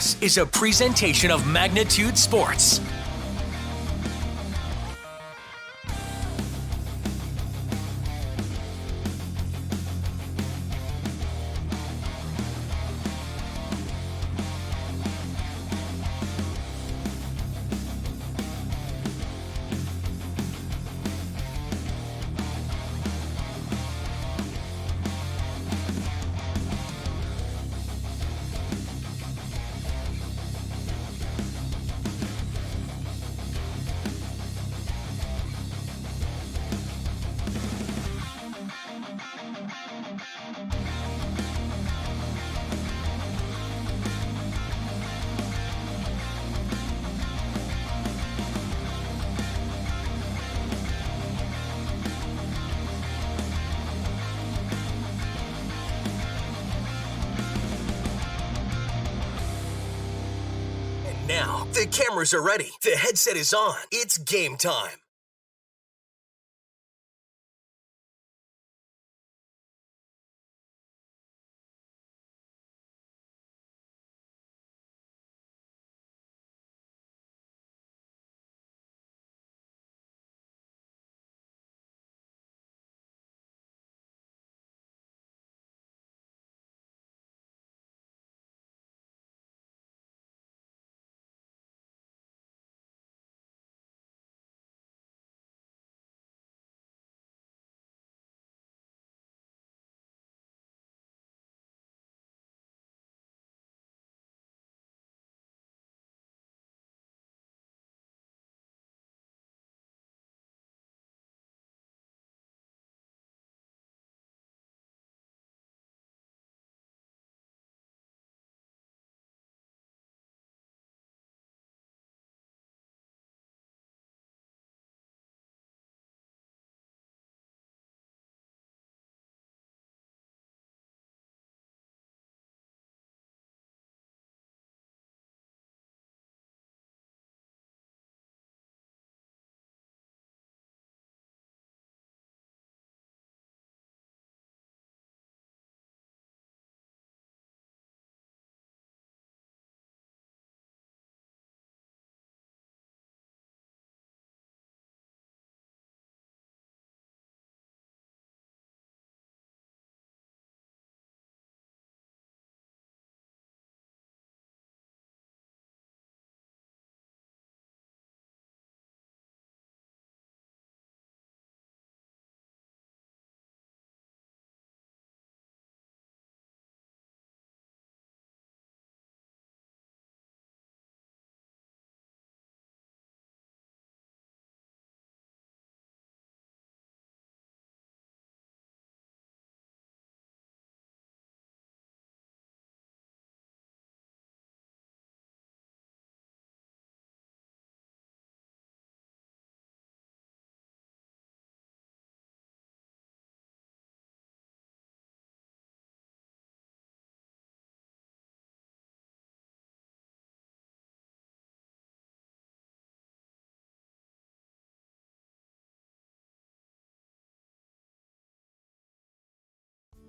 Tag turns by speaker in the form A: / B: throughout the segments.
A: This is a presentation of Magnitude Sports.
B: Now, the cameras are ready. The headset is on. It's game time.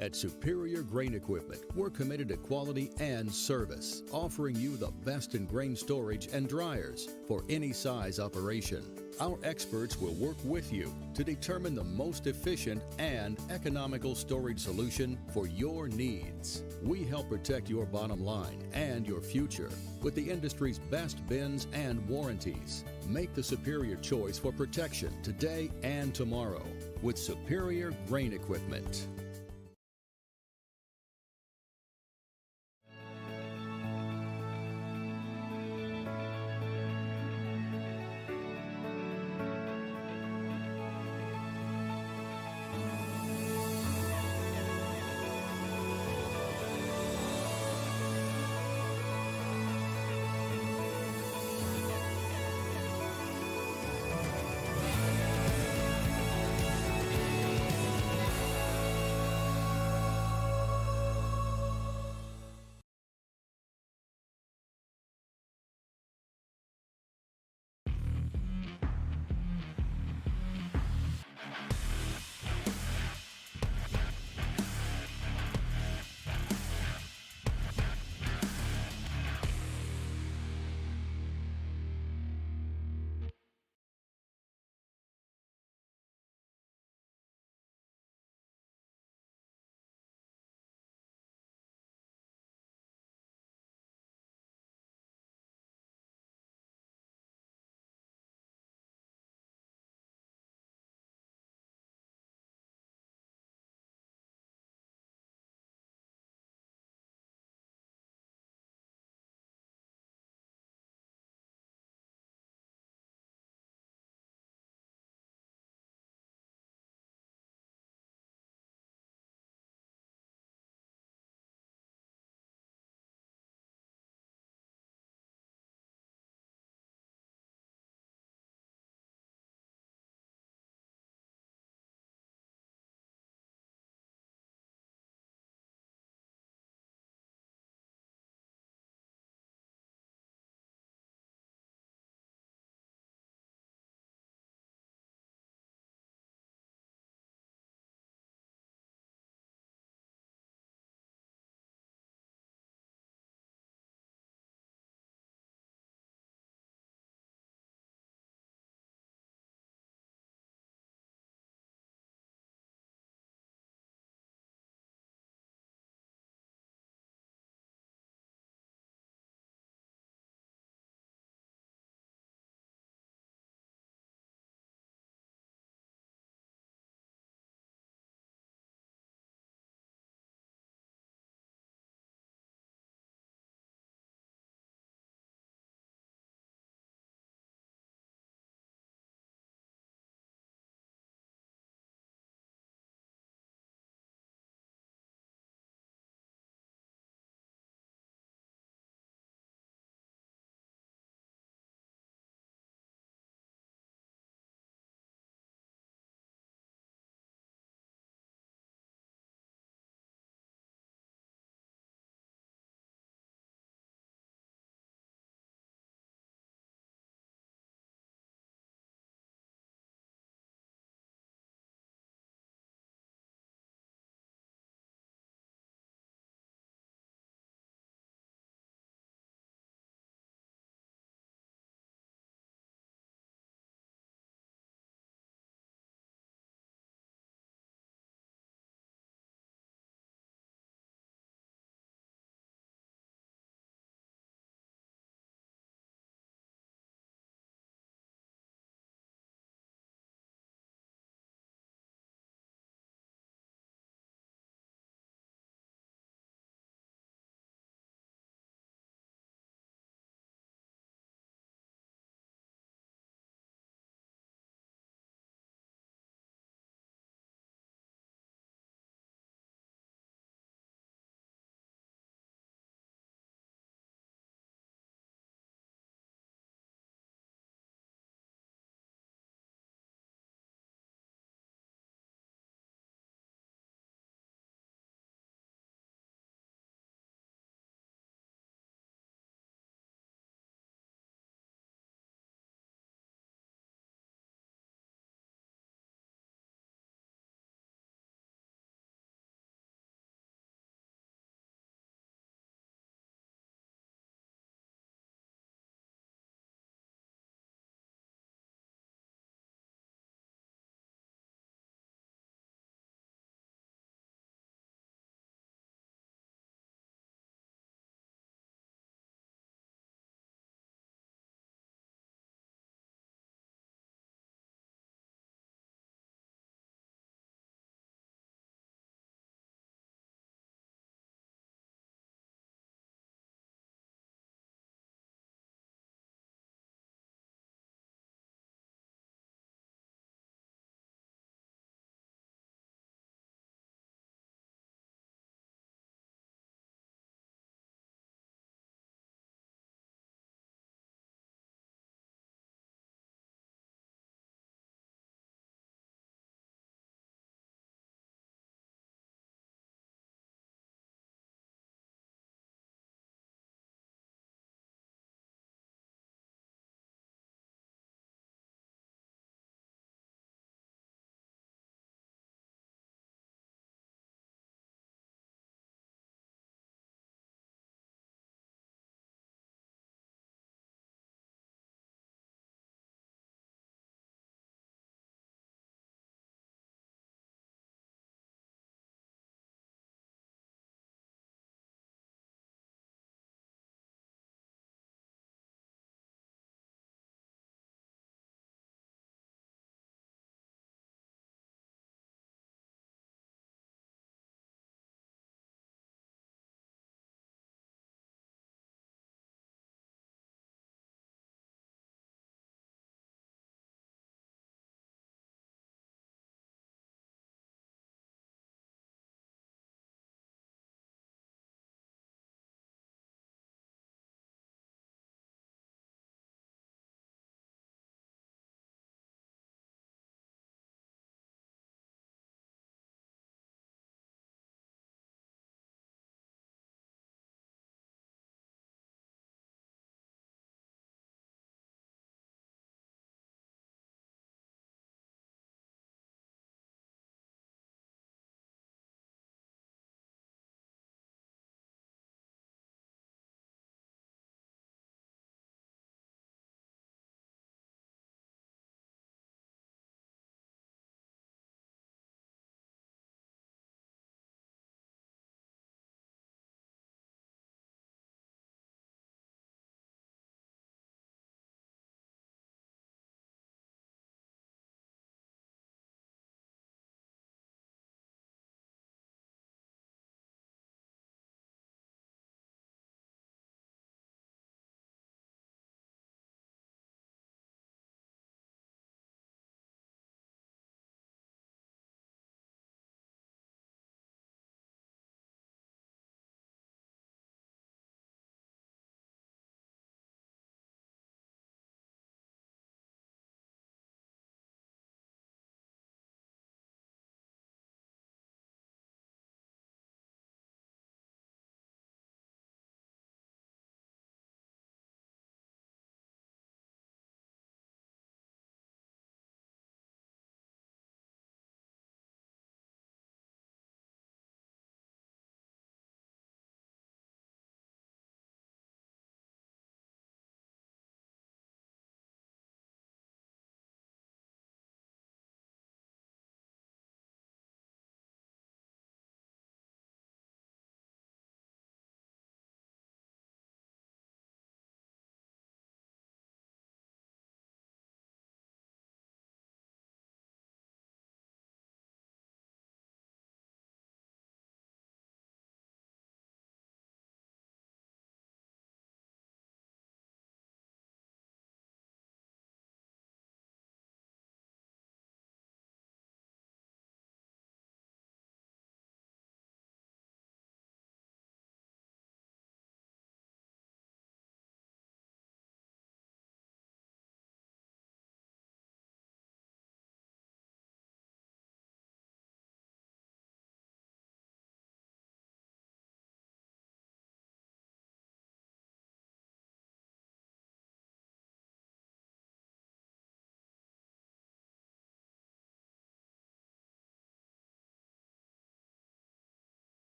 C: At Superior Grain Equipment, we're committed to quality and service, offering you the best in grain storage and dryers for any size operation. Our experts will work with you to determine the most efficient and economical storage solution for your needs. We help protect your bottom line and your future with the industry's best bins and warranties. Make the superior choice for protection today and tomorrow with Superior Grain Equipment.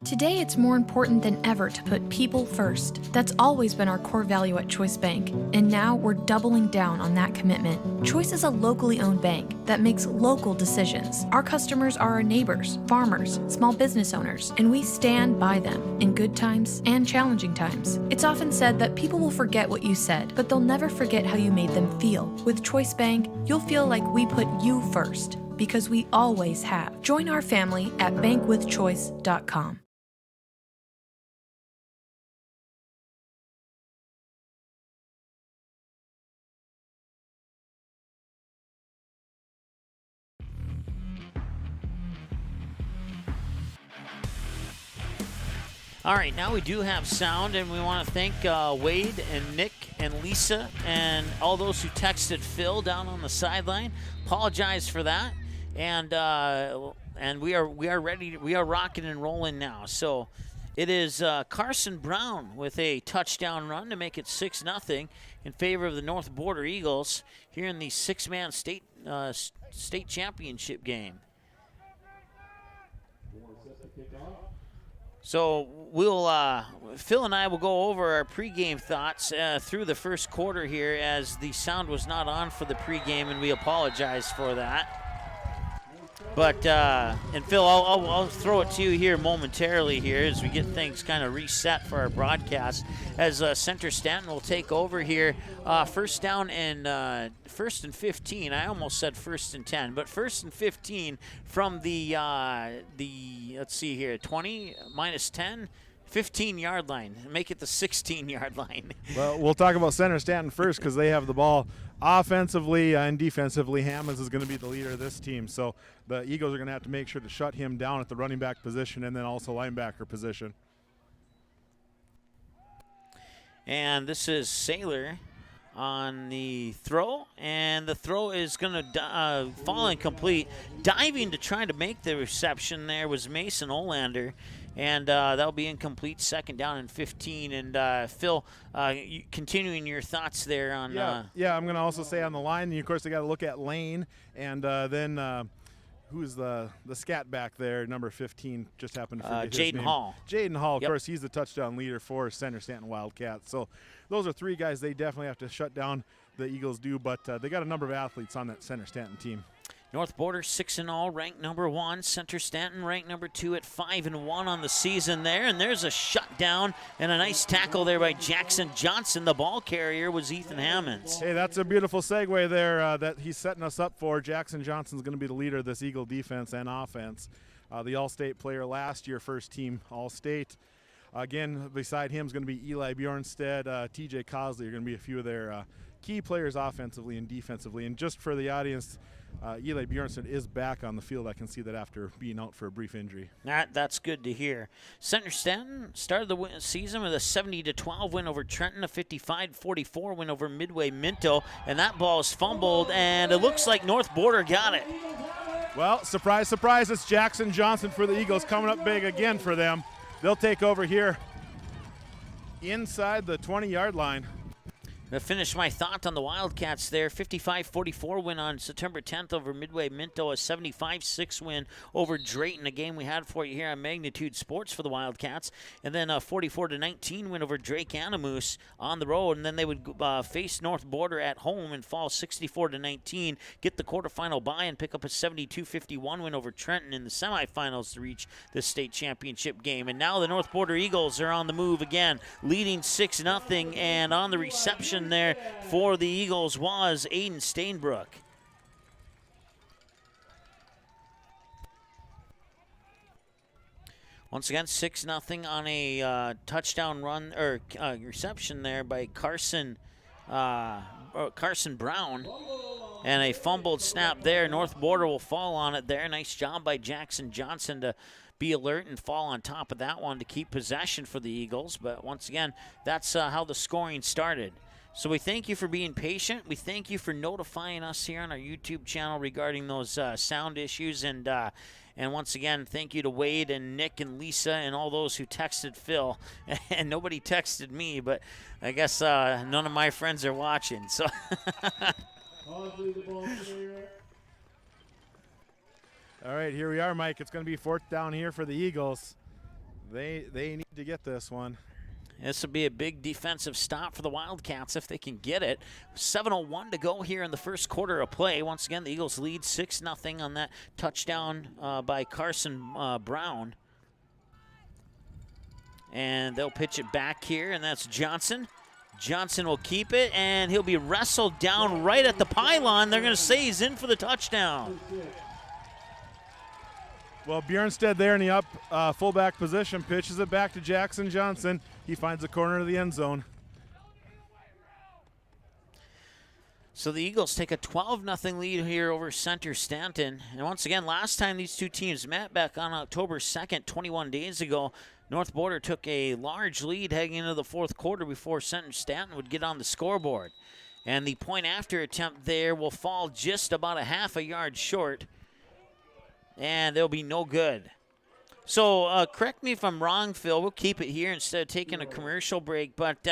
D: Today, it's more important than ever to put people first. That's always been our core value at Choice Bank, and now we're doubling down on that commitment. Choice is a locally owned bank that makes local decisions. Our customers are our neighbors, farmers, small business owners, and we stand by them in good times and challenging times. It's often said that people will forget what you said, but they'll never forget how you made them feel. With Choice Bank, you'll feel like we put you first, because we always have. Join our family at bankwithchoice.com.
E: All right, now we do have sound, and we want to thank Wade and Nick and Lisa and all those who texted Phil down on the sideline. Apologize for that, and we are ready. We are rocking and rolling now. So it is Carson Brown with a touchdown run to make it 6-0 in favor of the North Border Eagles here in the six-man state championship game. So Phil and I will go over our pregame thoughts through the first quarter here, as the sound was not on for the pregame, and we apologize for that. But, and Phil, I'll throw it to you here momentarily here as we get things kind of reset for our broadcast, as Center-Stanton will take over here. First down and first and 15. I almost said first and 10, but first and 15 from the let's see here, 20 minus 10. 15-yard line. Make it the 16-yard line.
F: Well, we'll talk about Center-Stanton first, because they have the ball offensively and defensively. Hammonds is going to be the leader of this team, so the Eagles are going to have to make sure to shut him down at the running back position and then also linebacker position.
E: And this is Saylor on the throw, and the throw is going to fall incomplete. Diving to try to make the reception there was Mason Olander, and that'll be incomplete. Second down and 15. And Phil, continuing your thoughts there on.
F: Yeah, I'm going to also say on the line, of course, they got to look at Lane, and then who's the scat back there, number 15, just happened to forget his name.
E: Jaden Hall.
F: Jaden Hall, of
E: Yep.
F: course, he's the touchdown leader for Center-Stanton Wildcats. So those are three guys they definitely have to shut down. The Eagles do, but they got a number of athletes on that Center-Stanton team.
E: North Border 6-0, ranked number 1. Center-Stanton ranked number 2 at 5-1 on the season there. And there's a shutdown and a nice tackle there by Jackson Johnson. The ball carrier was Ethan Hammonds.
F: Hey, that's a beautiful segue there that he's setting us up for. Jackson Johnson's going to be the leader of this Eagle defense and offense. The All-State player last year, first team All-State. Again, beside him is going to be Eli Bjornstead, T.J. Cosley are going to be a few of their key players offensively and defensively. And just for the audience, Eli Bjornstead is back on the field. I can see that after being out for a brief injury.
E: That's good to hear. Center-Stanton started the season with a 70-12 win over Trenton, a 55-44 win over Midway Minto, and that ball is fumbled, and it looks like North Border got it.
F: Well, surprise, surprise, it's Jackson Johnson for the Eagles, coming up big again for them. They'll take over here inside the 20-yard line.
E: To finish my thought on the Wildcats there, 55-44 win on September 10th over Midway Minto, a 75-6 win over Drayton, a game we had for you here on Magnitude Sports for the Wildcats, and then a 44-19 win over Drake Animus on the road, and then they would face North Border at home and fall 64-19, get the quarterfinal bye and pick up a 72-51 win over Trenton in the semifinals to reach the state championship game. And now the North Border Eagles are on the move again, leading 6-0, and on the reception there for the Eagles was Aiden Stainbrook. Once again, 6-0 on a touchdown run or reception there by Carson Brown, and a fumbled snap there. North Border will fall on it there. Nice job by Jackson Johnson to be alert and fall on top of that one to keep possession for the Eagles. But once again, that's how the scoring started. So we thank you for being patient. We thank you for notifying us here on our YouTube channel regarding those sound issues. And once again, thank you to Wade and Nick and Lisa and all those who texted Phil. And nobody texted me, but I guess none of my friends are watching. So
F: All right, here we are, Mike. It's going to be fourth down here for the Eagles. They need to get this one.
E: This would be a big defensive stop for the Wildcats if they can get it. 7:01 to go here in the first quarter of play. Once again, the Eagles lead 6-0 on that touchdown by Carson Brown. And they'll pitch it back here, and that's Johnson. Johnson will keep it, and he'll be wrestled down right at the pylon. They're going to say he's in for the touchdown.
F: Well, Bjornstead there in the up fullback position pitches it back to Jackson Johnson. He finds the corner of the end zone.
E: So the Eagles take a 12-0 lead here over Center-Stanton. And once again, last time these two teams met back on October 2nd, 21 days ago, North Border took a large lead heading into the fourth quarter before Center-Stanton would get on the scoreboard. And the point after attempt there will fall just about a half a yard short. And they'll be no good. So correct me if I'm wrong, Phil. We'll keep it here instead of taking a commercial break. But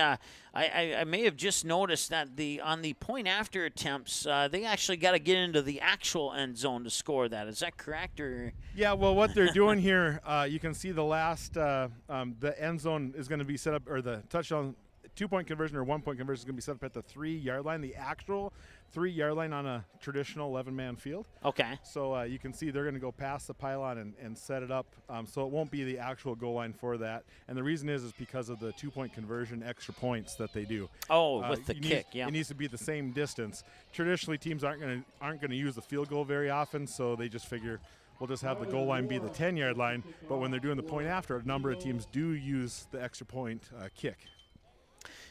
E: I may have just noticed that on the point after attempts, they actually got to get into the actual end zone to score that. Is that correct? Or
F: yeah, well, what they're doing here, you can see the last, the end zone is going to be set up, or the touchdown 2-point conversion or 1-point conversion is going to be set up at the 3-yard line, the actual 3-yard line on a traditional 11-man field.
E: Okay.
F: So you can see they're going to go past the pylon and set it up, so it won't be the actual goal line for that. And the reason is because of the 2-point conversion extra points that they do.
E: Oh, with the kick, yeah.
F: It needs to be the same distance. Traditionally, teams aren't going to use the field goal very often, so they just figure we'll just have the goal line be the 10-yard line. But when they're doing the point after, a number of teams do use the extra point kick.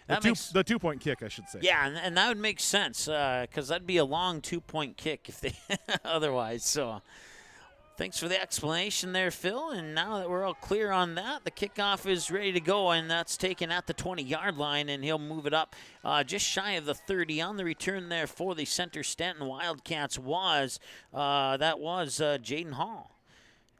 F: The 2-point kick, I should say.
E: Yeah, and that would make sense because that'd be a long 2-point kick if they otherwise. So thanks for the explanation there, Phil. And now that we're all clear on that, the kickoff is ready to go, and that's taken at the 20-yard line, and he'll move it up just shy of the 30. On the return there for the Center-Stanton Wildcats was Jaden Hall.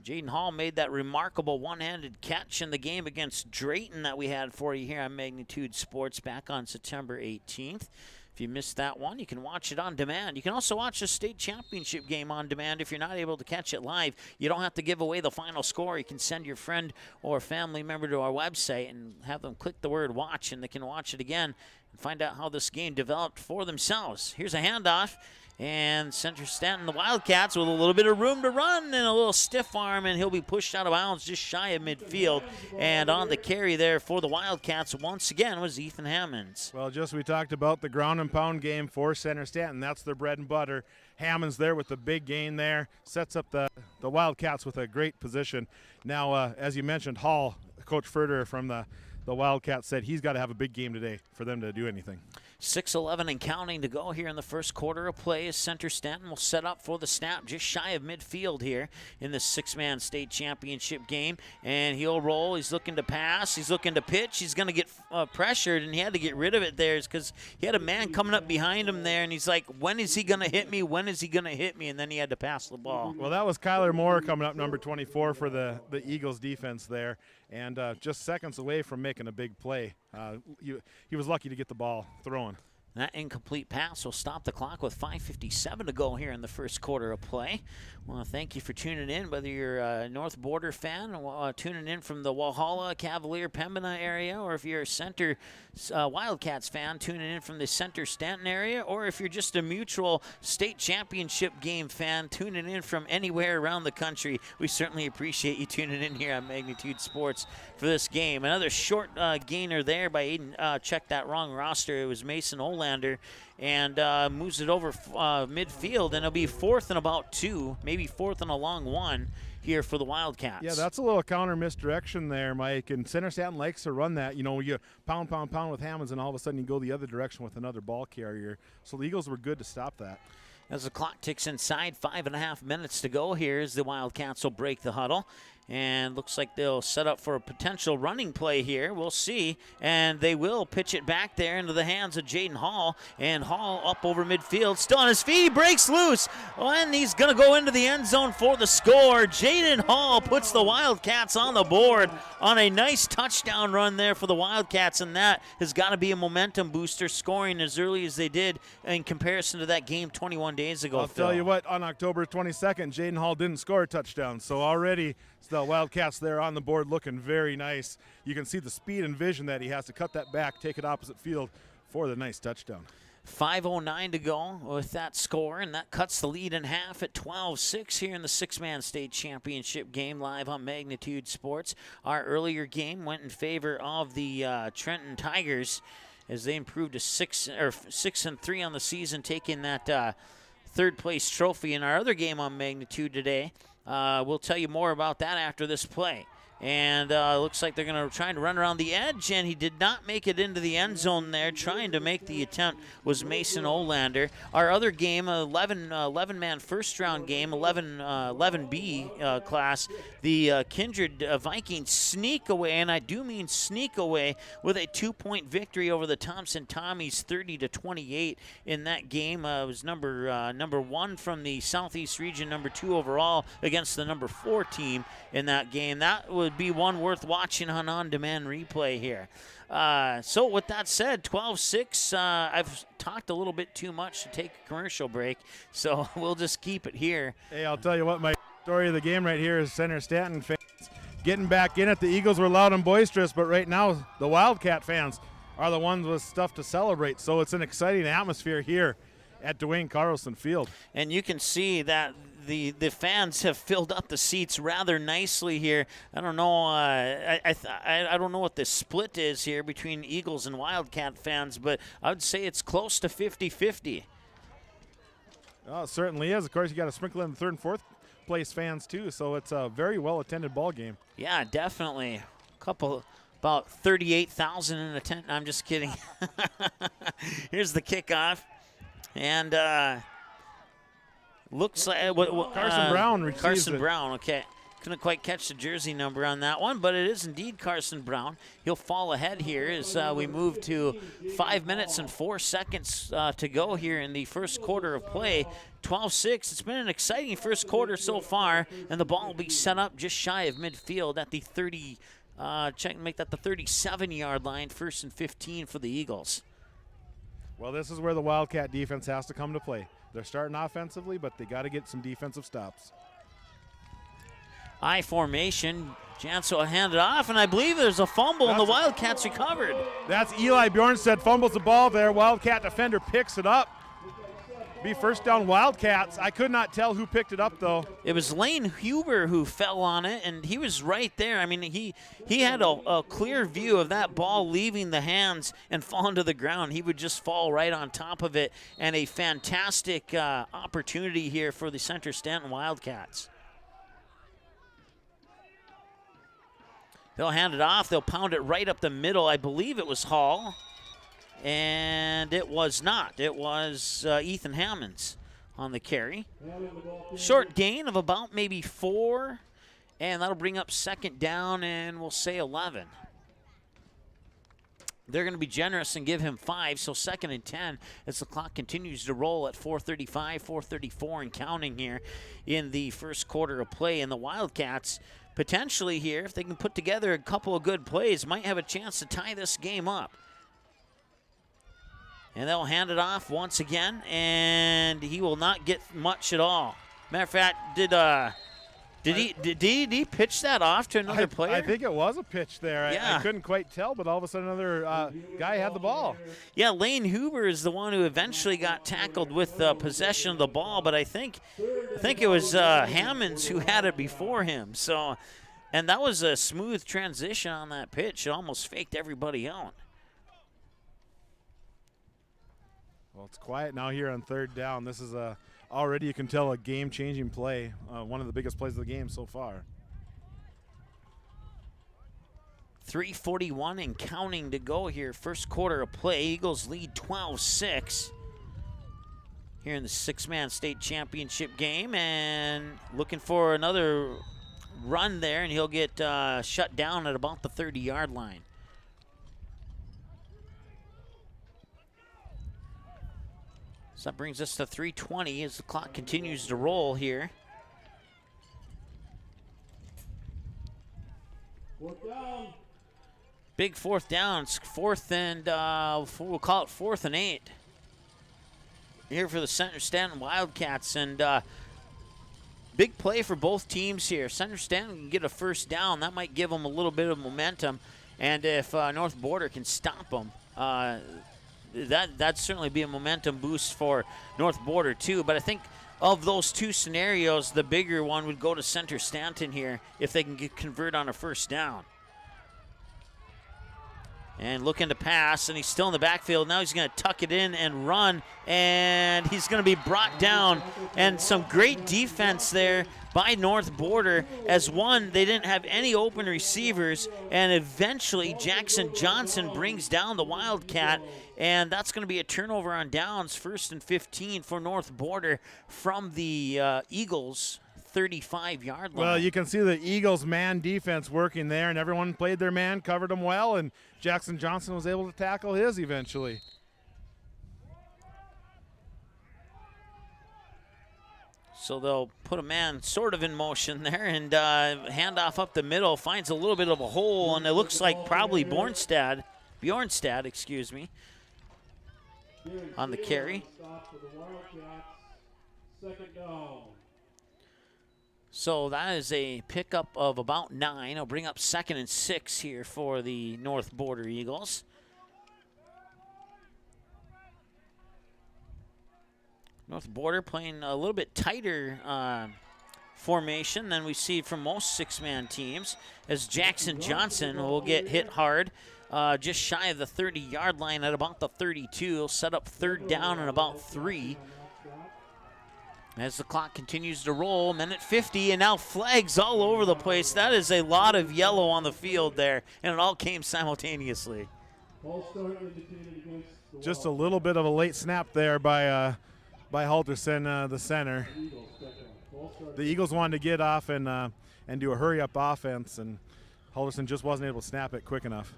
E: Jaden Hall made that remarkable one-handed catch in the game against Drayton that we had for you here on Magnitude Sports back on September 18th. If you missed that one, you can watch it on demand. You can also watch the state championship game on demand if you're not able to catch it live. You don't have to give away the final score. You can send your friend or family member to our website and have them click the word watch, and they can watch it again and find out how this game developed for themselves. Here's a handoff. And Center-Stanton, the Wildcats, with a little bit of room to run and a little stiff arm, and he'll be pushed out of bounds just shy of midfield. And on the carry there for the Wildcats once again was Ethan Hammonds.
F: Well, just we talked about the ground and pound game for Center-Stanton. That's their bread and butter. Hammonds there with the big gain there, sets up the Wildcats with a great position. Now, as you mentioned, Hall, Coach Furter from the Wildcats said he's got to have a big game today for them to do anything.
E: 6:11 and counting to go here in the first quarter of play as Center-Stanton will set up for the snap just shy of midfield here in the 6-man state championship game. And he'll roll. He's looking to pass. He's looking to pitch. He's going to get pressured, and he had to get rid of it there because he had a man coming up behind him there, and he's like, when is he going to hit me? When is he going to hit me? And then he had to pass the ball.
F: Well, that was Kyler Moore coming up, number 24 for the Eagles defense there, and just seconds away from making a big play. He was lucky to get the ball thrown.
E: That incomplete pass will stop the clock with 5:57 to go here in the first quarter of play. Well, thank you for tuning in, whether you're a North Border fan, tuning in from the Walhalla, Cavalier, Pembina area, or if you're a Center Wildcats fan, tuning in from the Center-Stanton area, or if you're just a mutual state championship game fan, tuning in from anywhere around the country. We certainly appreciate you tuning in here on Magnitude Sports for this game. Another short gainer there by Aiden. Check that wrong roster. It was Mason Olander, and moves it over midfield, and it'll be 4th and about 2, maybe 4th and a long 1 here for the Wildcats.
F: Yeah, that's a little counter misdirection there, Mike, and Center-Stanton likes to run that. You know, you pound with Hammonds, and all of a sudden you go the other direction with another ball carrier. So the Eagles were good to stop that.
E: As the clock ticks inside, 5.5 minutes to go here as the Wildcats will break the huddle. And looks like they'll set up for a potential running play here. We'll see. And they will pitch it back there into the hands of Jaden Hall. And Hall up over midfield, still on his feet. He breaks loose. And he's going to go into the end zone for the score. Jaden Hall puts the Wildcats on the board on a nice touchdown run there for the Wildcats. And that has got to be a momentum booster, scoring as early as they did in comparison to that game 21 days ago.
F: I'll tell you what, on October 22nd, Jaden Hall didn't score a touchdown. So already So the Wildcats there on the board looking very nice. You can see the speed and vision that he has to cut that back, take it opposite field for the nice touchdown.
E: 5:09 to go with that score, and that cuts the lead in half at 12-6 here in the six-man state championship game live on Magnitude Sports. Our earlier game went in favor of the Trenton Tigers as they improved to 6-3 on the season, taking that third-place trophy. In our other game on Magnitude today, we'll tell you more about that after this play. And looks like they're going to try to run around the edge, and he did not make it into the end zone there. Trying to make the attempt was Mason Olander. Our other game, 11-man first-round game, 11B class, the Kindred Vikings sneak away, and I do mean sneak away, with a 2-point victory over the Thompson Tommies, 30-28 in that game. It was number 1 from the Southeast region, number 2 overall against the number 4 team in that game. That would be one worth watching on-demand replay here. So with that said, 12-6, I've talked a little bit too much to take a commercial break, so we'll just keep it here.
F: Hey, I'll tell you what, my story of the game right here is Center-Stanton fans getting back in it. The Eagles were loud and boisterous, but right now the Wildcat fans are the ones with stuff to celebrate, so it's an exciting atmosphere here at Dwayne Carlson Field.
E: And you can see that the fans have filled up the seats rather nicely here. I don't know. I don't know what the split is here between Eagles and Wildcat fans, but I would say it's close to 50-50.
F: Oh, it certainly is. Of course, you got to sprinkle in the third and fourth place fans too, so it's a very well attended ball game.
E: Yeah, definitely. About 38,000 in attendance. I'm just kidding. Here's the kickoff, and looks like
F: Carson Brown receives
E: Carson
F: it.
E: Brown, okay. Couldn't quite catch the jersey number on that one, but it is indeed Carson Brown. He'll fall ahead here as we move to 5 minutes and 4 seconds to go here in the first quarter of play. 12-6. It's been an exciting first quarter so far, and the ball will be set up just shy of midfield at the 30. Make that the 37-yard line, 1st and 15 for the Eagles.
F: Well, this is where the Wildcat defense has to come to play. They're starting offensively, but they got to get some defensive stops.
E: I formation. Janso will hand it off, and I believe there's a fumble, and the Wildcats recovered.
F: That's Eli Bjornstedt fumbles the ball there. Wildcat defender picks it up. Be first down Wildcats. I could not tell who picked it up, though.
E: It was Lane Huber who fell on it, and he was right there. I mean, he had a clear view of that ball leaving the hands and falling to the ground. He would just fall right on top of it, and a fantastic opportunity here for the Center-Stanton Wildcats. They'll hand it off. They'll pound it right up the middle. I believe it was Hall. And it was not. It was Ethan Hammonds on the carry. Short gain of about maybe 4, and that'll bring up second down, and we'll say 11. They're going to be generous and give him 5, so 2nd and 10 as the clock continues to roll at 4:35, 4:34 and counting here in the first quarter of play. And the Wildcats potentially here, if they can put together a couple of good plays, might have a chance to tie this game up. And they'll hand it off once again, and he will not get much at all. Matter of fact, did he pitch that off to another player?
F: I think it was a pitch there.
E: Yeah.
F: I couldn't quite tell, but all of a sudden another guy had the ball.
E: Yeah, Lane Huber is the one who eventually got tackled with possession of the ball, but I think it was Hammonds who had it before him. So, and that was a smooth transition on that pitch. It almost faked everybody out.
F: Well, it's quiet now here on 3rd down. This is already, you can tell, a game-changing play, one of the biggest plays of the game so far.
E: 3:41 and counting to go here. First quarter of play. Eagles lead 12-6 here in the six-man state championship game, and looking for another run there, and he'll get shut down at about the 30-yard line. So that brings us to 3:20 as the clock continues to roll here. Big 4th down. It's 4th and we'll call it 4th and 8 here for the Center-Stanton Wildcats. And big play for both teams here. Center-Stanton can get a first down. That might give them a little bit of momentum. And if North Border can stop them, that'd certainly be a momentum boost for North Border too. But I think of those two scenarios, the bigger one would go to Center-Stanton here if they can convert on a first down. And looking to pass, and he's still in the backfield. Now he's going to tuck it in and run, and he's going to be brought down. And some great defense there by North Border. As one, they didn't have any open receivers, and eventually Jackson Johnson brings down the Wildcat, and that's going to be a turnover on downs, 1st and 15 for North Border from the Eagles' 35-yard line.
F: Well, you can see the Eagles' man defense working there, and everyone played their man, covered them well, and Jackson Johnson was able to tackle his eventually.
E: So they'll put a man sort of in motion there, and handoff up the middle, finds a little bit of a hole, and it looks like probably Bjornstad, excuse me, on the carry. So that is a pickup of about 9. I'll bring up 2nd and 6 here for the North Border Eagles. North Border playing a little bit tighter formation than we see from most 6-man teams, as Jackson Johnson will get hit hard just shy of the 30-yard line at about the 32. He'll set up 3rd down and about 3. As the clock continues to roll, minute 50, and now flags all over the place. That is a lot of yellow on the field there, and it all came simultaneously.
F: Just a little bit of a late snap there by Halterson, the center. The Eagles wanted to get off and do a hurry-up offense, and Halterson just wasn't able to snap it quick enough.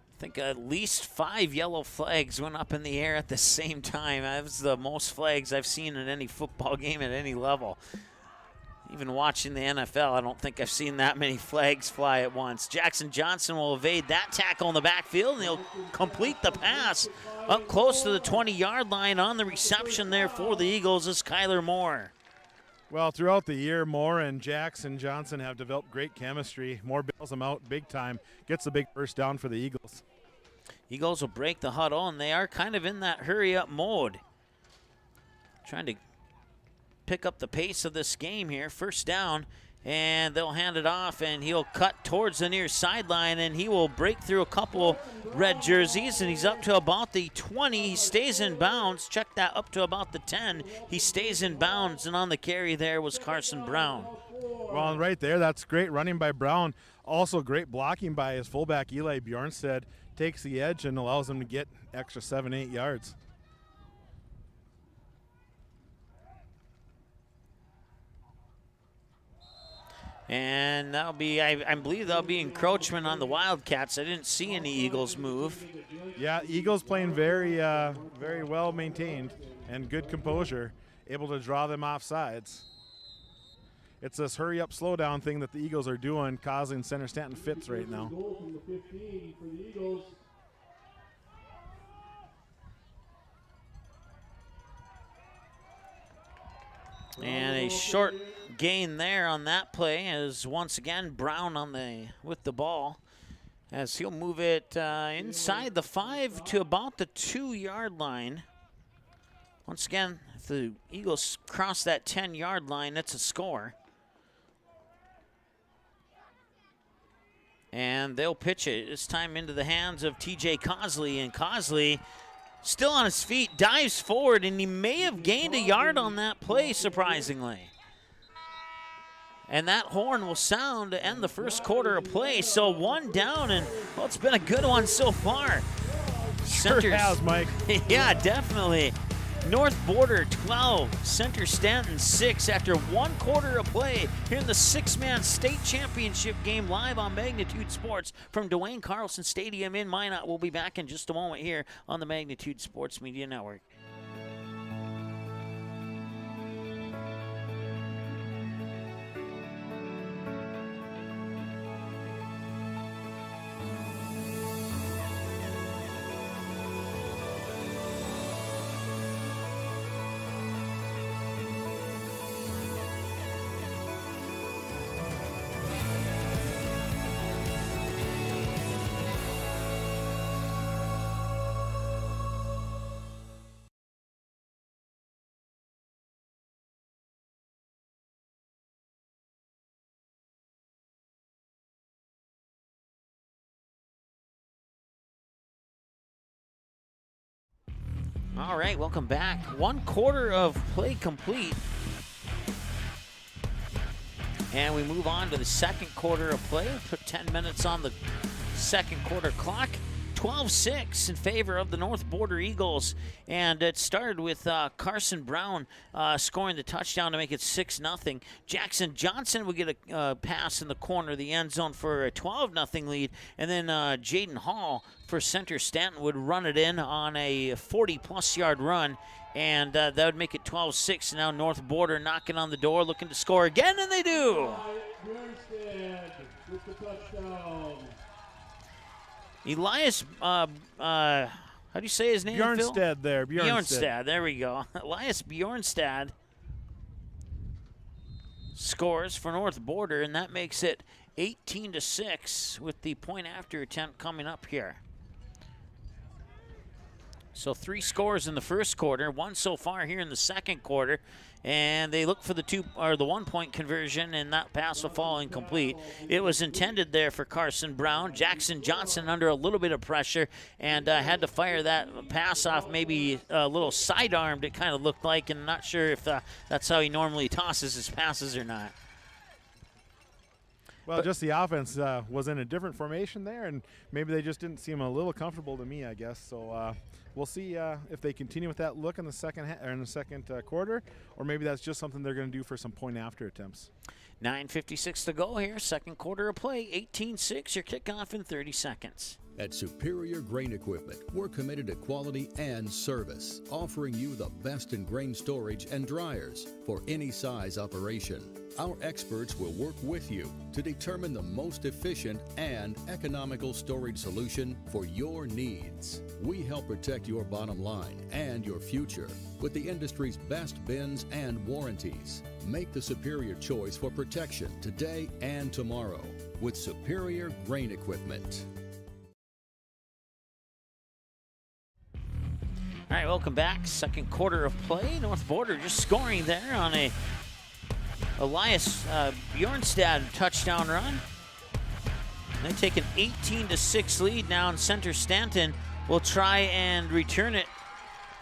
E: I think at least 5 yellow flags went up in the air at the same time. That was the most flags I've seen in any football game at any level. Even watching the NFL, I don't think I've seen that many flags fly at once. Jackson Johnson will evade that tackle in the backfield, and he'll complete the pass up close to the 20-yard line. On the reception there for the Eagles is Kyler Moore.
F: Well, throughout the year, Moore and Jackson Johnson have developed great chemistry. Moore bails them out big time, gets a big first down for the Eagles.
E: Eagles will break the huddle, and they are kind of in that hurry-up mode. Trying to pick up the pace of this game here. First down, and they'll hand it off, and he'll cut towards the near sideline, and he will break through a couple red jerseys, and he's up to about the 20. He stays in bounds. Check that, up to about the 10. He stays in bounds, and on the carry there was Carson Brown.
F: Well, right there, that's great running by Brown. Also great blocking by his fullback, Eli Bjornstad. Takes the edge and allows him to get extra 7-8 yards.
E: And that'll be, I believe that'll be encroachment on the Wildcats. I didn't see any Eagles move.
F: Yeah, Eagles playing very well maintained and good composure, able to draw them off sides. It's this hurry-up, slow-down thing that the Eagles are doing, causing Center-Stanton fits right now.
E: And a short gain there on that play is once again Brown with the ball, as he'll move it inside the 5 to about the 2-yard line. Once again, if the Eagles cross that 10-yard line, that's a score. And they'll pitch it this time into the hands of TJ Cosley, and Cosley still on his feet, dives forward, and he may have gained a yard on that play, surprisingly. And that horn will sound to end the first quarter of play. So 1 down, and well, it's been a good one so far.
F: Sure has, Mike.
E: Yeah, definitely. North Border 12, Center-Stanton 6 after 1 quarter of play here in the 6-man state championship game, live on Magnitude Sports from Dwayne Carlson Stadium in Minot. We'll be back in just a moment here on the Magnitude Sports Media Network. All right, welcome back. 1/4 of play complete. And we move on to the second quarter of play. Put 10 minutes on the second quarter clock. 12-6 in favor of the North Border Eagles. And it started with Carson Brown scoring the touchdown to make it 6-0. Jackson Johnson would get a pass in the corner of the end zone for a 12-0 lead. And then Jaden Hall for Center-Stanton would run it in on a 40-plus yard run. And that would make it 12-6. Now North Border knocking on the door, looking to score again, and they do. Elias, how do you say his name, Phil?
F: Bjornstad there.
E: Bjornstad, there we go. Elias Bjornstad scores for North Border, and that makes it 18-6 with the point-after attempt coming up here. So 3 scores in the first quarter, 1 so far here in the second quarter, and they look for the 1-point conversion, and that pass will fall incomplete. It was intended there for Carson Brown. Jackson Johnson under a little bit of pressure and had to fire that pass off, maybe a little sidearmed, it kind of looked like, and not sure if that's how he normally tosses his passes or not.
F: Well, just the offense was in a different formation there, and maybe they just didn't seem a little comfortable to me, I guess. So we'll see if they continue with that look in the second quarter, or maybe that's just something they're going to do for some point-after attempts.
E: 9:56 to go here, second quarter of play, 18-6, your kickoff in 30 seconds.
C: At Superior Grain Equipment, we're committed to quality and service, offering you the best in grain storage and dryers for any size operation. Our experts will work with you to determine the most efficient and economical storage solution for your needs. We help protect your bottom line and your future with the industry's best bins and warranties. Make the superior choice for protection today and tomorrow with Superior Grain Equipment.
E: All right, welcome back. Second quarter of play. North Border just scoring there on a Elias Bjornstad touchdown run. They take an 18-6 lead now, and Center-Stanton will try and return it.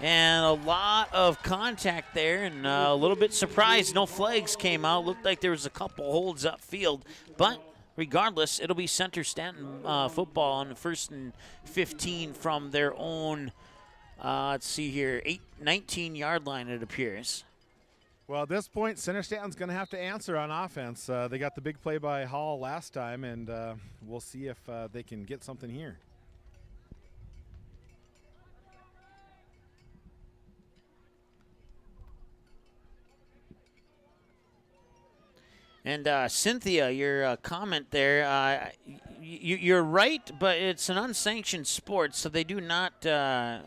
E: And a lot of contact there, and a little bit surprised no flags came out. Looked like there was a couple holds upfield, but regardless, it'll be Center-Stanton football on the 1st and 15 from their own, let's see here, 19-yard line, it appears.
F: Well, at this point, Center-Stanton's going to have to answer on offense. They got the big play by Hall last time, and we'll see if they can get something here.
E: And Cynthia, your comment there, you're right, but it's an unsanctioned sport, so they do not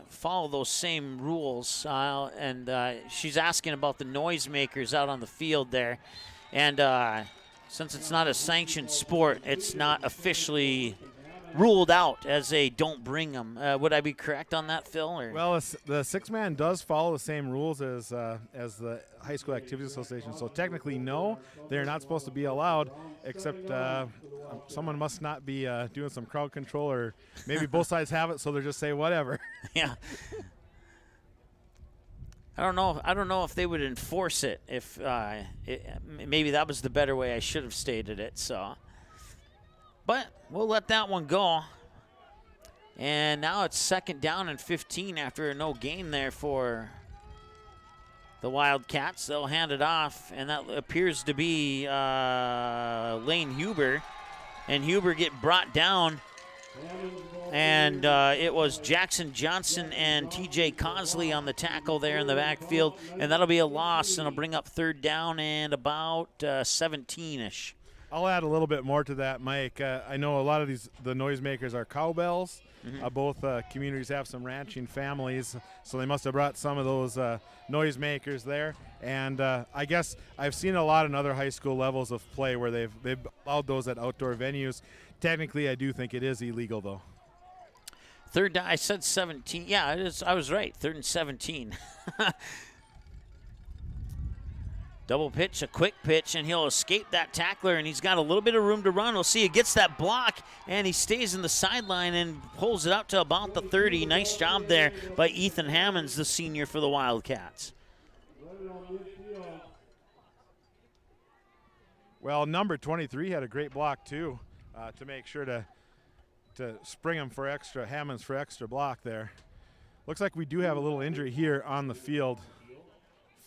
E: follow those same rules. And she's asking about the noisemakers out on the field there. And since it's not a sanctioned sport, it's not officially ruled out as a don't bring them. Would I be correct on that, Phil? Or?
F: Well, the six-man does follow the same rules as the High School Activities Association. So technically, no, they're not supposed to be allowed, except someone must not be doing some crowd control, or maybe both sides have it, so they're just say whatever.
E: Yeah. I don't know if they would enforce it. If maybe that was the better way I should have stated it. So. But we'll let that one go. And now it's 2nd down and 15 after a no gain there for the Wildcats. They'll hand it off, and that appears to be Lane Huber. And Huber get brought down. And it was Jackson Johnson and TJ Cosley on the tackle there in the backfield. And that'll be a loss, and it'll bring up 3rd down and about 17-ish.
F: I'll add a little bit more to that, Mike. I know a lot of the noisemakers are cowbells. Mm-hmm. Both communities have some ranching families, so they must have brought some of those noisemakers there. And I guess I've seen a lot in other high school levels of play where they've allowed those at outdoor venues. Technically, I do think it is illegal, though.
E: 3rd down, I said 17. Yeah, it is. I was right. 3rd and 17. Double pitch, a quick pitch, and he'll escape that tackler, and he's got a little bit of room to run. We'll see. He gets that block, and he stays in the sideline and pulls it out to about the 30. Nice job there by Ethan Hammonds, the senior for the Wildcats.
F: Well, number 23 had a great block, too, to make sure to spring him for extra, Hammonds for extra block there. Looks like we do have a little injury here on the field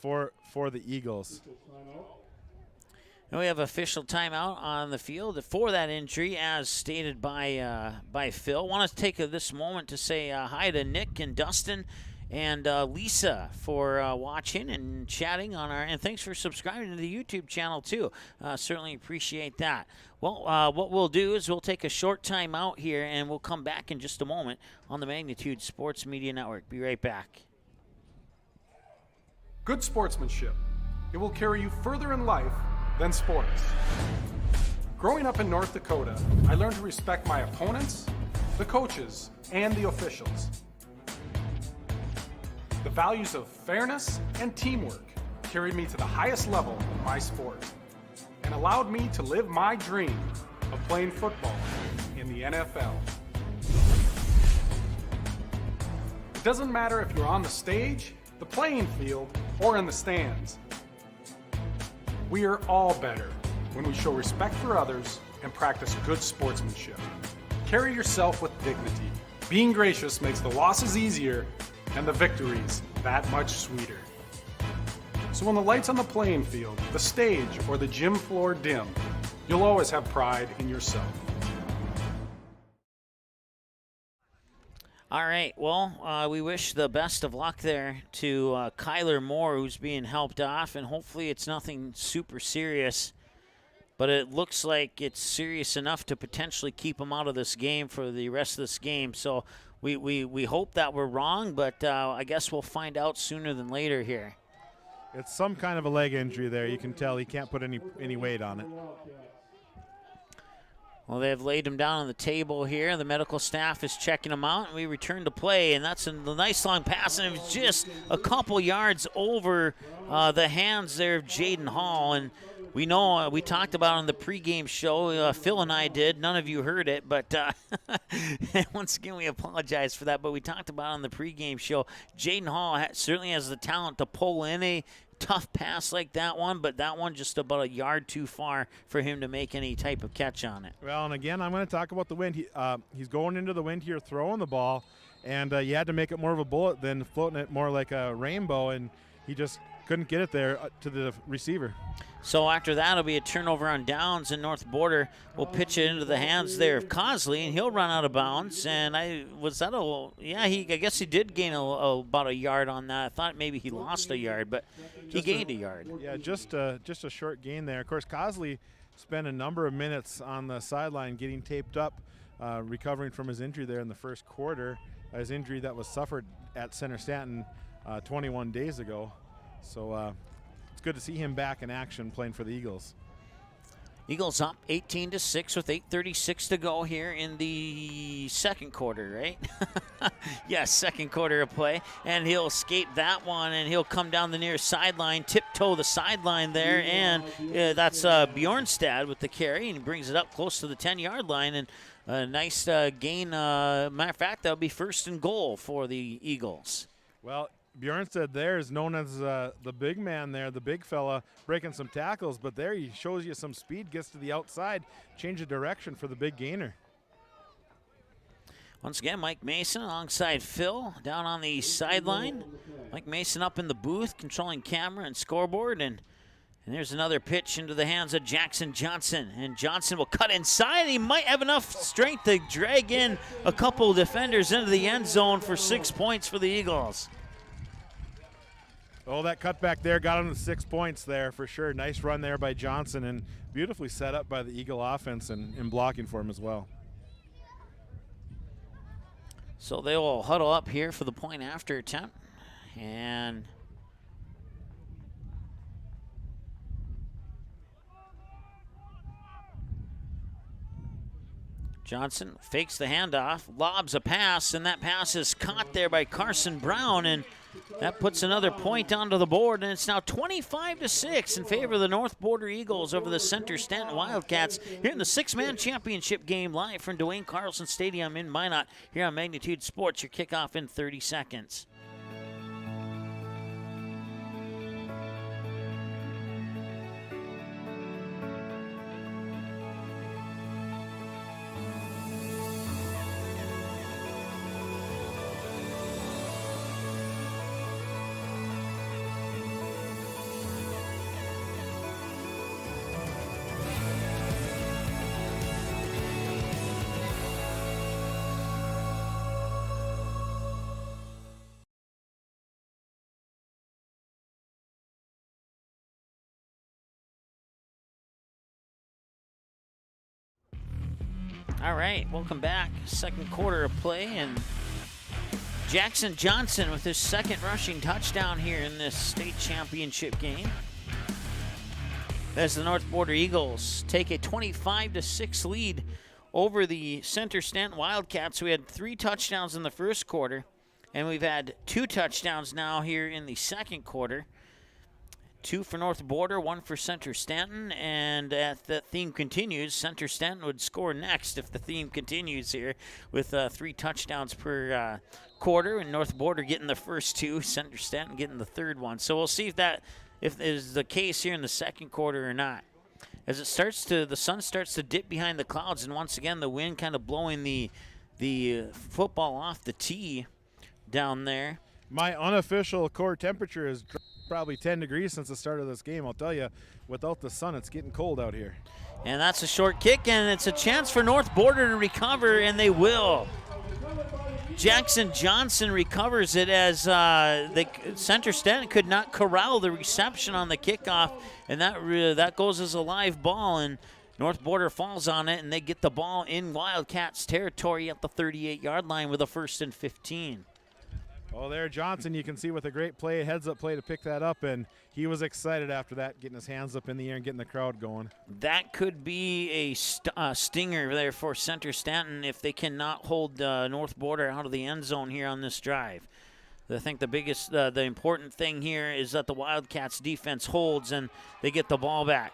F: for the Eagles.
E: And we have official timeout on the field for that injury, as stated by Phil. Want to take this moment to say hi to Nick and Dustin and Lisa for watching and chatting on and thanks for subscribing to the YouTube channel too. Certainly appreciate that. Well, what we'll do is we'll take a short time out here, and we'll come back in just a moment on the Magnitude Sports Media Network. Be right back.
G: Good sportsmanship. It will carry you further in life than sports. Growing up in North Dakota, I learned to respect my opponents, the coaches, and the officials. The values of fairness and teamwork carried me to the highest level in my sport and allowed me to live my dream of playing football in the NFL. It doesn't matter if you're on the stage, the playing field, or in the stands. We are all better when we show respect for others and practice good sportsmanship. Carry yourself with dignity. Being gracious makes the losses easier and the victories that much sweeter. So when the lights on the playing field, the stage, or the gym floor dim, you'll always have pride in yourself.
E: All right, well, we wish the best of luck there to Kyler Moore, who's being helped off, and hopefully it's nothing super serious. But it looks like it's serious enough to potentially keep him out of this game for the rest of this game. So we hope that we're wrong, but I guess we'll find out sooner than later here.
F: It's some kind of a leg injury there. You can tell he can't put any weight on it.
E: Well, they've laid him down on the table here. The medical staff is checking him out, and we return to play. And that's a nice long pass, and it was just a couple yards over the hands there of Jaden Hall. And we know we talked about it on the pregame show. Phil and I did. None of you heard it, but once again, we apologize for that. But we talked about it on the pregame show. Jaden Hall certainly has the talent to pull in a tough pass like that one, but that one just about a yard too far for him to make any type of catch on it.
F: Well, and again, I'm going to talk about the wind. He's going into the wind here, throwing the ball, and you had to make it more of a bullet than floating it more like a rainbow, and he just couldn't get it there to the receiver.
E: So after that, it'll be a turnover on downs, and North Border will pitch it into the hands there of Cosley, and he'll run out of bounds. And I guess he did gain about a yard on that. I thought maybe he lost a yard, but he gained a yard.
F: Yeah, just a short gain there. Of course, Cosley spent a number of minutes on the sideline getting taped up, recovering from his injury there in the first quarter, his injury that was suffered at Center-Stanton 21 days ago. So it's good to see him back in action playing for the Eagles.
E: Eagles up 18-6 with 8:36 to go here in the second quarter, right? Yes, second quarter of play. And he'll escape that one, and he'll come down the near sideline, tiptoe the sideline there, and that's Bjornstad with the carry, and he brings it up close to the 10-yard line, and a nice gain. Matter of fact, that'll be first and goal for the Eagles.
F: Well, Bjornstad there is known as the big man there, the big fella, breaking some tackles, but there he shows you some speed, gets to the outside, change the direction for the big gainer.
E: Once again, Mike Mason alongside Phil down on the sideline. Mike Mason up in the booth, controlling camera and scoreboard, and there's another pitch into the hands of Jackson Johnson, and Johnson will cut inside. He might have enough strength to drag in a couple defenders into the end zone for 6 points for the Eagles.
F: Oh, that cutback there got him the 6 points there for sure. Nice run there by Johnson, and beautifully set up by the Eagle offense and blocking for him as well.
E: So they will huddle up here for the point after attempt. And Johnson fakes the handoff, lobs a pass, and that pass is caught there by Carson Brown, and That puts another point onto the board, and it's now 25-6 in favor of the North Border Eagles over the Center-Stanton Wildcats here in the six-man championship game, live from Dwayne Carlson Stadium in Minot here on Magnitude Sports. Your kickoff in 30 seconds. All right, welcome back. Second quarter of play, and Jackson Johnson with his second rushing touchdown here in this state championship game, as the North Border Eagles take a 25-6 lead over the Center-Stanton Wildcats. We had 3 touchdowns in the first quarter, and we've had 2 touchdowns now here in the second quarter. 2 for North Border, 1 for Center-Stanton, and if the theme continues, Center-Stanton would score next if the theme continues here with 3 touchdowns per quarter, and North Border getting the first 2, Center-Stanton getting the third one. So we'll see if that is the case here in the second quarter or not. As the sun starts to dip behind the clouds, and once again the wind kind of blowing the football off the tee down there.
F: My unofficial core temperature is probably 10 degrees since the start of this game. I'll tell you, without the sun, it's getting cold out here.
E: And that's a short kick, and it's a chance for North Border to recover, and they will. Jackson Johnson recovers it as the Center-Stanton could not corral the reception on the kickoff, and that goes as a live ball, and North Border falls on it, and they get the ball in Wildcats territory at the 38-yard line with a 1st and 15.
F: Oh, there, Johnson, you can see with a great play, heads-up play to pick that up, and he was excited after that, getting his hands up in the air and getting the crowd going.
E: That could be a stinger there for Center-Stanton if they cannot hold North Border out of the end zone here on this drive. I think the important thing here is that the Wildcats defense holds and they get the ball back.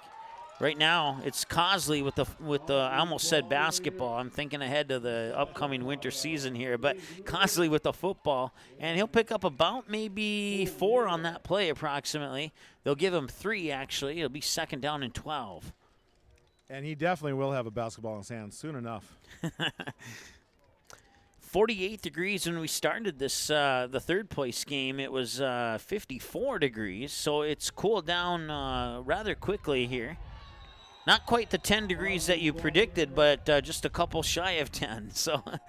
E: Right now, it's Cosley with the I almost said basketball. I'm thinking ahead to the upcoming winter season here, but Cosley with the football, and he'll pick up about maybe 4 on that play approximately. They'll give him 3 actually. It'll be 2nd down and 12.
F: And he definitely will have a basketball in his hands soon enough.
E: 48 degrees when we started this the third place game. It was 54 degrees, so it's cooled down rather quickly here. Not quite the 10 degrees that you predicted, but just a couple shy of 10. So, of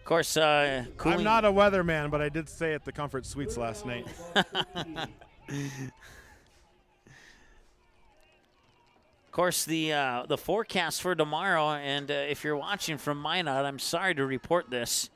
E: course, cooling.
F: I'm not a weatherman, but I did stay at the Comfort Suites last night.
E: Of course, the forecast for tomorrow, and if you're watching from Minot, I'm sorry to report this.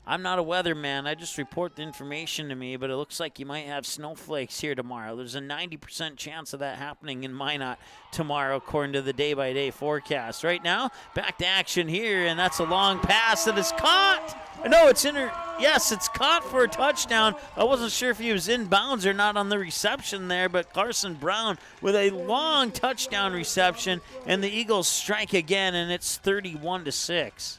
E: I'm not a weatherman. I just report the information to me, but it looks like you might have snowflakes here tomorrow. There's a 90% chance of that happening in Minot tomorrow, according to the day-by-day forecast. Right now, back to action here, and that's a long pass that is caught. No, it's yes, it's caught for a touchdown. I wasn't sure if he was in bounds or not on the reception there, but Carson Brown with a long touchdown reception, and the Eagles strike again, and it's 31-6.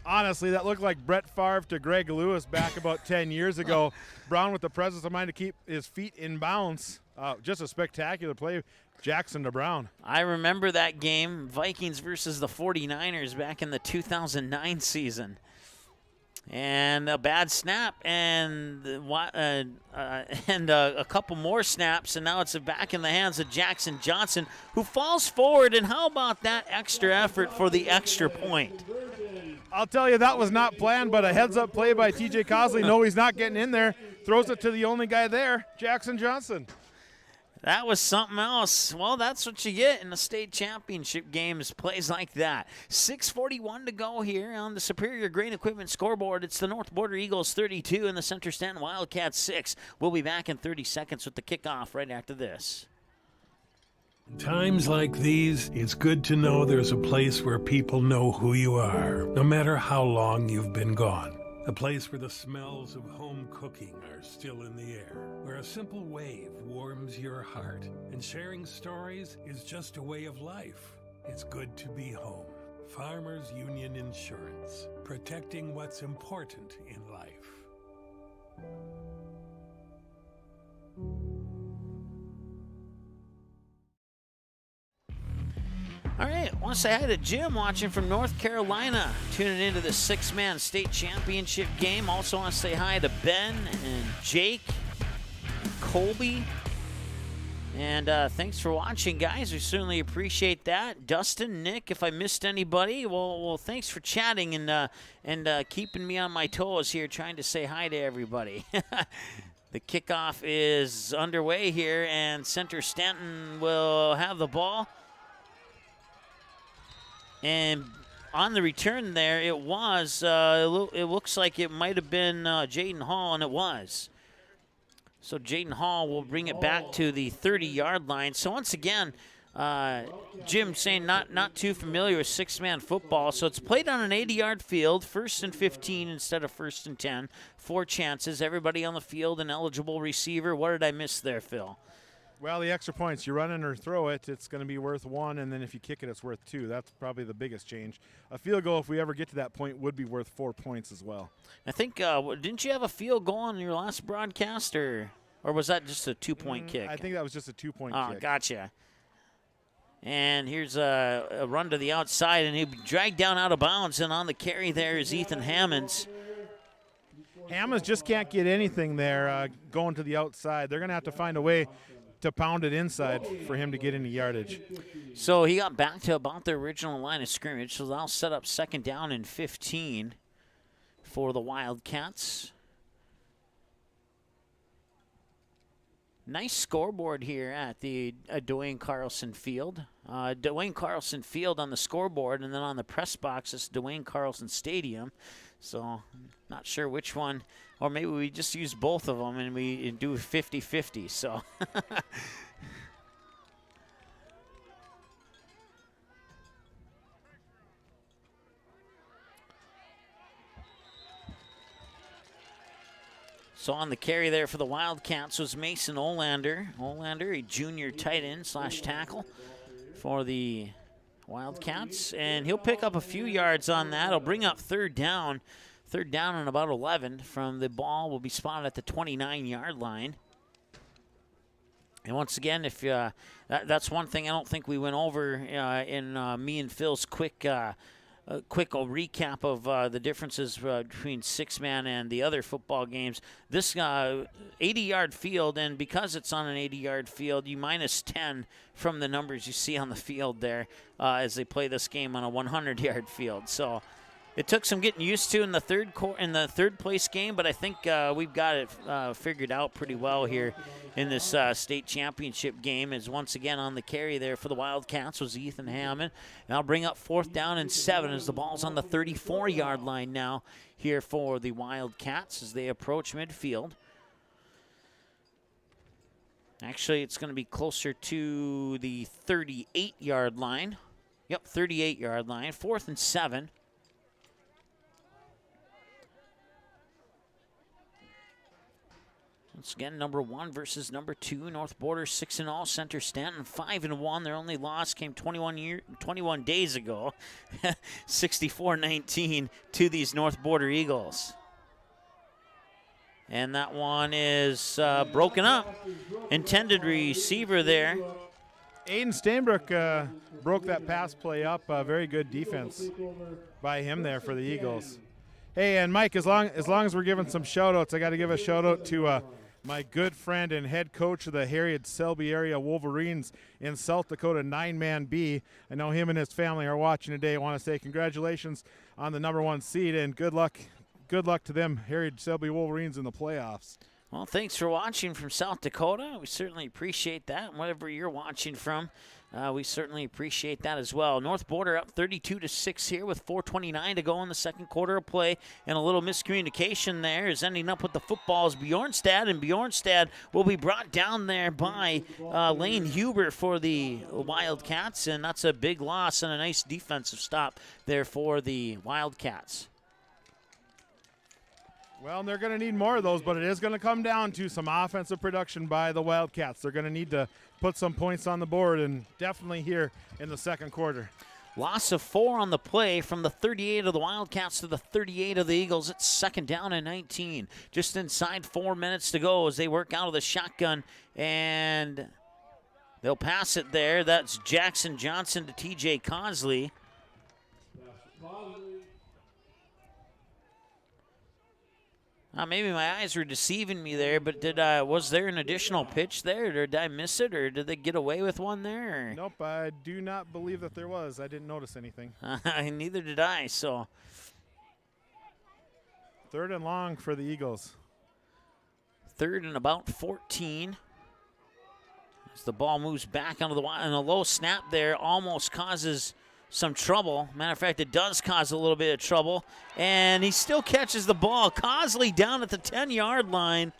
F: Honestly, that looked like Brett Favre to Greg Lewis back about 10 years ago. Brown with the presence of mind to keep his feet in bounds. Just a spectacular play, Jackson to Brown.
E: I remember that game, Vikings versus the 49ers back in the 2009 season. And a bad snap, and a couple more snaps, and now it's back in the hands of Jackson Johnson, who falls forward. And how about that extra effort for the extra point?
F: I'll tell you, that was not planned, but a heads-up play by T.J. Cosley. No, he's not getting in there. Throws it to the only guy there, Jackson Johnson.
E: That was something else. Well, that's what you get in the state championship games, plays like that. 6:41 to go here on the Superior Grain Equipment scoreboard. It's the North Border Eagles 32 and the Center-Stanton Wildcats 6. We'll be back in 30 seconds with the kickoff right after this.
H: Times like these, it's good to know there's a place where people know who you are, no matter how long you've been gone. A place where the smells of home cooking are still in the air, where a simple wave warms your heart, and sharing stories is just a way of life. It's good to be home. Farmers Union Insurance, protecting what's important in life.
E: All right, I want to say hi to Jim watching from North Carolina, tuning into the six-man state championship game. Also want to say hi to Ben and Jake and Colby. And thanks for watching, guys. We certainly appreciate that. Dustin, Nick, if I missed anybody, well, thanks for chatting and keeping me on my toes here, trying to say hi to everybody. The kickoff is underway here, and Center-Stanton will have the ball. And on the return there, it was, it looks like it might have been Jaden Hall, and it was. So Jaden Hall will bring it back to the 30-yard line. So once again, Jim saying not too familiar with six-man football. So it's played on an 80-yard field, 1st and 15 instead of 1st and 10. 4 chances, everybody on the field, an eligible receiver. What did I miss there, Phil?
F: Well, the extra points, you run it or throw it, it's going to be worth 1, and then if you kick it, it's worth 2. That's probably the biggest change. A field goal, if we ever get to that point, would be worth 4 points as well.
E: I think, didn't you have a field goal on your last broadcast, or was that just a 2-point kick?
F: I think that was just a 2-point
E: kick.
F: Oh,
E: gotcha. And here's a run to the outside, and he'll be dragged down out of bounds, and on the carry there is Ethan Hammonds.
F: Hammonds just can't get anything there going to the outside. They're going to have to find a way to pound it inside for him to get any yardage.
E: So he got back to about the original line of scrimmage, so they'll set up 2nd down and 15 for the Wildcats. Nice scoreboard here at the Dwayne Carlson Field. Dwayne Carlson Field on the scoreboard, and then on the press box it's Dwayne Carlson Stadium. So not sure which one, or maybe we just use both of them and we do 50-50. So So on the carry there for the Wildcats was Mason Olander. Olander, a junior tight end / tackle for the Wildcats. And he'll pick up a few yards on that. He'll bring up 3rd down. 3rd down and about 11 from the ball will be spotted at the 29-yard line. And once again, if that's one thing I don't think we went over in me and Phil's quick recap of the differences between six-man and the other football games. This 80-yard field, and because it's on an 80-yard field, you minus 10 from the numbers you see on the field there as they play this game on a 100-yard field. So it took some getting used to in the third place game, but I think we've got it figured out pretty well here in this state championship game. Is once again on the carry there for the Wildcats was Ethan Hammond. And I'll bring up 4th down and 7 as the ball's on the 34-yard line now here for the Wildcats as they approach midfield. Actually, it's going to be closer to the 38-yard line. Yep, 38-yard line. 4th and 7. Once again, number 1 versus number 2. North Border 6-0. Center-Stanton 5-1. Their only loss came 21 days ago, 64-19 to these North Border Eagles. And that one is broken up. Intended receiver there.
F: Aiden Steinbrook broke that pass play up. Very good defense by him there for the Eagles. Hey, and Mike, as long as we're giving some shout-outs, I got to give a shout-out to my good friend and head coach of the Harriet-Selby area Wolverines in South Dakota 9-man B. I know him and his family are watching today. I want to say congratulations on the number 1 seed, and good luck to them Harriet-Selby Wolverines in the playoffs.
E: Well, thanks for watching from South Dakota. We certainly appreciate that. And whatever you're watching from, we certainly appreciate that as well. North Border up 32-6 here with 4:29 to go in the second quarter of play. And a little miscommunication there is ending up with the footballs Bjornstad. And Bjornstad will be brought down there by Lane Huber for the Wildcats. And that's a big loss and a nice defensive stop there for the Wildcats.
F: Well, and they're going to need more of those, but it is going to come down to some offensive production by the Wildcats. They're going to need to put some points on the board, and definitely here in the second quarter.
E: Loss of 4 on the play from the 38 of the Wildcats to the 38 of the Eagles. It's second down and 19. Just inside 4 minutes to go as they work out of the shotgun, and they'll pass it there. That's Jackson Johnson to TJ Cosley. Maybe my eyes were deceiving me there, but was there an additional pitch there? Did I miss it, or did they get away with one there? Or?
F: Nope, I do not believe that there was. I didn't notice anything.
E: Neither did I, so.
F: 3rd and long for the Eagles.
E: 3rd and about 14. As the ball moves back onto the line, and a low snap there almost causes some trouble. Matter of fact, it does cause a little bit of trouble. And he still catches the ball. Cosley down at the 10-yard line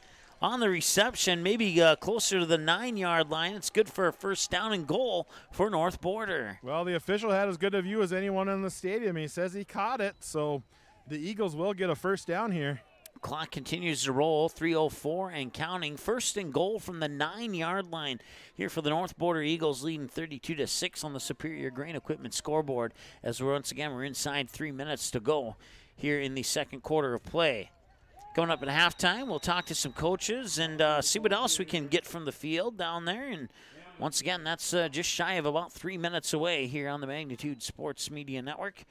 E: on the reception, maybe closer to the 9-yard line. It's good for a first down and goal for North Border.
F: Well, the official had as good a view as anyone in the stadium. He says he caught it, so the Eagles will get a first down here.
E: Clock continues to roll, 3:04 and counting. First and goal from the 9-yard line here for the North Border Eagles, leading 32-6 on the Superior Grain Equipment scoreboard. As we're inside 3 minutes to go here in the second quarter of play. Coming up at halftime, we'll talk to some coaches and see what else we can get from the field down there. And once again, that's just shy of about 3 minutes away here on the Magnitude Sports Media Network.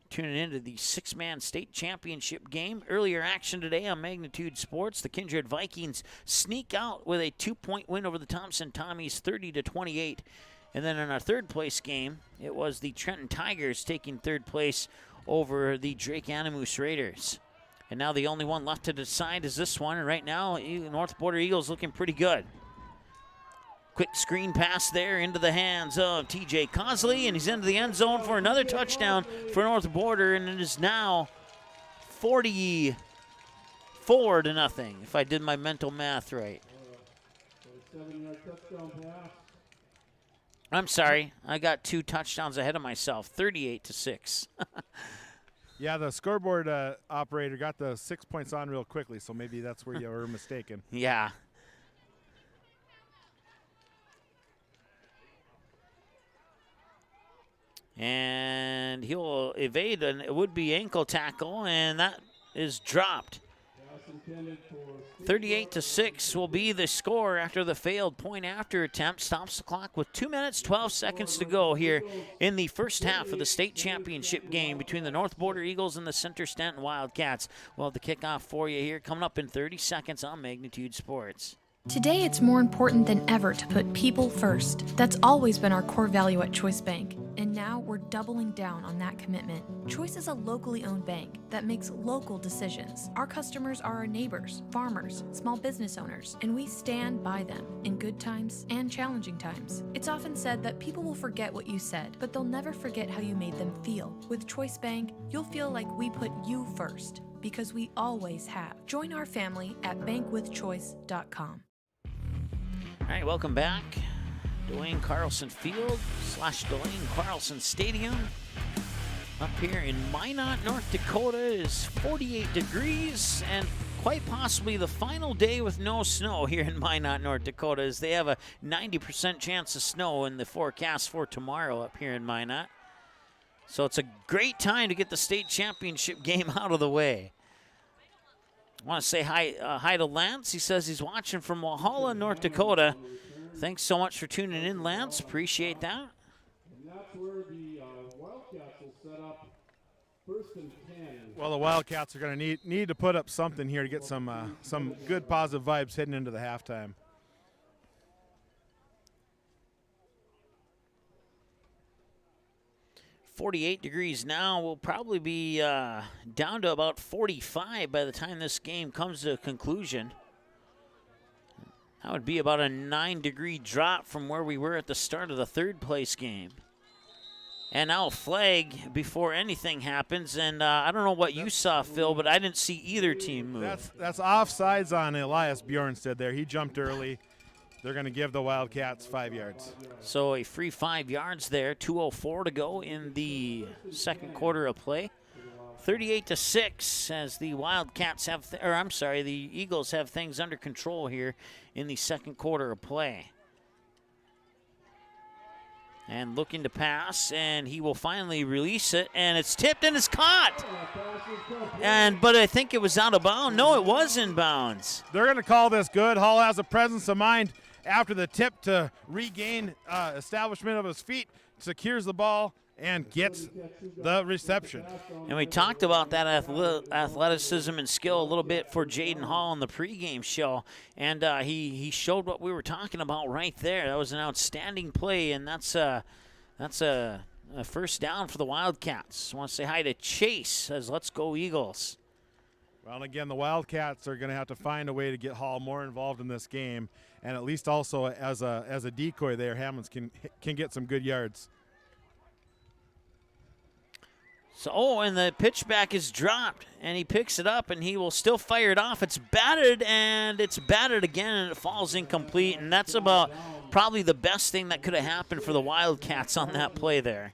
E: Tuning into the 6-man state championship game. Earlier action today on Magnitude Sports. The Kindred Vikings sneak out with a 2-point win over the Thompson Tommies, 30-28. And then in our third place game, it was the Trenton Tigers taking third place over the Drake Animus Raiders. And now the only one left to decide is this one. And right now, North Border Eagles looking pretty good. Quick screen pass there into the hands of TJ Cosley, and he's into the end zone for another touchdown for North Border, and it is now 44-0, if I did my mental math right. I'm sorry, I got 2 touchdowns ahead of myself, 38-6.
F: Yeah, the scoreboard operator got the 6 points on real quickly, so maybe that's where you were mistaken.
E: Yeah. And he'll evade a would-be ankle tackle, and that is dropped. 38-6 will be the score after the failed point-after attempt. Stops the clock with 2 minutes, 12 seconds to go here in the first half of the state championship game between the North Border Eagles and the Center-Stanton Wildcats. We'll have the kickoff for you here coming up in 30 seconds on Magnitude Sports.
D: Today, it's more important than ever to put people first. That's always been our core value at Choice Bank. And now we're doubling down on that commitment. Choice is a locally owned bank that makes local decisions. Our customers are our neighbors, farmers, small business owners, and we stand by them in good times and challenging times. It's often said that people will forget what you said, but they'll never forget how you made them feel. With Choice Bank, you'll feel like we put you first, because we always have. Join our family at bankwithchoice.com.
E: All right, welcome back. Dwayne Carlson Field / Dwayne Carlson Stadium. Up here in Minot, North Dakota is 48 degrees and quite possibly the final day with no snow here in Minot, North Dakota, as they have a 90% chance of snow in the forecast for tomorrow up here in Minot. So it's a great time to get the state championship game out of the way. I want to say hi to Lance. He says he's watching from Walhalla, North Dakota. Thanks so much for tuning in, Lance. Appreciate that.
I: And that's where the Wildcats will set up 1st and 10.
F: Well, the Wildcats are going to need to put up something here to get some good positive vibes heading into the halftime.
E: .48 degrees now. We'll probably be down to about 45 by the time this game comes to a conclusion. That would be about a 9-degree drop from where we were at the start of the third place game. And now a flag before anything happens. And I don't know what you saw, Phil, but I didn't see either team move.
F: That's offsides on Elias Bjornstad there. He jumped early. They're going to give the Wildcats 5 yards.
E: So a free 5 yards there. 2:04 to go in the second quarter of play. 38-6 as the Wildcats have, the Eagles have things under control here in the second quarter of play. And looking to pass, and he will finally release it, and it's tipped and it's caught. But I think it was out of bounds. No, it was in bounds.
F: They're going to call this good. Hall has a presence of mind after the tip to regain establishment of his feet, secures the ball, and gets the reception.
E: And we talked about that athleticism and skill a little bit for Jaden Hall in the pregame show, and he showed what we were talking about right there. That was an outstanding play, and that's a first down for the Wildcats. I want to say hi to Chase, says let's go Eagles.
F: Well, and again, the Wildcats are going to have to find a way to get Hall more involved in this game, and at least also as a decoy there, Hammonds can get some good yards.
E: So, and the pitch back is dropped, and he picks it up, and he will still fire it off. It's batted, and it's batted again, and it falls incomplete, and that's about probably the best thing that could have happened for the Wildcats on that play there.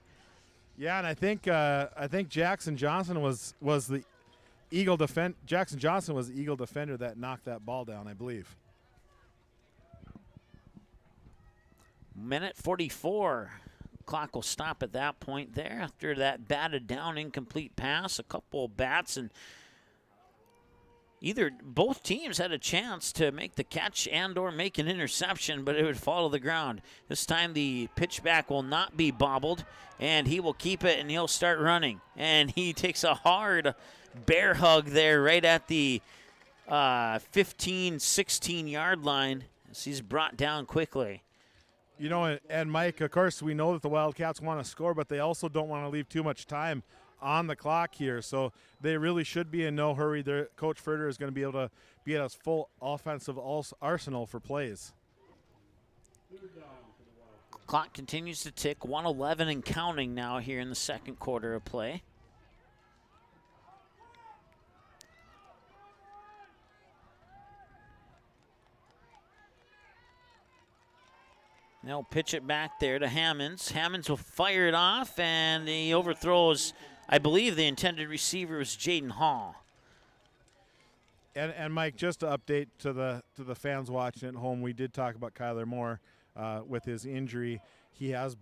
F: Yeah, and I think Jackson Johnson was the Eagle defender that knocked that ball down, I believe.
E: Minute 44. Clock will stop at that point there after that batted down incomplete pass. A couple of bats, and both teams had a chance to make the catch and or make an interception, but it would fall to the ground. This time the pitchback will not be bobbled, and he will keep it, and he'll start running. And he takes a hard bear hug there right at the 15, 16-yard line as he's brought down quickly.
F: You know, and Mike, of course, we know that the Wildcats want to score, but they also don't want to leave too much time on the clock here. So they really should be in no hurry. Coach Furter is going to be able to be at his full offensive arsenal for plays.
E: Clock continues to tick, 1:11 and counting now here in the second quarter of play. They'll pitch it back there to Hammonds. Hammonds will fire it off, and he overthrows, I believe the intended receiver was Jaden Hall.
F: And Mike, just to update to the fans watching at home, we did talk about Kyler Moore with his injury. He has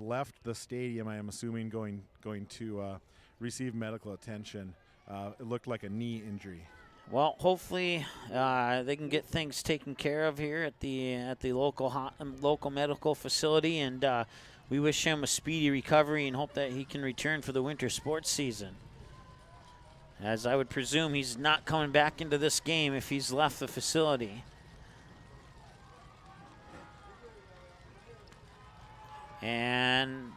F: left the stadium, I am assuming, going to receive medical attention. It looked like a knee injury.
E: Well, hopefully they can get things taken care of here at the local medical facility, and we wish him a speedy recovery and hope that he can return for the winter sports season. As I would presume he's not coming back into this game if he's left the facility. And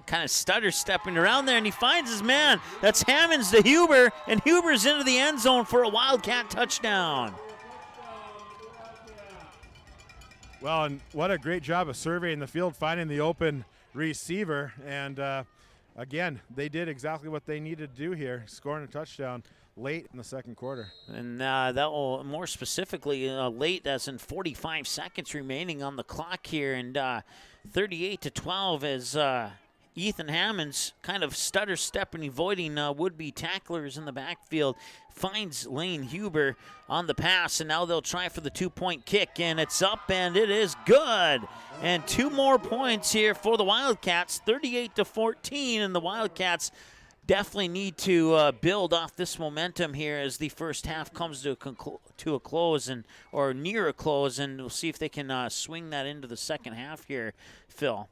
E: kind of stutter stepping around there, and he finds his man. That's Hammonds to Huber, and Huber's into the end zone for a Wildcat touchdown.
F: Well, and what a great job of surveying the field, finding the open receiver, and again, they did exactly what they needed to do here, scoring a touchdown late in the second quarter. And
E: that will, more specifically, late as in 45 seconds remaining on the clock here, and 38-12 as Ethan Hammonds kind of stutter stepping, avoiding would-be tacklers in the backfield, finds Lane Huber on the pass, and now they'll try for the two-point kick, and it's up, and it is good. And 2 more points here for the Wildcats, 38-14, and the Wildcats definitely need to build off this momentum here as the first half comes to a close, or near a close, and we'll see if they can swing that into the second half here, Phil.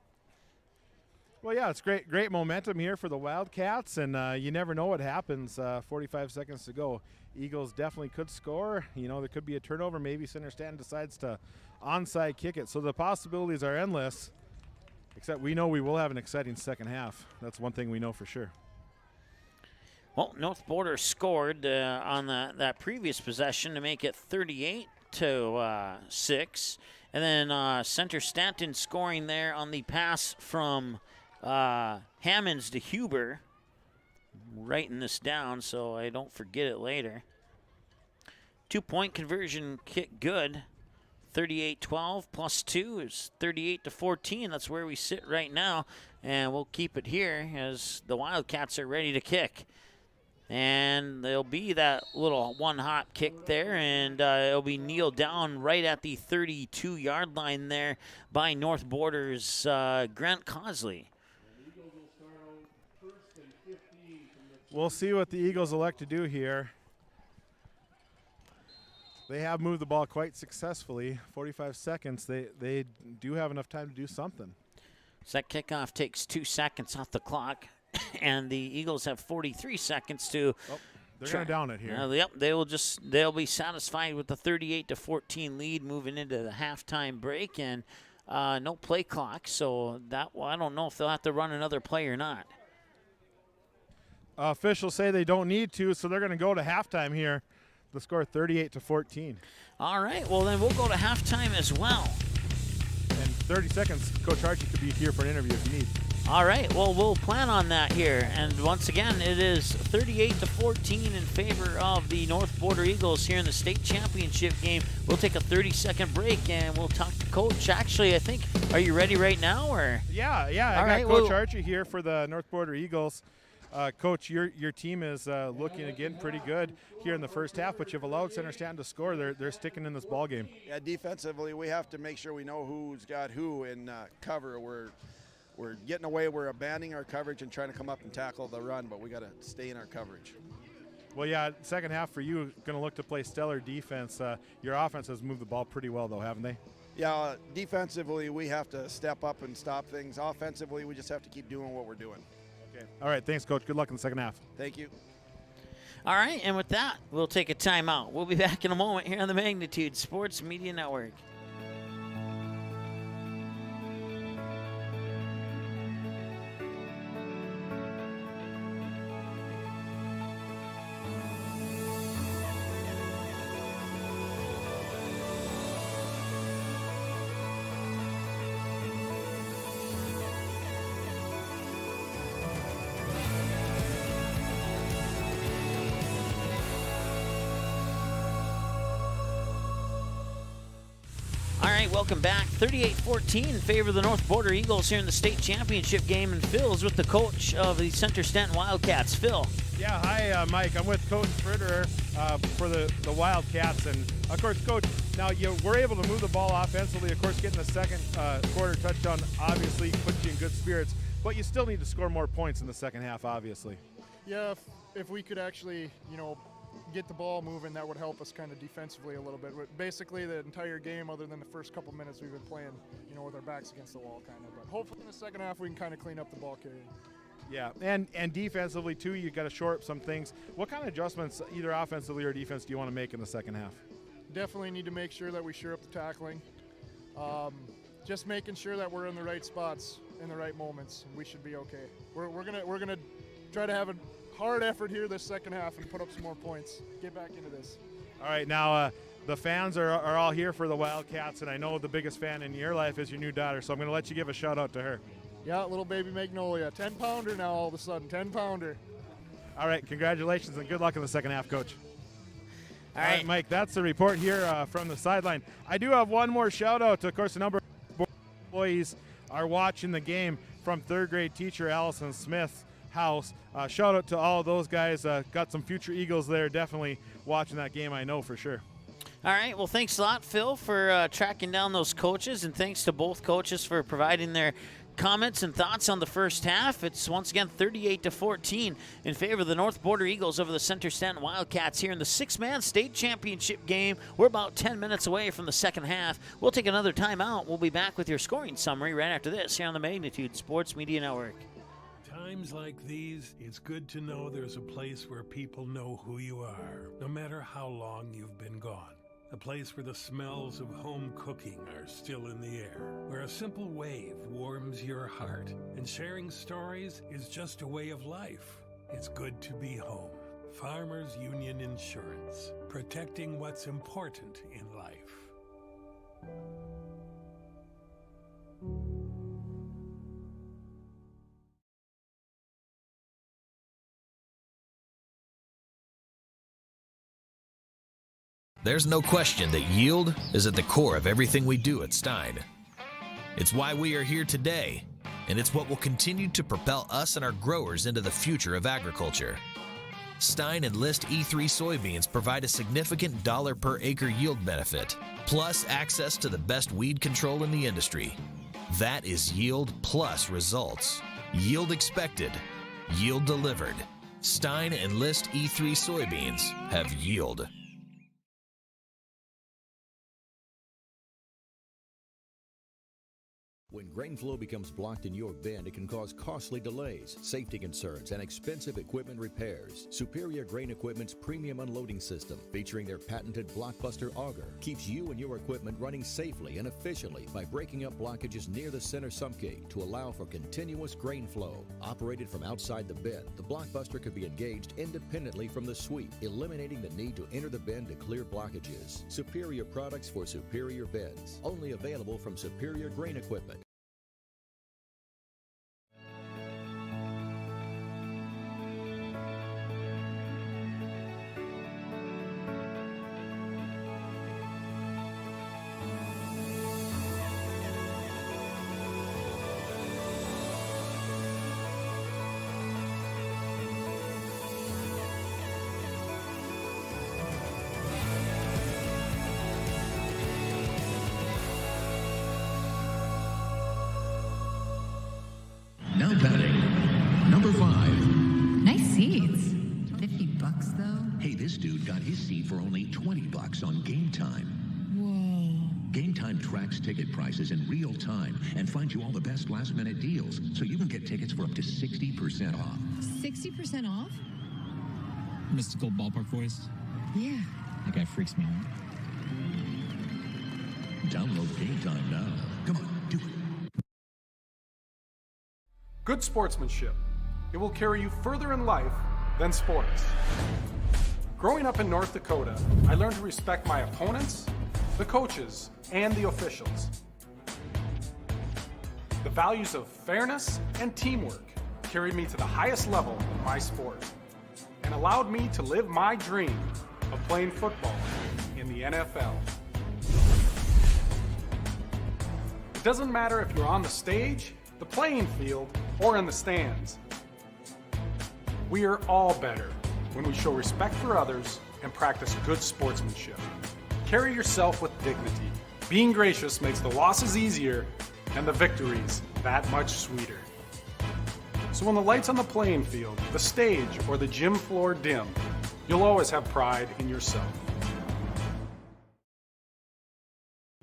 F: Well, yeah, it's great momentum here for the Wildcats, and you never know what happens. 45 seconds to go. Eagles definitely could score. You know, there could be a turnover. Maybe Center-Stanton decides to onside kick it. So the possibilities are endless, except we know we will have an exciting second half. That's one thing we know for sure.
E: Well, North Border scored on that previous possession to make it 38-6. And then Center-Stanton scoring there on the pass from Hammonds to Huber. I'm writing this down so I don't forget it later. 2-point conversion kick good. 38-12 plus 2 is 38-14. That's where we sit right now, and we'll keep it here as the Wildcats are ready to kick. And there'll be that little one-hop kick there, and it'll be kneeled down right at the 32-yard line there by North Border's Grant Cosley.
F: We'll see what the Eagles elect to do here. They have moved the ball quite successfully. 45 seconds. They do have enough time to do something.
E: So that kickoff takes 2 seconds off the clock, and the Eagles have 43 seconds to.
F: Oh, they're going to down it here.
E: Yep, they'll be satisfied with the 38-14 lead moving into the halftime break, and no play clock. So I don't know if they'll have to run another play or not.
F: Officials say they don't need to, so they're going to go to halftime here. The score 38-14.
E: All right, well then we'll go to halftime as well.
F: In 30 seconds, Coach Archie could be here for an interview if you need.
E: All right, well we'll plan on that here. And once again, it is 38-14 in favor of the North Border Eagles here in the state championship game. We'll take a 30-second break and we'll talk to Coach. Actually, I think, are you ready right now? Or?
F: Yeah. I got Coach Archie here for the North Border Eagles. Coach, your team is looking again pretty good here in the first half, but you've allowed Center-Stanton to score. They're sticking in this ball game.
J: Yeah, defensively, we have to make sure we know who's got who in cover. We're getting away. We're abandoning our coverage and trying to come up and tackle the run, but we got to stay in our coverage.
F: Well, yeah, second half for you, going to look to play stellar defense. Your offense has moved the ball pretty well, though, haven't they?
J: Yeah, defensively, we have to step up and stop things. Offensively, we just have to keep doing what we're doing.
F: Okay. All right, thanks, Coach. Good luck in the second half.
J: Thank you.
E: All right, and with that, we'll take a timeout. We'll be back in a moment here on the Magnitude Sports Media Network. Welcome back. 38-14 in favor of the North Border Eagles here in the state championship game, and Phil's with the coach of the Center-Stanton Wildcats. Phil.
F: Yeah, hi, Mike. I'm with Coach Fritterer for the Wildcats. And, of course, Coach, now you were able to move the ball offensively. Of course, getting the second quarter touchdown obviously puts you in good spirits. But you still need to score more points in the second half, obviously.
K: Yeah, if we could actually, get the ball moving, that would help us kind of defensively a little bit. But basically, the entire game, other than the first couple minutes, we've been playing, with our backs against the wall kind of. But hopefully in the second half, we can kind of clean up the ball carrying.
F: Yeah, and defensively, too, you got to shore up some things. What kind of adjustments, either offensively or defense, do you want to make in the second half?
K: Definitely need to make sure that we shore up the tackling. Just making sure that we're in the right spots in the right moments, and we should be okay. We're gonna try to have a hard effort here this second half and put up some more points. Get back into this.
F: All right, now the fans are all here for the Wildcats, and I know the biggest fan in your life is your new daughter, so I'm going to let you give a shout out to her.
K: Yeah, little baby Magnolia, 10-pounder now all of a sudden, 10-pounder.
F: All right, congratulations and good luck in the second half, Coach.
E: All right,
F: Mike, that's the report here from the sideline. I do have one more shout out to, of course, a number of employees are watching the game from third grade teacher Allison Smith's house. Shout out to all of those guys. Got some future Eagles there definitely watching that game, I know for sure.
E: All right, well, thanks a lot, Phil, for tracking down those coaches, and thanks to both coaches for providing their comments and thoughts on the first half. It's once again 38-14 in favor of the North Border Eagles over the Center-Stanton Wildcats here in the six-man state championship game. We're about 10 minutes away from the second half. We'll take another timeout. We'll be back with your scoring summary right after this here on the Magnitude Sports Media Network.
H: Times like these, it's good to know there's a place where people know who you are, no matter how long you've been gone. A place where the smells of home cooking are still in the air, where a simple wave warms your heart, and sharing stories is just a way of life. It's good to be home. Farmers Union Insurance, protecting what's important in life.
L: There's no question that yield is at the core of everything we do at Stein. It's why we are here today, and it's what will continue to propel us and our growers into the future of agriculture. Stein Enlist E3 soybeans provide a significant dollar per acre yield benefit, plus access to the best weed control in the industry. That is yield plus results. Yield expected, yield delivered. Stein Enlist E3 soybeans have yield.
C: When grain flow becomes blocked in your bin, it can cause costly delays, safety concerns, and expensive equipment repairs. Superior Grain Equipment's premium unloading system, featuring their patented blockbuster auger, keeps you and your equipment running safely and efficiently by breaking up blockages near the center sump gate to allow for continuous grain flow. Operated from outside the bin, the blockbuster could be engaged independently from the sweep, eliminating the need to enter the bin to clear blockages. Superior products for superior bins. Only available from Superior Grain Equipment.
M: Now batting, number 5.
N: Nice seats. $50 though?
M: Hey, this dude got his seat for only $20 on Game Time.
N: Whoa.
M: Game Time tracks ticket prices in real time and finds you all the best last-minute deals, so you can get tickets for up to 60% off.
N: 60% off?
O: Mystical ballpark voice?
N: Yeah.
O: That guy freaks me out.
M: Download Game Time now. Come on, do it.
G: Good sportsmanship. It will carry you further in life than sports. Growing up in North Dakota, I learned to respect my opponents, the coaches, and the officials. The values of fairness and teamwork carried me to the highest level of my sport and allowed me to live my dream of playing football in the NFL. It doesn't matter if you're on the stage, the playing field, or in the stands. We are all better when we show respect for others and practice good sportsmanship. Carry yourself with dignity. Being gracious makes the losses easier and the victories that much sweeter. So when the lights on the playing field, the stage, or the gym floor dim, you'll always have pride in yourself.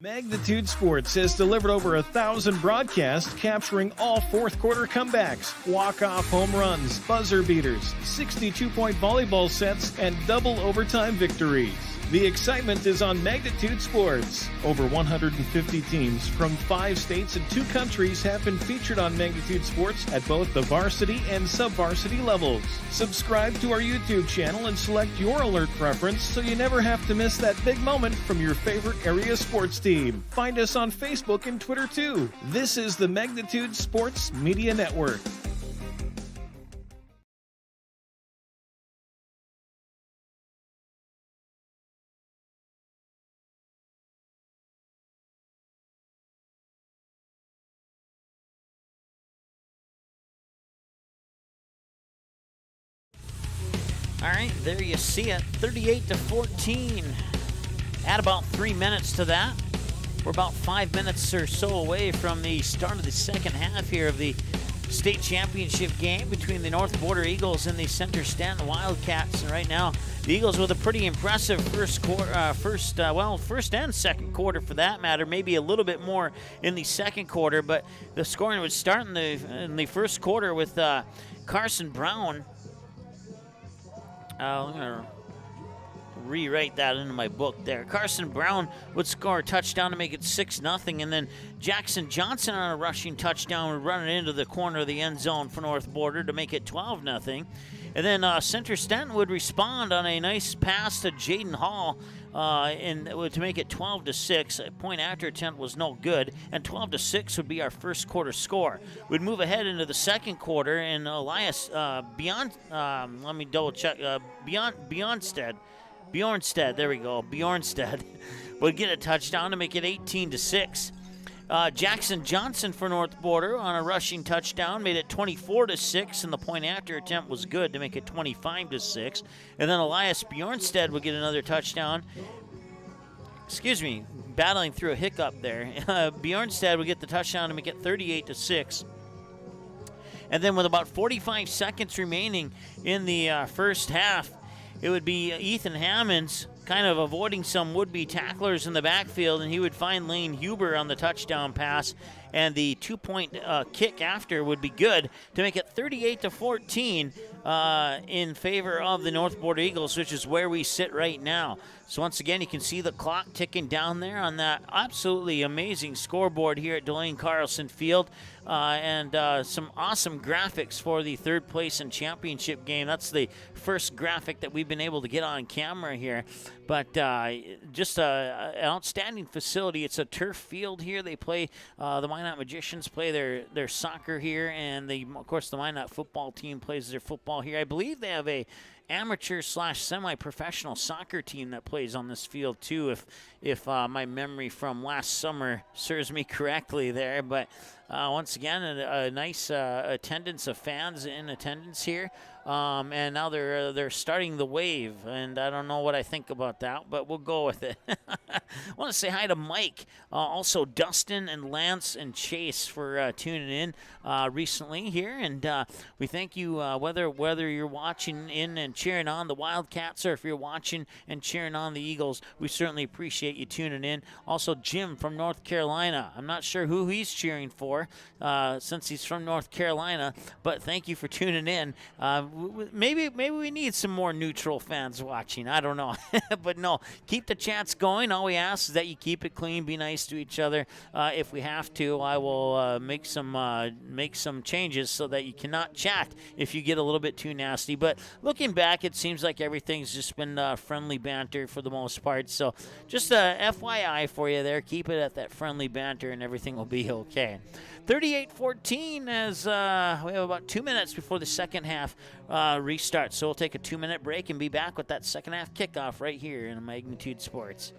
P: Magnitude Sports has delivered over 1,000 broadcasts capturing all fourth quarter comebacks, walk-off home runs, buzzer beaters, 62-point volleyball sets, and double overtime victories. The excitement is on Magnitude Sports. Over 150 teams from 5 states and 2 countries have been featured on Magnitude Sports at both the varsity and sub-varsity levels. Subscribe to our YouTube channel and select your alert preference so you never have to miss that big moment from your favorite area sports team. Find us on Facebook and Twitter too. This is the Magnitude Sports Media Network.
E: All right, there you see it, 38-14. Add about 3 minutes to that. We're about 5 minutes or so away from the start of the second half here of the state championship game between the North Border Eagles and the Center-Stanton Wildcats. And right now, the Eagles with a pretty impressive first and second quarter for that matter. Maybe a little bit more in the second quarter, but the scoring would start in the first quarter with Carson Brown. I'm going to rewrite that into my book there. Carson Brown would score a touchdown to make it 6-0, and then Jackson Johnson on a rushing touchdown would run it into the corner of the end zone for North Border to make it 12-0. And then Center-Stanton would respond on a nice pass to Jaden Hall to make it 12-6. A point after attempt was no good, and 12-6 would be our first quarter score. We'd move ahead into the second quarter, and Elias Beyonstead Bjornstad, there we go. Bjornstad would get a touchdown to make it 18-6. Jackson Johnson for North Border on a rushing touchdown made it 24-6, and the point after attempt was good to make it 25-6. And then Elias Bjornstad would get another touchdown. Battling through a hiccup there. Bjornstad would get the touchdown to make it 38-6. And then with about 45 seconds remaining in the first half, it would be Ethan Hammonds kind of avoiding some would-be tacklers in the backfield, and he would find Lane Huber on the touchdown pass, and the two-point kick after would be good to make it 38-14 in favor of the North Border Eagles, which is where we sit right now. So once again, you can see the clock ticking down there on that absolutely amazing scoreboard here at Delane Carlson Field, and some awesome graphics for the third place and championship game. That's the first graphic that we've been able to get on camera here. But just an outstanding facility. It's a turf field here. They play, the Minot Magicians play their soccer here, and of course the Minot football team plays their football here. I believe they have a amateur/semi-professional soccer team that plays on this field too, if my memory from last summer serves me correctly there. But once again, a nice attendance of fans in attendance here. And now they're starting the wave, and I don't know what I think about that, but we'll go with it. I want to say hi to Mike, also Dustin and Lance and Chase for tuning in recently here, and we thank you whether you're watching in and cheering on the Wildcats or if you're watching and cheering on the Eagles. We certainly appreciate you tuning in. Also Jim from North Carolina. I'm not sure who he's cheering for since he's from North Carolina, but thank you for tuning in. Maybe we need some more neutral fans watching. I don't know. But no, keep the chats going. All we ask is that you keep it clean, be nice to each other. If we have to, I will make some changes so that you cannot chat if you get a little bit too nasty. But looking back, it seems like everything's just been friendly banter for the most part. So just a FYI for you there. Keep it at that friendly banter and everything will be okay. 38-14 as we have about 2 minutes before the second half restarts. So we'll take a 2-minute break and be back with that second half kickoff right here in Magnitude Sports.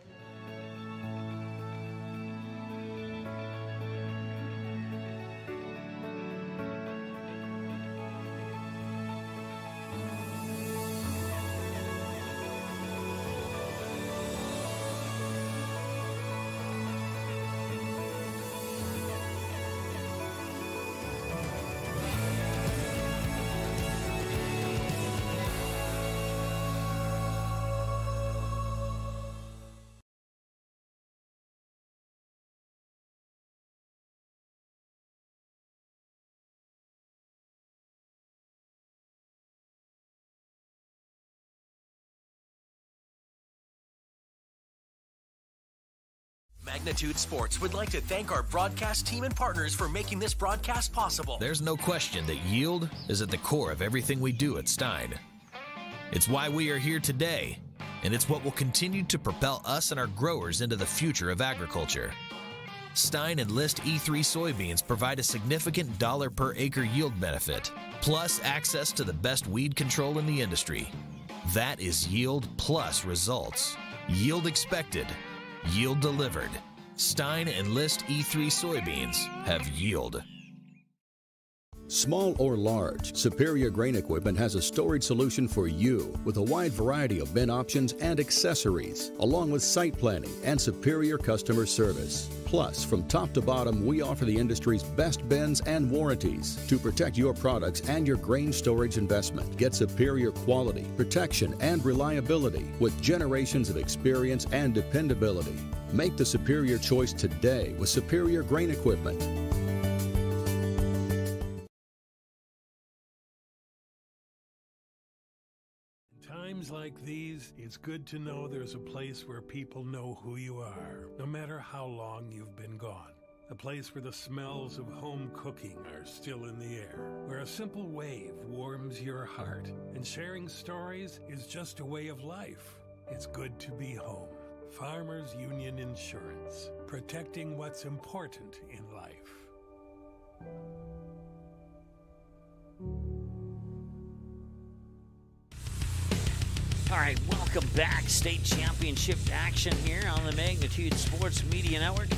A: Magnitude Sports would like to thank our broadcast team and partners for making this broadcast possible.
L: There's no question that yield is at the core of everything we do at Stein. It's why we are here today, and it's what will continue to propel us and our growers into the future of agriculture. Stein and List E3 soybeans provide a significant dollar per acre yield benefit, plus access to the best weed control in the industry. That is yield plus results. Yield expected. Yield delivered. Stein and List E3 soybeans have yield.
C: Small or large, Superior Grain Equipment has a storage solution for you with a wide variety of bin options and accessories, along with site planning and superior customer service. Plus, from top to bottom, we offer the industry's best bins and warranties to protect your products and your grain storage investment. Get superior quality, protection, and reliability with generations of experience and dependability. Make the superior choice today with Superior Grain Equipment.
H: Times like these, it's good to know there's a place where people know who you are, no matter how long you've been gone. A place where the smells of home cooking are still in the air, where a simple wave warms your heart, and sharing stories is just a way of life. It's good to be home. Farmers Union Insurance, protecting what's important in life.
E: All right, welcome back. State championship action here on the Magnitude Sports Media Network.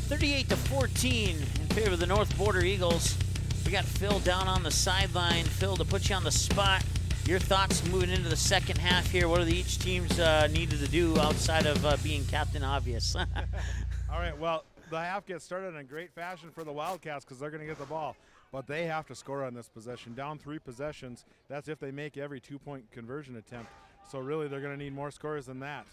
E: 38-14 in favor of the North Border Eagles. We got Phil down on the sideline. Phil, to put you on the spot, your thoughts moving into the second half here. What are each teams needed to do outside of being Captain Obvious?
F: All right, well, the half gets started in great fashion for the Wildcats because they're going to get the ball. But they have to score on this possession. Down 3 possessions, that's if they make every 2-point conversion attempt. So really, they're going to need more scores than that.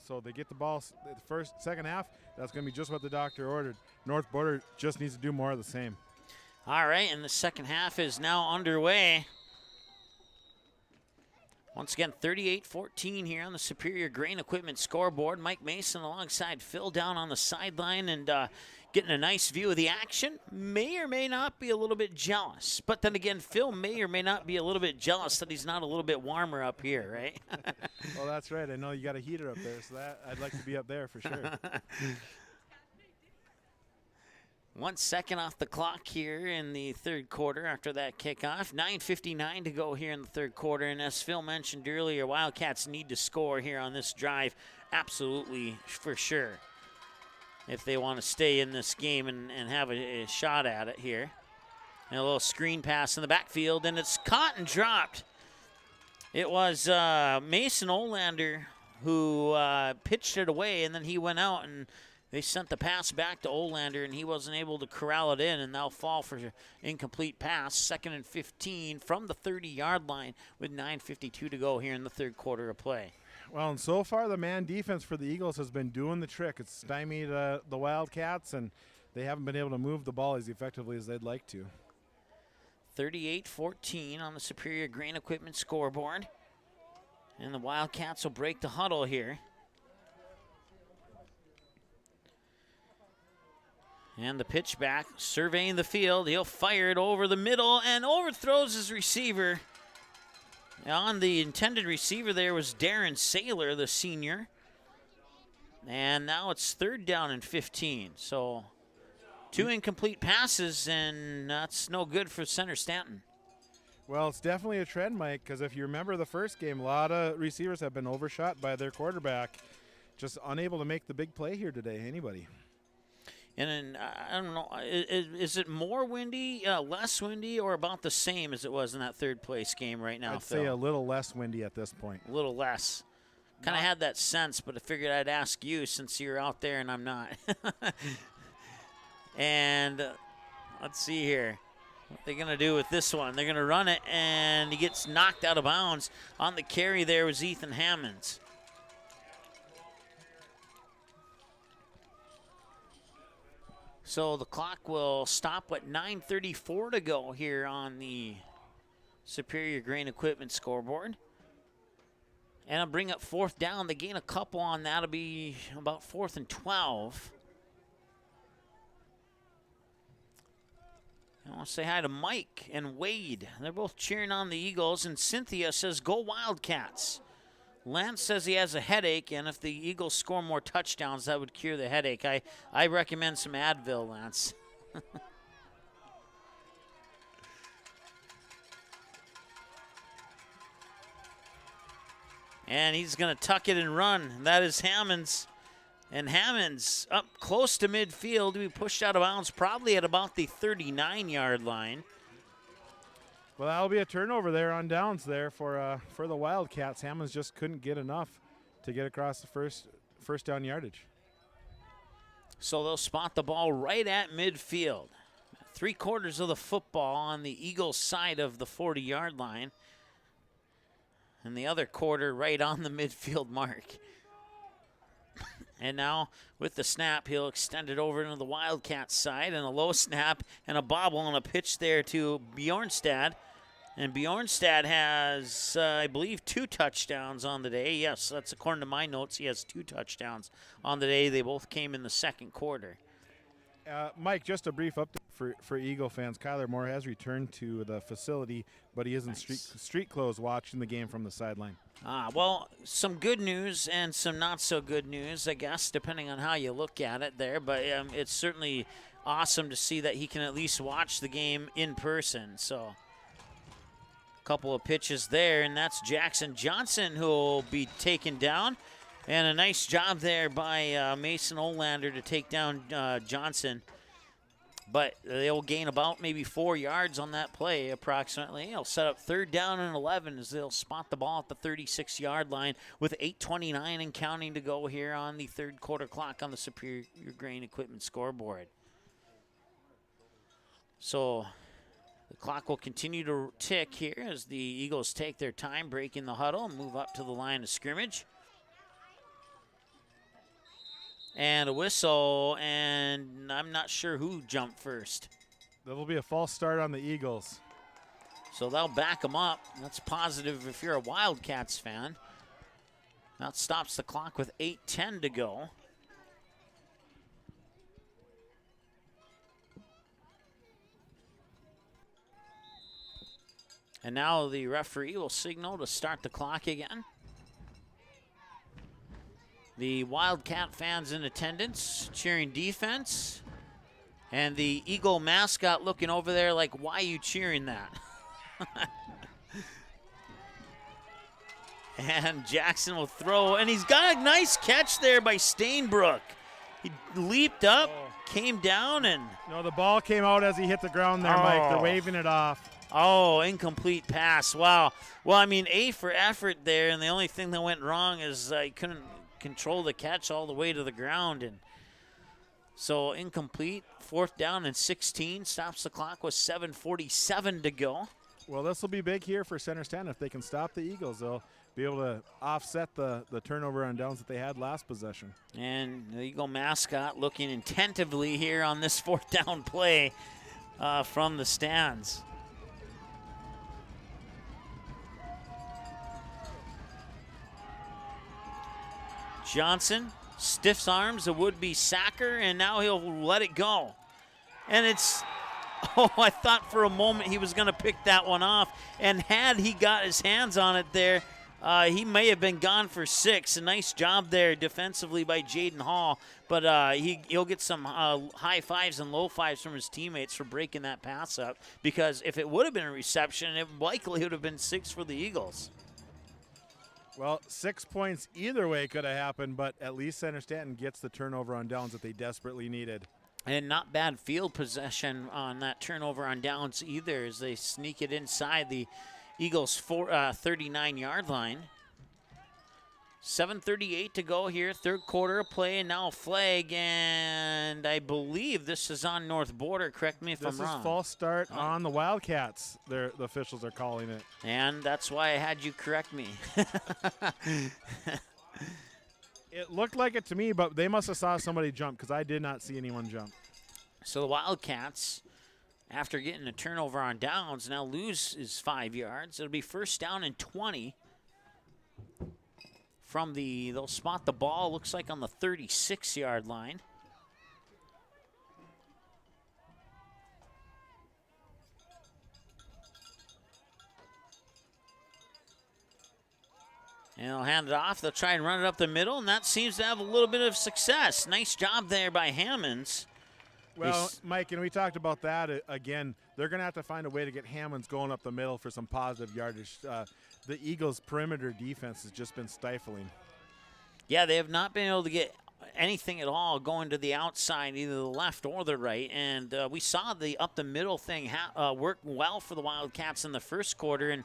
F: So they get the ball the second half. That's going to be just what the doctor ordered. North Border just needs to do more of the same.
E: All right, and the second half is now underway. Once again, 38-14 here on the Superior Grain Equipment scoreboard. Mike Mason alongside Phil down on the sideline and getting a nice view of the action. May or may not be a little bit jealous. But then again, Phil may or may not be a little bit jealous that he's not a little bit warmer up here, right?
F: Well, that's right. I know you got a heater up there, so I'd like to be up there for sure.
E: 1 second off the clock here in the third quarter after that kickoff. 9:59 to go here in the third quarter. And as Phil mentioned earlier, Wildcats need to score here on this drive. Absolutely, for sure, if they want to stay in this game and have a shot at it here. And a little screen pass in the backfield, and it's caught and dropped. It was Mason Olander who pitched it away, and then he went out and they sent the pass back to Olander, and he wasn't able to corral it in, and they'll fall for incomplete pass. 2nd and 15 from the 30-yard line with 9:52 to go here in the third quarter of play.
F: Well, and so far the man defense for the Eagles has been doing the trick. It's stymied the Wildcats, and they haven't been able to move the ball as effectively as they'd like to.
E: 38-14 on the Superior Grain Equipment scoreboard. And the Wildcats will break the huddle here. And the pitch back, surveying the field. He'll fire it over the middle and overthrows his receiver. On the intended receiver there was Darren Saylor, the senior. And now it's 3rd down and 15. So 2 incomplete passes, and that's no good for Center-Stanton.
F: Well, it's definitely a trend, Mike, because if you remember the first game, a lot of receivers have been overshot by their quarterback. Just unable to make the big play here today, anybody.
E: And then, I don't know, is it more windy, less windy, or about the same as it was in that third place game right now,
F: I'd
E: Phil?
F: say a little less windy at this point.
E: A little less. Kind of had that sense, but I figured I'd ask you since you're out there and I'm not. And let's see here. What they're going to do with this one. They're going to run it, and he gets knocked out of bounds. On the carry there was Ethan Hammonds. So the clock will stop at 9:34 to go here on the Superior Grain Equipment scoreboard. And I'll bring up 4th down. They gain a couple on that. It'll be about 4th and 12. I want to say hi to Mike and Wade. They're both cheering on the Eagles. And Cynthia says, "Go Wildcats." Lance says he has a headache, and if the Eagles score more touchdowns, that would cure the headache. I recommend some Advil, Lance. And he's going to tuck it and run. That is Hammonds. And Hammonds up close to midfield to be pushed out of bounds, probably at about the 39-yard line.
F: Well, that'll be a turnover there on downs there for the Wildcats. Hammonds just couldn't get enough to get across the first down yardage.
E: So they'll spot the ball right at midfield. 3/4 of the football on the Eagles side of the 40-yard line. And the other quarter right on the midfield mark. And now with the snap, he'll extend it over into the Wildcats side, and a low snap and a bobble and a pitch there to Bjornstad. And Bjornstad has, I believe, 2 touchdowns on the day. Yes, that's according to my notes. He has 2 touchdowns on the day. They both came in the second quarter.
F: Mike, just a brief update for Eagle fans. Kyler Moore has returned to the facility, but he is in street clothes watching the game from the sideline.
E: Well, some good news and some not so good news, I guess, depending on how you look at it there. But it's certainly awesome to see that he can at least watch the game in person. So Couple of pitches there, and that's Jackson Johnson who will be taken down. And a nice job there by Mason Olander to take down Johnson. But they'll gain about maybe 4 yards on that play approximately. They'll set up 3rd down and 11 as they'll spot the ball at the 36-yard line with 8:29 and counting to go here on the third quarter clock on the Superior Grain Equipment scoreboard. So the clock will continue to tick here as the Eagles take their time, break in the huddle, and move up to the line of scrimmage. And a whistle, and I'm not sure who jumped first.
F: There will be a false start on the Eagles.
E: So they'll back them up. That's positive if you're a Wildcats fan. That stops the clock with 8:10 to go. And now the referee will signal to start the clock again. The Wildcat fans in attendance cheering defense. And the Eagle mascot looking over there like, why are you cheering that? And Jackson will throw, and he's got a nice catch there by Stainbrook. He leaped up, came down, and...
F: No, the ball came out as he hit the ground there, Mike. They're waving it off.
E: Oh, incomplete pass. Wow. Well, I mean, A for effort there, and the only thing that went wrong is he couldn't control the catch all the way to the ground. And so incomplete. 4th down and 16. Stops the clock with 7:47 to go.
F: Well, this will be big here for Center-Stanton. If they can stop the Eagles, they'll be able to offset the turnover on downs that they had last possession.
E: And the Eagle mascot looking attentively here on this 4th down play from the stands. Johnson stiffs arms, a would-be sacker, and now he'll let it go. And it's, I thought for a moment he was going to pick that one off. And had he got his hands on it there, he may have been gone for 6. A nice job there defensively by Jaden Hall. But he'll get some high fives and low fives from his teammates for breaking that pass up. Because if it would have been a reception, it likely would have been 6 for the Eagles.
F: Well, 6 points either way could have happened, but at least Center-Stanton gets the turnover on downs that they desperately needed.
E: And not bad field possession on that turnover on downs either as they sneak it inside the Eagles' 39-yard line. 7:38 to go here, third quarter of play, and now a flag, and I believe this is on North Border. Correct me if I'm wrong.
F: This is false start on the Wildcats. The officials are calling it.
E: And that's why I had you correct me.
F: It looked like it to me, but they must have saw somebody jump because I did not see anyone jump.
E: So the Wildcats, after getting a turnover on downs, now loses 5 yards. It'll be 1st down and 20. They'll spot the ball, looks like on the 36-yard line. And they'll hand it off. They'll try and run it up the middle, and that seems to have a little bit of success. Nice job there by Hammonds.
F: Well, Mike, and we talked about that again. They're going to have to find a way to get Hammonds going up the middle for some positive yardage. The Eagles' perimeter defense has just been stifling.
E: Yeah, they have not been able to get anything at all going to the outside, either the left or the right. And we saw the up-the-middle thing work well for the Wildcats in the first quarter. And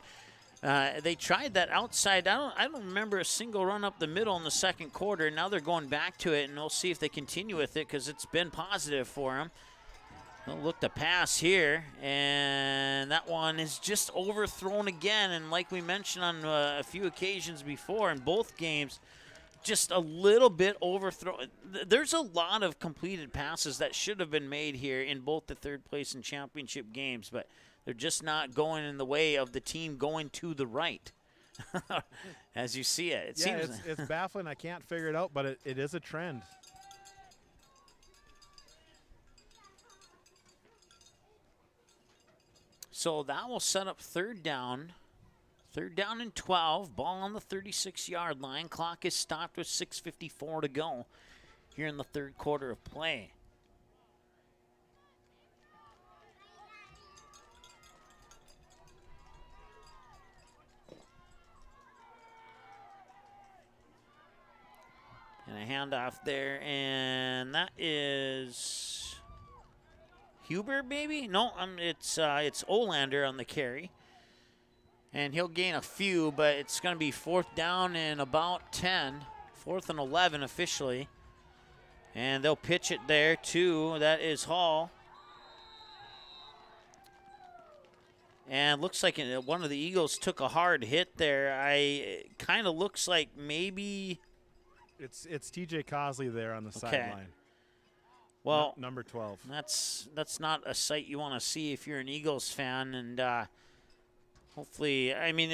E: they tried that outside. I don't remember a single run up the middle in the second quarter. And now they're going back to it, and we'll see if they continue with it because it's been positive for them. They'll look to pass here, and that one is just overthrown again. And like we mentioned on a few occasions before in both games, just a little bit overthrown. There's a lot of completed passes that should have been made here in both the third place and championship games, but they're just not going in the way of the team going to the right. As you see it.
F: It's baffling. I can't figure it out, but it is a trend.
E: So that will set up 3rd down. 3rd down and 12. Ball on the 36-yard line. Clock is stopped with 6:54 to go here in the third quarter of play. And a handoff there, and that is Huber, maybe? No, it's Olander on the carry. And he'll gain a few, but it's going to be 4th down and about 10. 4th and 11 officially. And they'll pitch it there, too. That is Hall. And looks like one of the Eagles took a hard hit there. It kind of looks like maybe...
F: It's TJ Cosley there on the sideline.
E: Well,
F: number 12.
E: That's not a sight you want to see if you're an Eagles fan, and hopefully, I mean,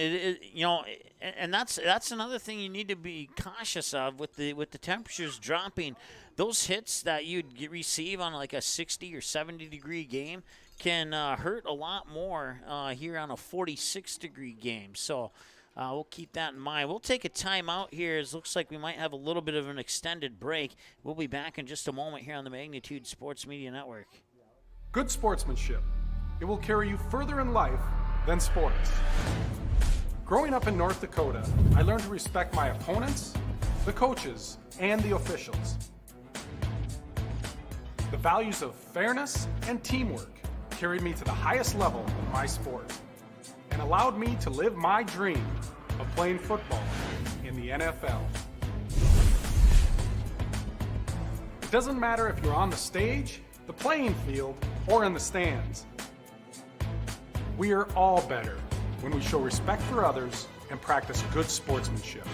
E: and that's another thing you need to be cautious of with the temperatures dropping. Those hits that you'd receive on like a 60 or 70 degree game can hurt a lot more here on a 46 degree game. So. We'll keep that in mind. We'll take a timeout here. It looks like we might have a little bit of an extended break. We'll be back in just a moment here on the Magnitude Sports Media Network.
G: Good sportsmanship. It will carry you further in life than sports. Growing up in North Dakota, I learned to respect my opponents, the coaches, and the officials. The values of fairness and teamwork carried me to the highest level of my sport and allowed me to live my dream of playing football in the NFL. It doesn't matter if you're on the stage, the playing field, or in the stands. We are all better when we show respect for others and practice good sportsmanship.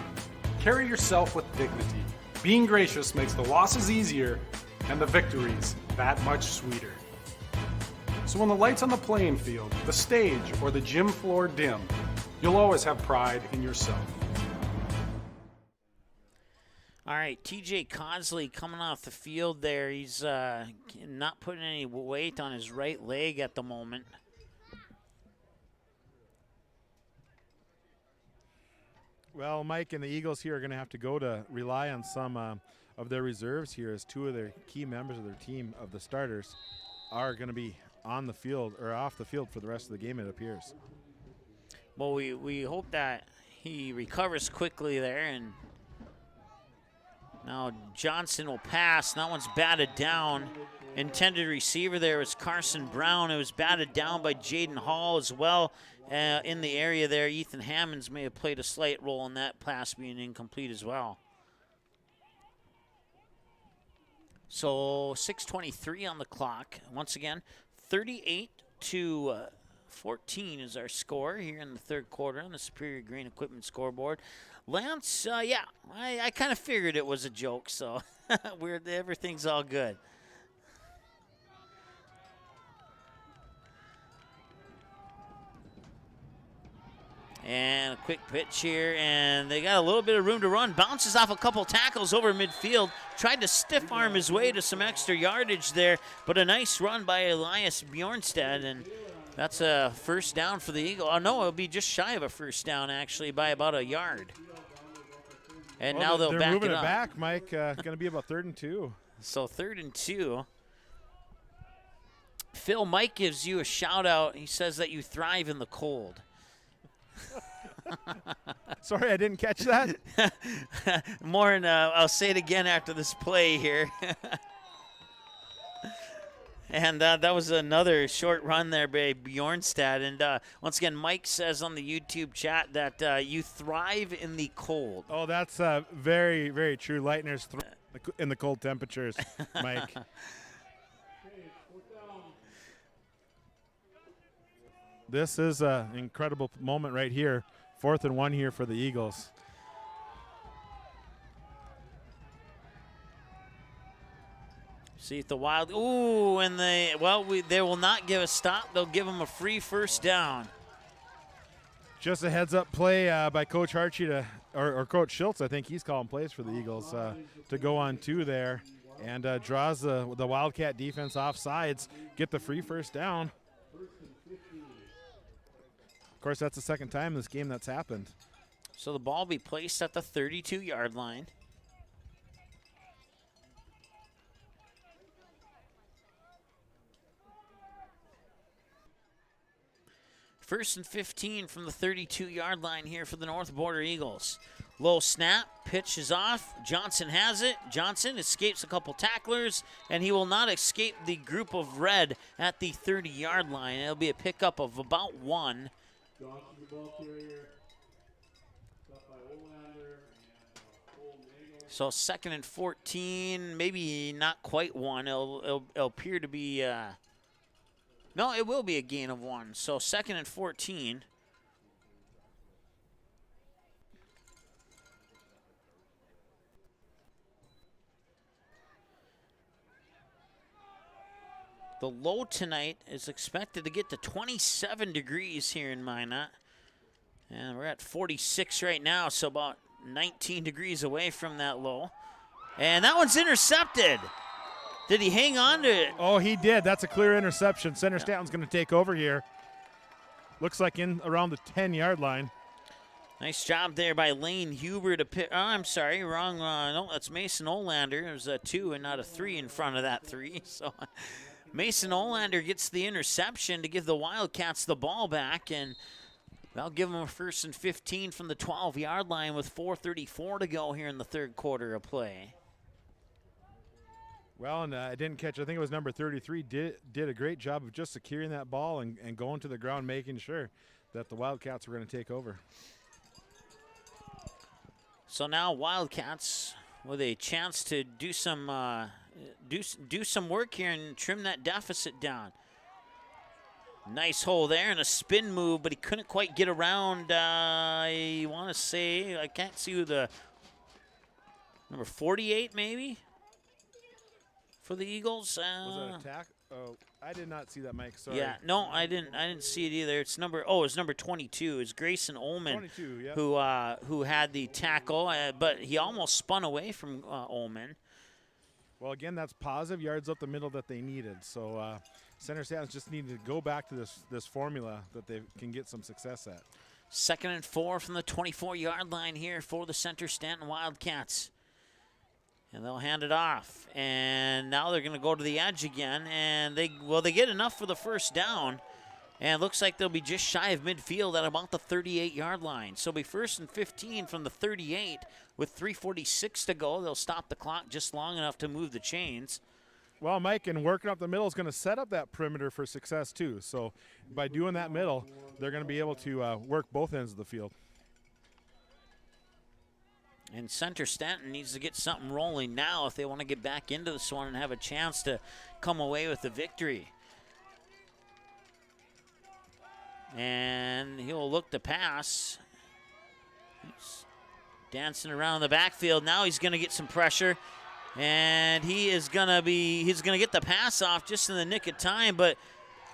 G: Carry yourself with dignity. Being gracious makes the losses easier and the victories that much sweeter. So when the lights on the playing field, the stage, or the gym floor dim, you'll always have pride in yourself.
E: All right, TJ Cosley coming off the field there. He's not putting any weight on his right leg at the moment.
F: Well, Mike and the Eagles here are going to have to go to rely on some of their reserves here, as two of their key members of their team, of the starters, are going to be on the field or off the field for the rest of the game, it appears.
E: Well, we hope that he recovers quickly there, and now Johnson will pass. That one's batted down. Intended receiver there was Carson Brown. It was batted down by Jaden Hall as well in the area there. Ethan Hammonds may have played a slight role in that pass being incomplete as well. So 6:23 on the clock. Once again, 38-14 is our score here in the third quarter on the Superior Grain Equipment scoreboard. Lance, I kind of figured it was a joke, so everything's all good. And a quick pitch here, and they got a little bit of room to run. Bounces off a couple tackles over midfield. Tried to stiff arm his way to some extra yardage there, but a nice run by Elias Bjornstad, and that's a first down for the Eagle. Oh, no, it'll be just shy of a first down, actually, by about a yard. And now they're back
F: moving
E: it up.
F: Back, Mike. Going to be about 3rd and 2.
E: So 3rd and 2. Phil, Mike gives you a shout out. He says that you thrive in the cold.
F: Sorry, I didn't catch that.
E: More, and I'll say it again after this play here. And that was another short run there by Bjornstad. And once again, Mike says on the YouTube chat that you thrive in the cold.
F: Oh, that's very, very true. Lightners in the cold temperatures, Mike. This is an incredible moment right here. 4th and 1 here for the Eagles.
E: See if the Wild, and they will not give a stop. They'll give them a free first down.
F: Just a heads-up play by Coach Harchie or Coach Schultz. I think he's calling plays for the Eagles to go on 2 there, and draws the Wildcat defense off sides, get the free first down. Of course, that's the second time this game that's happened.
E: So the ball will be placed at the 32-yard line. First and 15 from the 32-yard line here for the North Border Eagles. Low snap, pitch is off. Johnson has it. Johnson escapes a couple tacklers, and he will not escape the group of red at the 30-yard line. It'll be a pickup of about 1.
I: Johnson, the ball carrier. Stopped by Olander and
E: So 2nd and 14, maybe not quite 1. It'll appear to be, no, it will be a gain of 1. So 2nd and 14. The low tonight is expected to get to 27 degrees here in Minot. And we're at 46 right now, so about 19 degrees away from that low. And that one's intercepted. Did he hang on to it?
F: Oh, he did. That's a clear interception. Center-Stanton's going to take over here. Looks like in around the 10-yard line.
E: Nice job there by Lane Huber to pick. Oh, I'm sorry, wrong. No, that's Mason Olander. There's a 2 and not a 3 in front of that 3. So Mason Olander gets the interception to give the Wildcats the ball back, and they'll give them a 1st and 15 from the 12-yard line with 4:34 to go here in the 3rd quarter of play.
F: Well, and I didn't catch, I think it was number 33, did a great job of just securing that ball and going to the ground, making sure that the Wildcats were going to take over.
E: So now Wildcats with a chance to do some work here and trim that deficit down. Nice hole there and a spin move, but he couldn't quite get around. I want to say, I can't see who the number 48 maybe for the Eagles.
F: Was it attack? Oh, I did not see that, Mike. Sorry.
E: Yeah, no, I didn't see it either. It's number 22. It's Grayson Ullman,
F: 22, yeah.
E: who had the tackle, but he almost spun away from Ullman.
F: Well, again, that's positive yards up the middle that they needed. So Center-Stanton just needed to go back to this formula that they can get some success at.
E: 2nd and 4 from the 24-yard line here for the Center-Stanton Wildcats. And they'll hand it off. And now they're going to go to the edge again. And they get enough for the 1st down. And it looks like they'll be just shy of midfield at about the 38-yard line. So it'll be 1st and 15 from the 38 with 3:46 to go. They'll stop the clock just long enough to move the chains.
F: Well, Mike, and working up the middle is going to set up that perimeter for success too. So by doing that middle, they're going to be able to work both ends of the field.
E: And Center-Stanton needs to get something rolling now if they want to get back into this one and have a chance to come away with the victory. And he'll look to pass. He's dancing around the backfield. Now he's going to get some pressure. And he's going to get the pass off just in the nick of time, but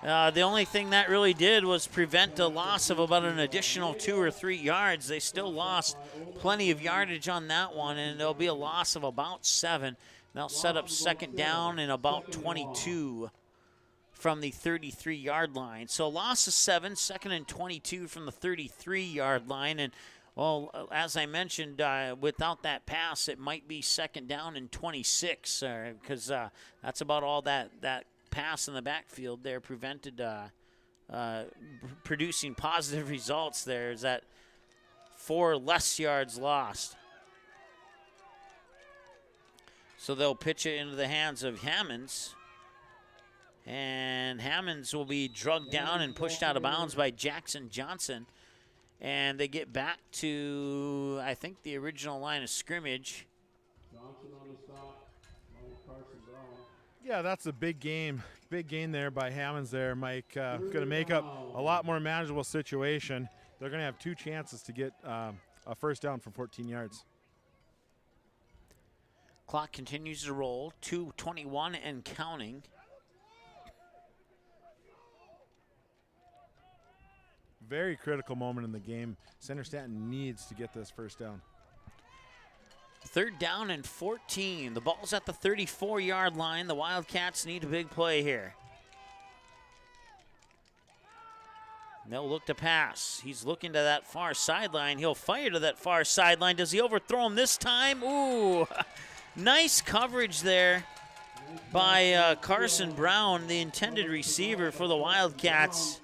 E: the only thing that really did was prevent a loss of about an additional 2 or 3 yards. They still lost plenty of yardage on that one, and there'll be a loss of about 7. They'll set up 2nd down and about 22 from the 33-yard line. So loss of 7, 2nd and 22 from the 33-yard line. And, well, as I mentioned, without that pass, it might be 2nd down and 26 because that's about all that pass in the backfield there prevented producing positive results there. Is that 4 less yards lost. So they'll pitch it into the hands of Hammonds. And Hammonds will be drugged down and pushed out of bounds by Jackson Johnson. And they get back to, I think, the original line of scrimmage.
I: Johnson on the stop. Carson Brown.
F: Yeah, that's a big game. Big gain there by Hammonds there, Mike. Going to make up a lot more manageable situation. They're going to have 2 chances to get a 1st down from 14 yards.
E: Clock continues to roll. 2:21 and counting.
F: Very critical moment in the game. Center-Stanton needs to get this 1st down.
E: 3rd down and 14. The ball's at the 34-yard line. The Wildcats need a big play here. They'll look to pass. He's looking to that far sideline. He'll fire to that far sideline. Does he overthrow him this time? Ooh, nice coverage there by Carson Brown, the intended receiver for the Wildcats.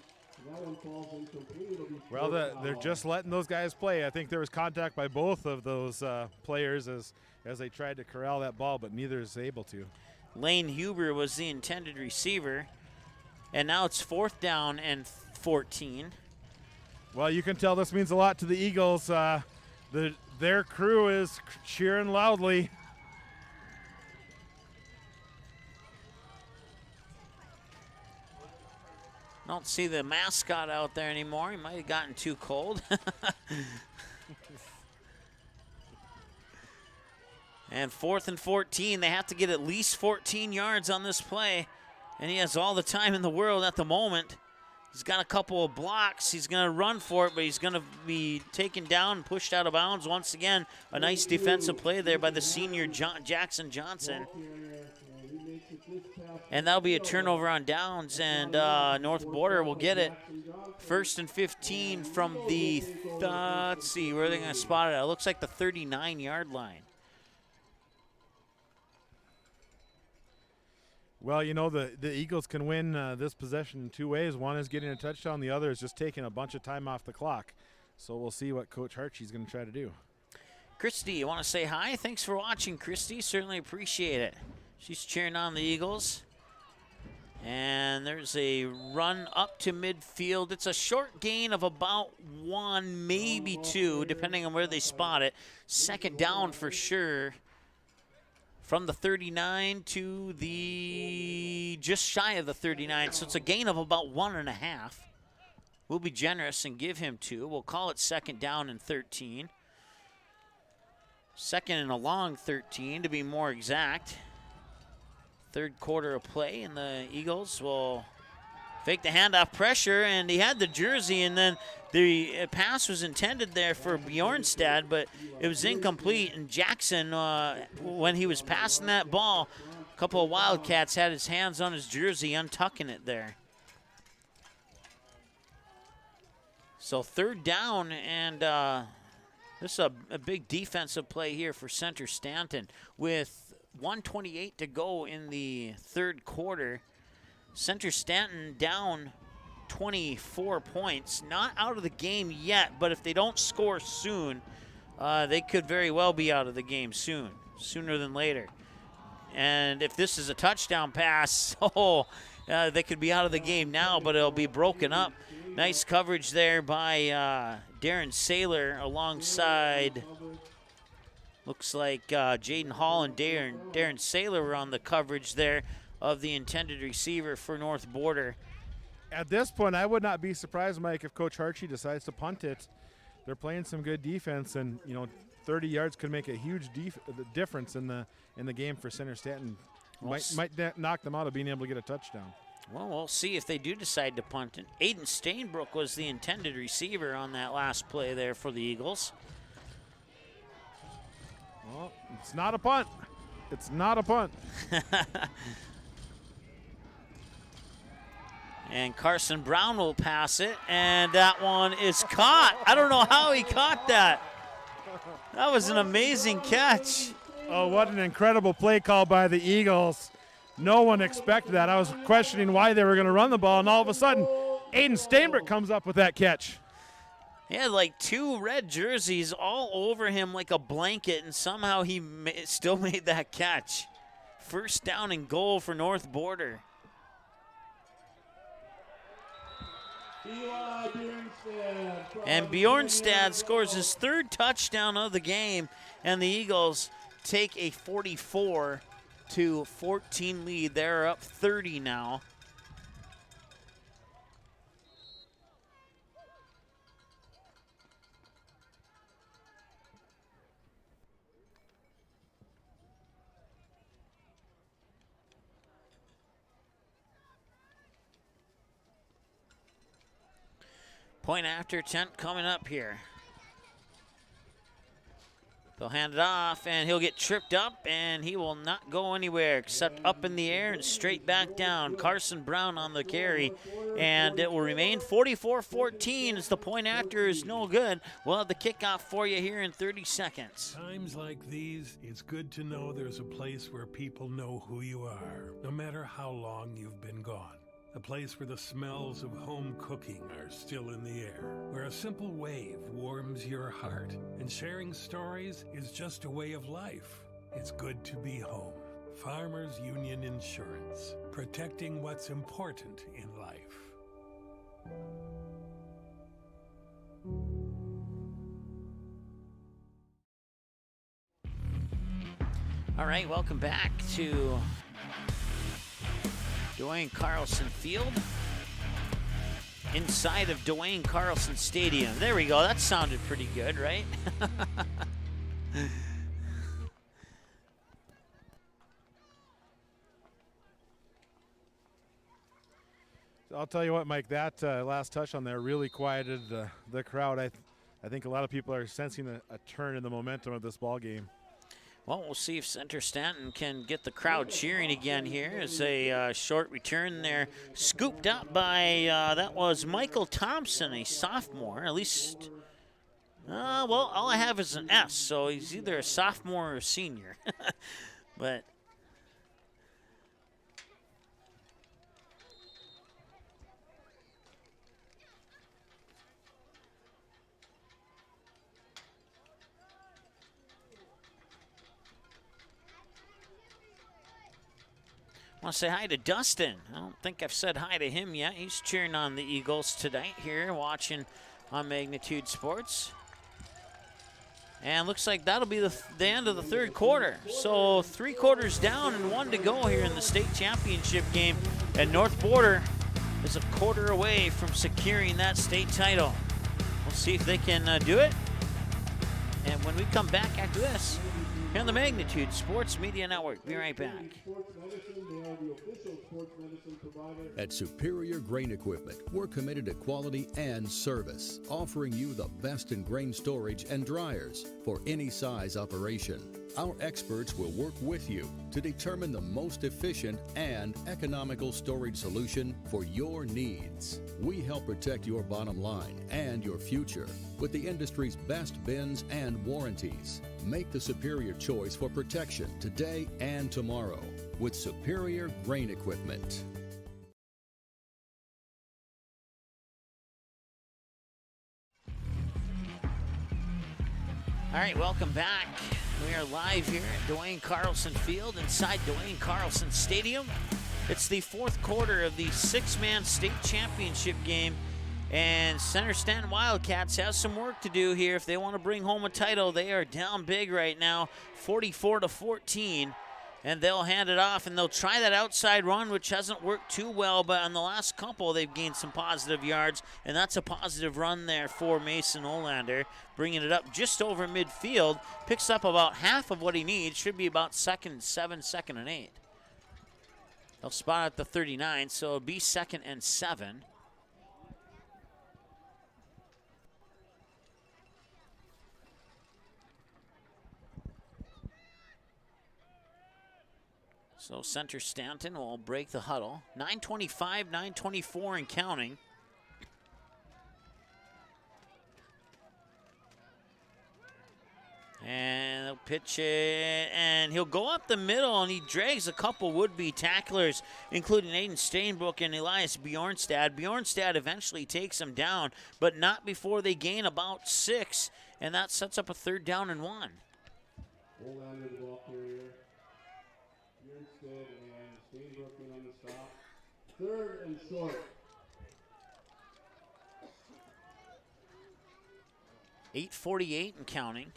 F: Well, they're just letting those guys play. I think there was contact by both of those players as they tried to corral that ball, but neither is able to. Lane Huber was the intended receiver, and now it's 4th down and 14. Well, you can tell this means a lot to the Eagles. Their crew is cheering loudly. Don't see the mascot out there anymore. He might have gotten too cold. And 4th and 14. They have to get at least 14 yards on this play. And he has all the time in the world at the moment. He's got a couple of blocks. He's going to run for it, but he's going to be taken down and pushed out of bounds once again. A nice defensive play there by the senior Jackson Johnson. And that'll be a turnover on downs, and North Border will get it. 1st and 15 from the, let's see, where are they going to spot it at? It looks like the 39-yard line. Well, you know, the Eagles can win this possession in 2 ways. One is getting a touchdown. The other is just taking a bunch of time off the clock. So we'll see what Coach Hartshey's going to try to do. Christy, you want to say hi? Thanks for watching, Christy. Certainly appreciate it. She's cheering on the Eagles. And there's a run up to midfield. It's a short gain of about 1, maybe 2, depending on where they spot it. 2nd down for sure. From the 39 to the just shy of the 39. So it's a gain of about 1.5. We'll be generous and give him 2. We'll call it 2nd down and 13. 2nd and a long 13 to be more exact. 3rd quarter of play, and the Eagles will fake the handoff pressure, and he had the jersey, and then the pass was intended there for Bjornstad, but it was incomplete, and Jackson, when he was passing that ball, a couple of Wildcats had his hands on his jersey, untucking it there. So 3rd down, and this is a big defensive play here for Center-Stanton with 1:28 to go in the 3rd quarter. Center-Stanton down 24 points. Not out of the game yet, but if they don't score soon, they could very well be out of the game soon, sooner than later. And if this is a touchdown pass, they could be out of the game now, but it'll be broken up. Nice coverage there by Darren Saylor alongside, looks like Jaden Hall and Darren Saylor were on the coverage there of the intended receiver for North Border. At this point, I would not be surprised, Mike, if Coach Hartshey decides to punt it. They're playing some good defense, and 30 yards could make a huge difference in the game for Center-Stanton. Might knock them out of being able to get a touchdown. Well, we'll see if they do decide to punt it. Aiden Stainbrook was the intended receiver on that last play there for the Eagles. Well, it's not a punt. It's not a punt. And Carson Brown will pass it, and that one is caught. I don't know how he caught that. That was an amazing catch. Oh, what an incredible play call by the Eagles. No one expected that. I was questioning why they were going to run the ball, and all of a sudden, Aiden Stainbrook comes up with that catch. He had like 2 red jerseys all over him like a blanket, and somehow he still made that catch. 1st down and goal for North Border. And Bjornstad scores his 3rd touchdown of the game, and the Eagles take a 44-14 lead. They're up 30 now. Point after attempt coming up here. They'll hand it off, and he'll get tripped up, and he will not go anywhere except up in the air and straight back down. Carson Brown on the carry, and it will remain 44-14 as the point after is no good. We'll have the kickoff for you here in 30 seconds.
H: Times like these, it's good to know there's a place where people know who you are, no matter how long you've been gone. a place where the smells of home cooking are still in the air, where a simple wave warms your heart, and sharing stories is just a way of life. It's good to be home. Farmers Union Insurance, protecting what's important in life.
E: All right, welcome back to Dwayne Carlson Field, inside of Dwayne Carlson Stadium. There we go. That sounded pretty good, right?
F: I'll tell you what, Mike, that last touch on there really quieted the crowd. I think a lot of people are sensing a turn in the momentum of this ball game.
E: Well, we'll see if Center-Stanton can get the crowd cheering again here. As a short return there, scooped up by, that was Michael Thompson, a sophomore, at least. Well, all I have is an S, so he's either a sophomore or a senior. But I want to say hi to Dustin. I don't think I've said hi to him yet. He's cheering on the Eagles tonight here, watching on Magnitude Sports. And looks like that'll be the end of the third quarter. So 3 quarters down and 1 to go here in the state championship game. And North Border is a quarter away from securing that state title. We'll see if they can do it. And when we come back after this, here on the Magnitude Sports Media Network, be right back.
C: At Superior Grain Equipment, we're committed to quality and service, offering you the best in grain storage and dryers for any size operation. Our experts will work with you to determine the most efficient and economical storage solution for your needs. We help protect your bottom line and your future with the industry's best bins and warranties. Make the superior choice for protection today and tomorrow with Superior Grain Equipment.
E: All right, welcome back. We are live here at Dwayne Carlson Field inside Dwayne Carlson Stadium. It's the fourth quarter of the 6-man state championship game, and Center-Stanton Wildcats have some work to do here if they want to bring home a title. They are down big right now, 44-14, and they'll hand it off, and they'll try that outside run, which hasn't worked too well, but on the last couple, they've gained some positive yards, and that's a positive run there for Mason Olander, bringing it up just over midfield, picks up about half of what he needs, should be about 2nd and 7, 2nd and 8. They'll spot at the 39, so it'll be 2nd and 7. So Center-Stanton will break the huddle. 9:25, 9:24 and counting. And they'll pitch it, and he'll go up the middle, and he drags a couple would-be tacklers, including Aiden Stainbrook and Elias Bjornstad. Bjornstad eventually takes him down, but not before they gain about 6, and that sets up a 3rd down and 1.
I: Olander, the ball carrier. Bjornstad and Stainbrook in on the stop. 3rd and short.
E: 8:48 and counting.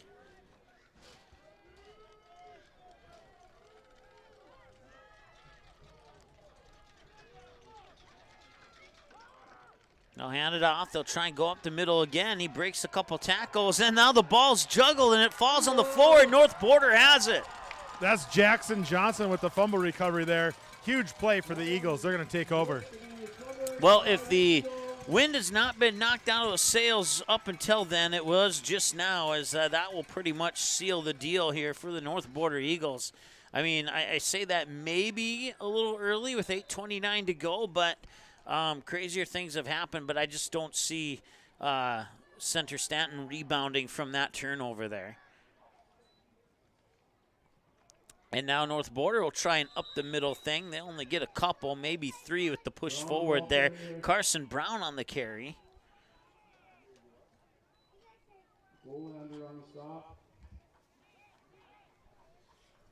E: They'll hand it off. They'll try and go up the middle again. He breaks a couple tackles, and now the ball's juggled, and it falls on the floor, and North Border has it.
F: That's Jackson Johnson with the fumble recovery there. Huge play for the Eagles. They're going to take over.
E: Well, if the wind has not been knocked out of the sails up until then, it was just now, as that will pretty much seal the deal here for the North Border Eagles. I mean, I say that maybe a little early with 8:29 to go, but crazier things have happened, but I just don't see Center-Stanton rebounding from that turnover there. And now North Border will try and up the middle thing. They only get a couple, maybe 3 with the push forward there. Carson Brown on the carry.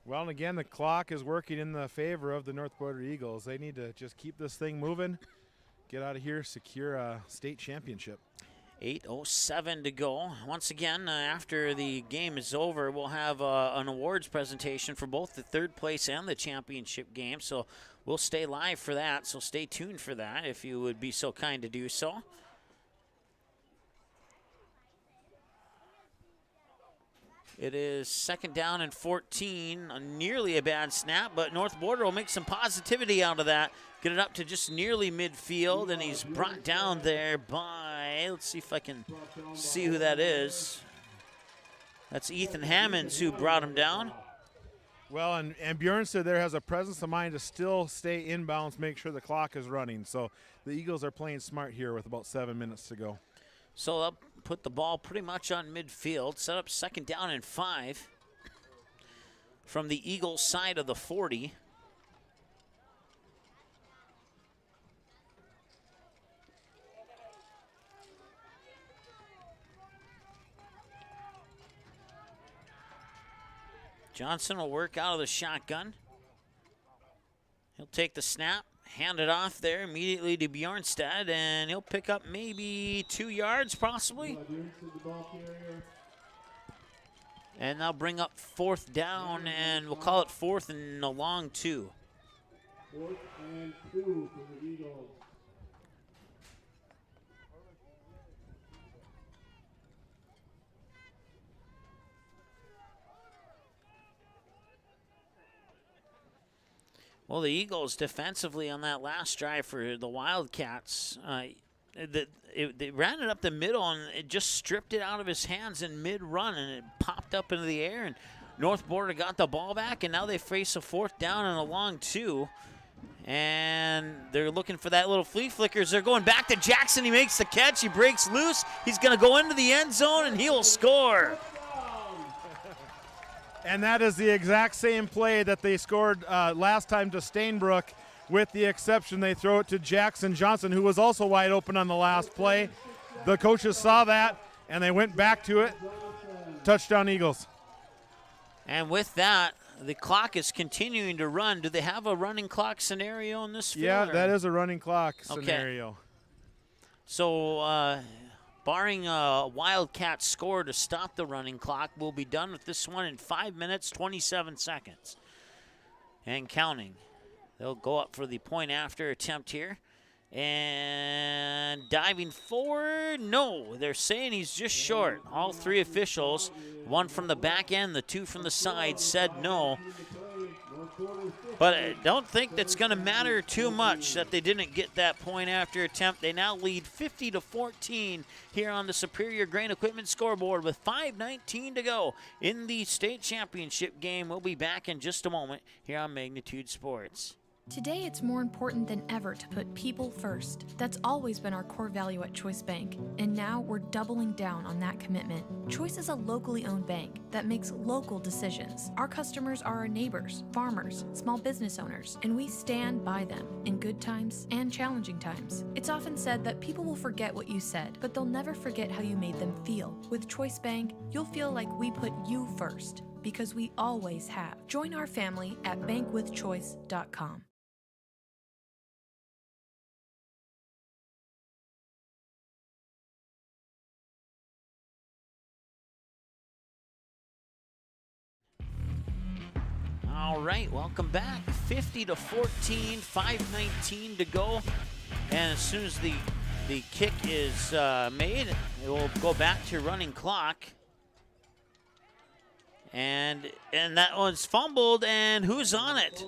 F: Well, and again, the clock is working in the favor of the North Border Eagles. They need to just keep this thing moving, get out of here, secure a state championship.
E: 8:07 to go. Once again, after the game is over, we'll have an awards presentation for both the third place and the championship game. So we'll stay live for that. So stay tuned for that if you would be so kind to do so. It is 2nd down and 14, nearly a bad snap, but North Border will make some positivity out of that. Get it up to just nearly midfield, and he's brought down there by, let's see if I can see who that is. That's Ethan Hammonds who brought him down.
F: Well, and Bjornstad there has a presence of mind to still stay inbounds, make sure the clock is running. So the Eagles are playing smart here with about 7 minutes to go.
E: So they'll put the ball pretty much on midfield, set up 2nd down and 5 from the Eagles side of the 40. Johnson will work out of the shotgun. He'll take the snap, hand it off there immediately to Bjornstad, and he'll pick up maybe 2 yards possibly. And they'll bring up 4th down, and we'll call it 4th and a long 2.
I: 4th and 2 for the Eagles.
E: Well, the Eagles defensively on that last drive for the Wildcats, they ran it up the middle and it just stripped it out of his hands in mid-run, and it popped up into the air, and North Border got the ball back, and now they face a 4th down and a long 2. And they're looking for that little flea flickers. They're going back to Jackson. He makes the catch. He breaks loose. He's going to go into the end zone, and he'll score.
F: And that is the exact same play that they scored last time to Stainbrook, with the exception they throw it to Jackson Johnson, who was also wide open on the last play. The coaches saw that, and they went back to it. Touchdown, Eagles.
E: And with that, the clock is continuing to run. Do they have a running clock scenario in this field?
F: Yeah, that is a running clock scenario.
E: Okay. So, barring a Wildcat score to stop the running clock, we'll be done with this one in 5 minutes, 27 seconds. And counting. They'll go up for the point after attempt here. And diving forward, no. They're saying he's just short. All 3 officials, one from the back end, the 2 from the side, said no. But I don't think that's going to matter too much that they didn't get that point after attempt. They now lead 50-14 here on the Superior Grain Equipment scoreboard with 5:19 to go in the state championship game. We'll be back in just a moment here on Magnitude Sports.
D: Today, it's more important than ever to put people first. That's always been our core value at Choice Bank, and now we're doubling down on that commitment. Choice is a locally owned bank that makes local decisions. Our customers are our neighbors, farmers, small business owners, and we stand by them in good times and challenging times. It's often said that people will forget what you said, but they'll never forget how you made them feel. With Choice Bank, you'll feel like we put you first, because we always have. Join our family at bankwithchoice.com.
E: All right, welcome back. 50-14, 5:19 to go. And as soon as the kick is made, it will go back to running clock. And that one's fumbled, and who's on it?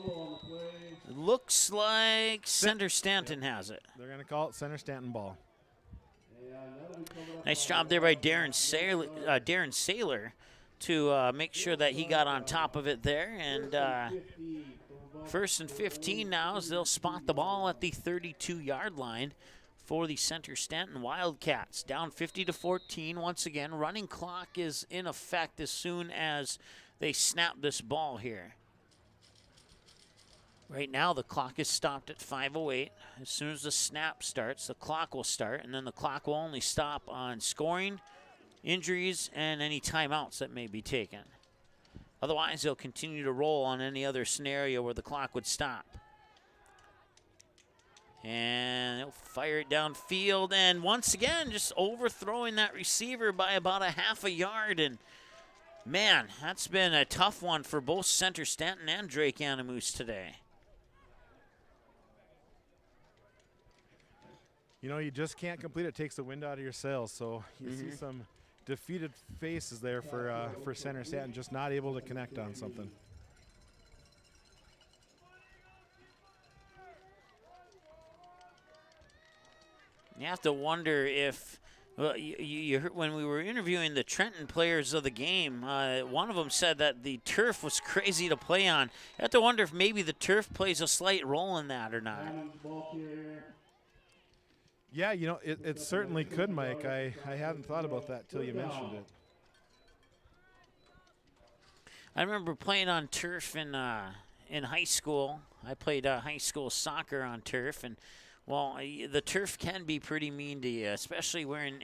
E: It looks like Center-Stanton has it.
F: They're going to call it Center-Stanton ball.
E: Nice job there by Darren Saylor to make sure that he got on top of it there. And 1st and 15 now as they'll spot the ball at the 32-yard line for the Center-Stanton Wildcats. Down 50-14 once again. Running clock is in effect as soon as they snap this ball here. Right now, the clock is stopped at 5:08. As soon as the snap starts, the clock will start, and then the clock will only stop on scoring, injuries, and any timeouts that may be taken. Otherwise, they'll continue to roll on any other scenario where the clock would stop. And they'll fire it downfield, and once again, just overthrowing that receiver by about a half a yard. And man, that's been a tough one for both Center-Stanton and Drake Animus today.
F: You know, you just can't complete it. It takes the wind out of your sails. So you see some defeated faces there for Center-Stanton, just not able to connect on something.
E: You have to wonder if, well, you heard when we were interviewing the Trenton players of the game, one of them said that the turf was crazy to play on. You have to wonder if maybe the turf plays a slight role in that or not.
F: Yeah, you know, it certainly could, Mike. I hadn't thought about that till you mentioned it.
E: I remember playing on turf in high school. I played high school soccer on turf, and well, the turf can be pretty mean to you, especially wearing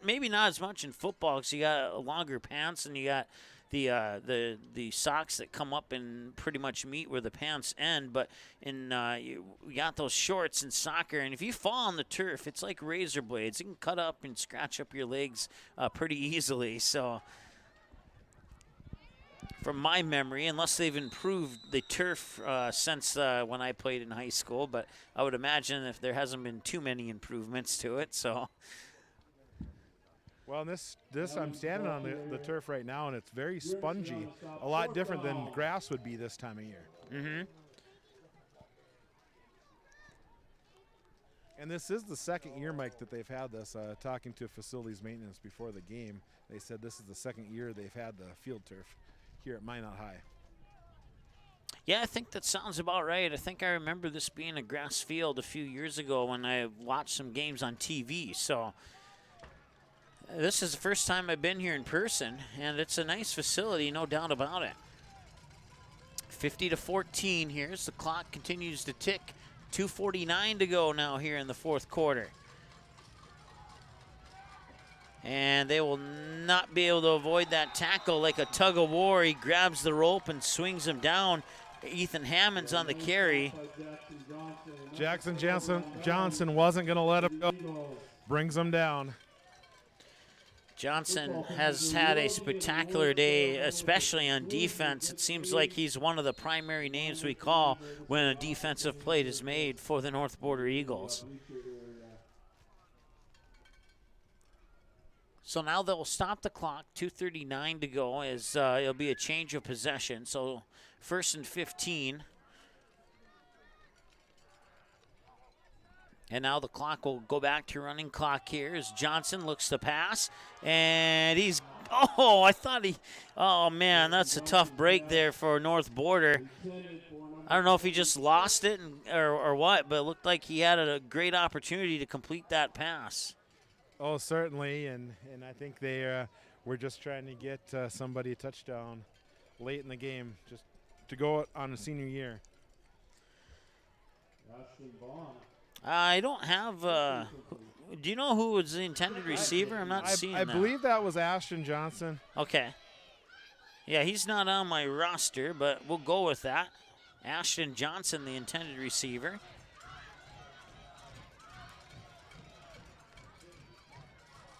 E: maybe not as much in football because you got longer pants and you got the socks that come up and pretty much meet where the pants end. But you got those shorts in soccer, and if you fall on the turf, it's like razor blades. It can cut up and scratch up your legs pretty easily. So from my memory, unless they've improved the turf since when I played in high school, but I would imagine if there hasn't been too many improvements to it. So.
F: Well, this I'm standing on the turf right now, and it's very spongy, a lot different than grass would be this time of year.
E: Mm-hmm.
F: And this is the second year, Mike, that they've had this. Talking to facilities maintenance before the game, they said this is the second year they've had the field turf here at Minot High.
E: Yeah, I think that sounds about right. I think I remember this being a grass field a few years ago when I watched some games on TV. So this is the first time I've been here in person, and it's a nice facility, no doubt about it. 50-14 here as the clock continues to tick. 2:49 to go now here in the fourth quarter. And they will not be able to avoid that tackle like a tug of war. He grabs the rope and swings him down. Ethan Hammond's on the carry.
F: Jackson Johnson wasn't going to let him go. Brings him down.
E: Johnson has had a spectacular day, especially on defense. It seems like he's one of the primary names we call when a defensive play is made for the North Border Eagles. So now they'll stop the clock, 2:39 to go, as it'll be a change of possession. So 1st and 15. And now the clock will go back to running clock here as Johnson looks to pass. And he's, oh man, that's a tough break there for North Border. I don't know if he just lost it or what, but it looked like he had a great opportunity to complete that pass.
F: Oh, certainly, and I think they were just trying to get somebody a touchdown late in the game, just to go on a senior year.
E: I don't have. Do you know who was the intended receiver? I'm not seeing that.
F: I believe that was Ashton Johnson.
E: Okay. Yeah, he's not on my roster, but we'll go with that. Ashton Johnson, the intended receiver.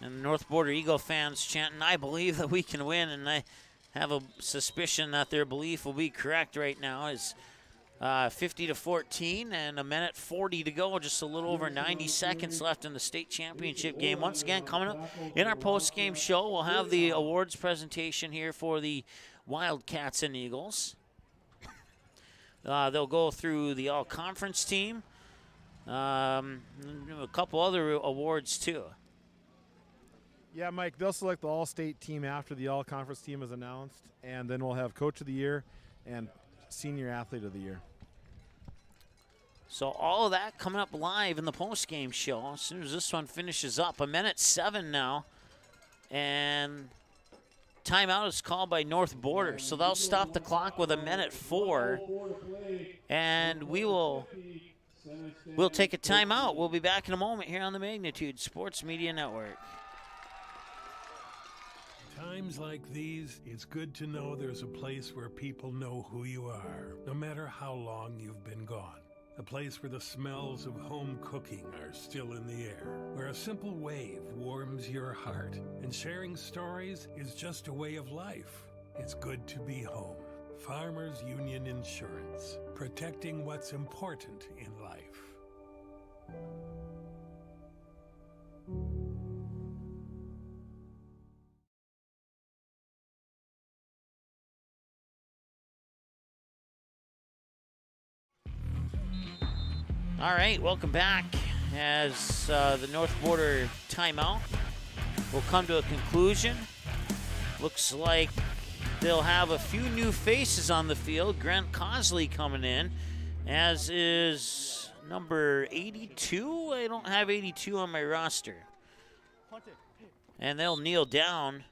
E: And the North Border Eagle fans chanting, "I believe that we can win," and I have a suspicion that their belief will be correct right now. Is 50-14 and 1:40 to go, just a little over 90 seconds left in the state championship game. Once again, coming up in our post-game show, we'll have the awards presentation here for the Wildcats and Eagles. They'll go through the all-conference team, a couple other awards too.
F: Yeah, Mike, they'll select the all-state team after the all-conference team is announced, and then we'll have Coach of the Year and Senior Athlete of the Year.
E: So all of that coming up live in the post-game show as soon as this one finishes up. 1:07 now, and timeout is called by North Border, so they'll stop the clock with a minute 4, and we'll take a timeout. We'll be back in a moment here on the Magnitude Sports Media Network.
H: Times like these, it's good to know there's a place where people know who you are, no matter how long you've been gone. A place where the smells of home cooking are still in the air, where a simple wave warms your heart, and sharing stories is just a way of life. It's good to be home. Farmers Union Insurance, protecting what's important in life.
E: All right, welcome back as the North Border timeout will come to a conclusion. Looks like they'll have a few new faces on the field. Grant Cosley coming in, as is number 82. I don't have 82 on my roster. And they'll kneel down.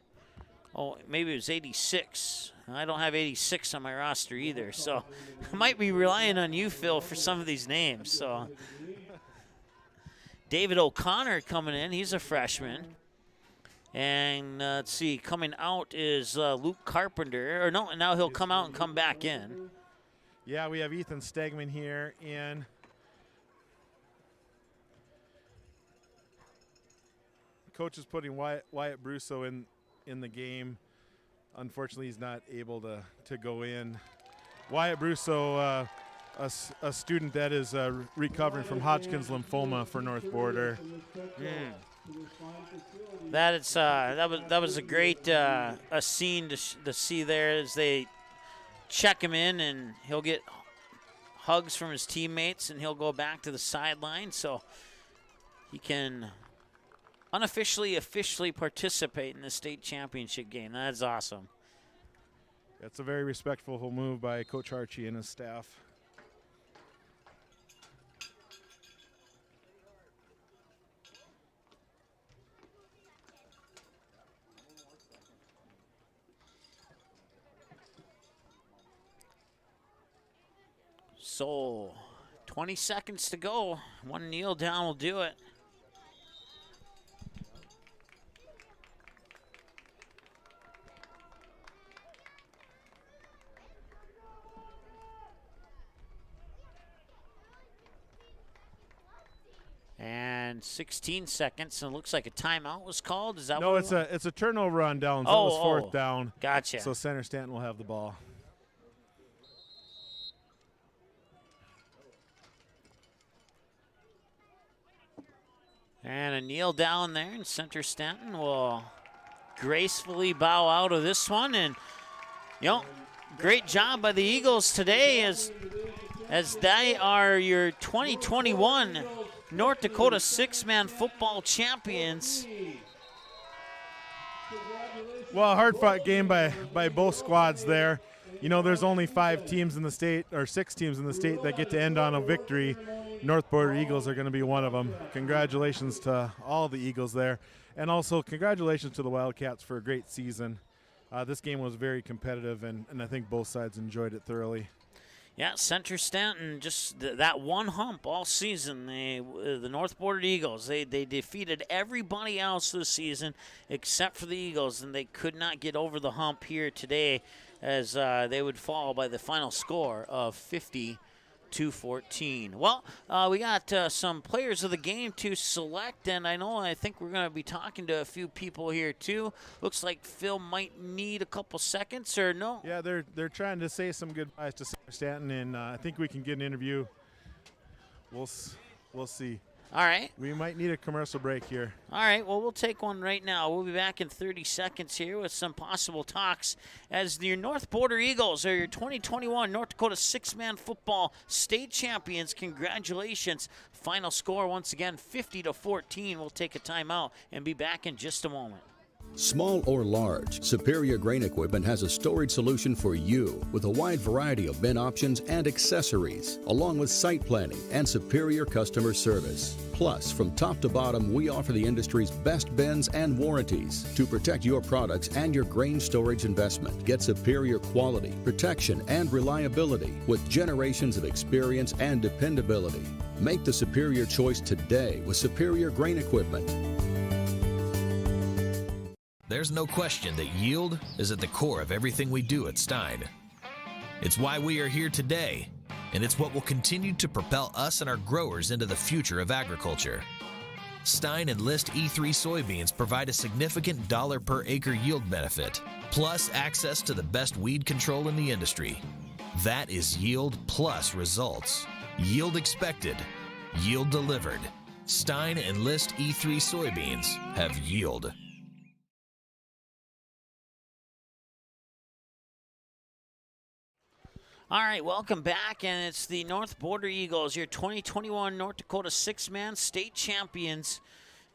E: Oh, maybe it was 86. I don't have 86 on my roster either, so I might be relying on you, Phil, for some of these names. So David O'Connor coming in. He's a freshman. And let's see, coming out is Luke Carpenter. Or no, now he'll come out and come back in.
F: Yeah, we have Ethan Stegman here in. Coach is putting Wyatt Brusso in the game. Unfortunately, he's not able to go in. Wyatt Brusso, a student that is recovering from Hodgkin's lymphoma for North Border.
E: That was a great a scene to see there as they check him in, and he'll get hugs from his teammates, and he'll go back to the sideline so he can officially participate in the state championship game. That's awesome.
F: That's a very respectful move by Coach Archie and his staff.
E: So, 20 seconds to go. One kneel down will do it. And 16 seconds, and it looks like a timeout was called. Is that
F: no?
E: what
F: It's a turnover on downs. That was fourth down.
E: Gotcha.
F: So Center-Stanton will have the ball.
E: And a kneel down there, and Center-Stanton will gracefully bow out of this one. And, great job by the Eagles today as they are your 2021 North Dakota six-man football champions.
F: Well, a hard-fought game by both squads there. There's only 5 teams in the state, or 6 teams in the state that get to end on a victory. North Border Eagles are going to be one of them. Congratulations to all the Eagles there. And also congratulations to the Wildcats for a great season. This game was very competitive, and I think both sides enjoyed it thoroughly.
E: Yeah, Center-Stanton, just that one hump all season. The North Border Eagles, they defeated everybody else this season except for the Eagles, and they could not get over the hump here today as they would fall by the final score of 50-14. Well, we got some players of the game to select, and I think we're going to be talking to a few people here too. Looks like Phil might need a couple seconds, or no?
F: Yeah, they're trying to say some goodbyes to Stanton, and I think we can get an interview. We'll see.
E: All right.
F: We might need a commercial break here.
E: All right, well, we'll take one right now. We'll be back in 30 seconds here with some possible talks as your North Border Eagles are your 2021 North Dakota six-man football state champions. Congratulations. Final score, once again, 50-14. We'll take a timeout and be back in just a moment.
C: Small or large, Superior Grain Equipment has a storage solution for you with a wide variety of bin options and accessories, along with site planning and superior customer service. Plus, from top to bottom, we offer the industry's best bins and warranties to protect your products and your grain storage investment. Get superior quality, protection, and reliability with generations of experience and dependability. Make the superior choice today with Superior Grain Equipment.
L: There's no question that yield is at the core of everything we do at Stein. It's why we are here today, and it's what will continue to propel us and our growers into the future of agriculture. Stein Enlist E3 soybeans provide a significant dollar per acre yield benefit, plus access to the best weed control in the industry. That is yield plus results. Yield expected, yield delivered. Stein Enlist E3 soybeans have yield.
E: All right, welcome back, and it's the North Border Eagles, your 2021 North Dakota six-man state champions.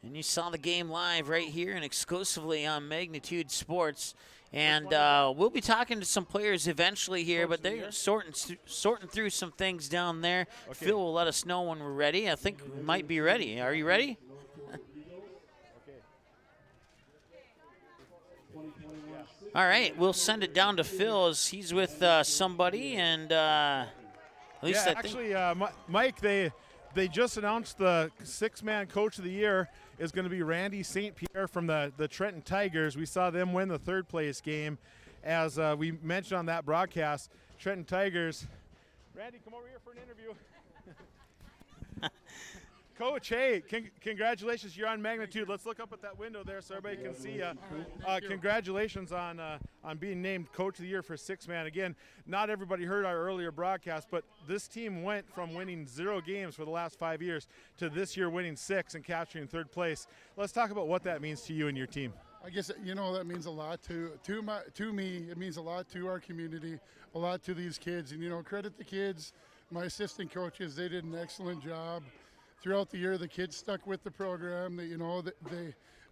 E: And you saw the game live right here and exclusively on Magnitude Sports. And we'll be talking to some players eventually here, but they're sorting through some things down there. Okay. Phil will let us know when we're ready. I think we might be ready. Are you ready? All right, we'll send it down to Phil as he's with somebody, and at least I think.
F: Actually, Mike, they just announced the six-man coach of the year is going to be Randy St. Pierre from the Trenton Tigers. We saw them win the third-place game. As we mentioned on that broadcast, Trenton Tigers. Randy, come over here for an interview. Coach, hey, congratulations. You're on Magnitude. Let's look up at that window there so everybody can see you. Congratulations on being named Coach of the Year for six-man. Again, not everybody heard our earlier broadcast, but this team went from winning 0 games for the last 5 years to this year winning 6 and capturing third place. Let's talk about what that means to you and your team.
Q: I guess, that means a lot to me. It means a lot to our community, a lot to these kids. And, credit the kids, my assistant coaches. They did an excellent job. Throughout the year, the kids stuck with the program.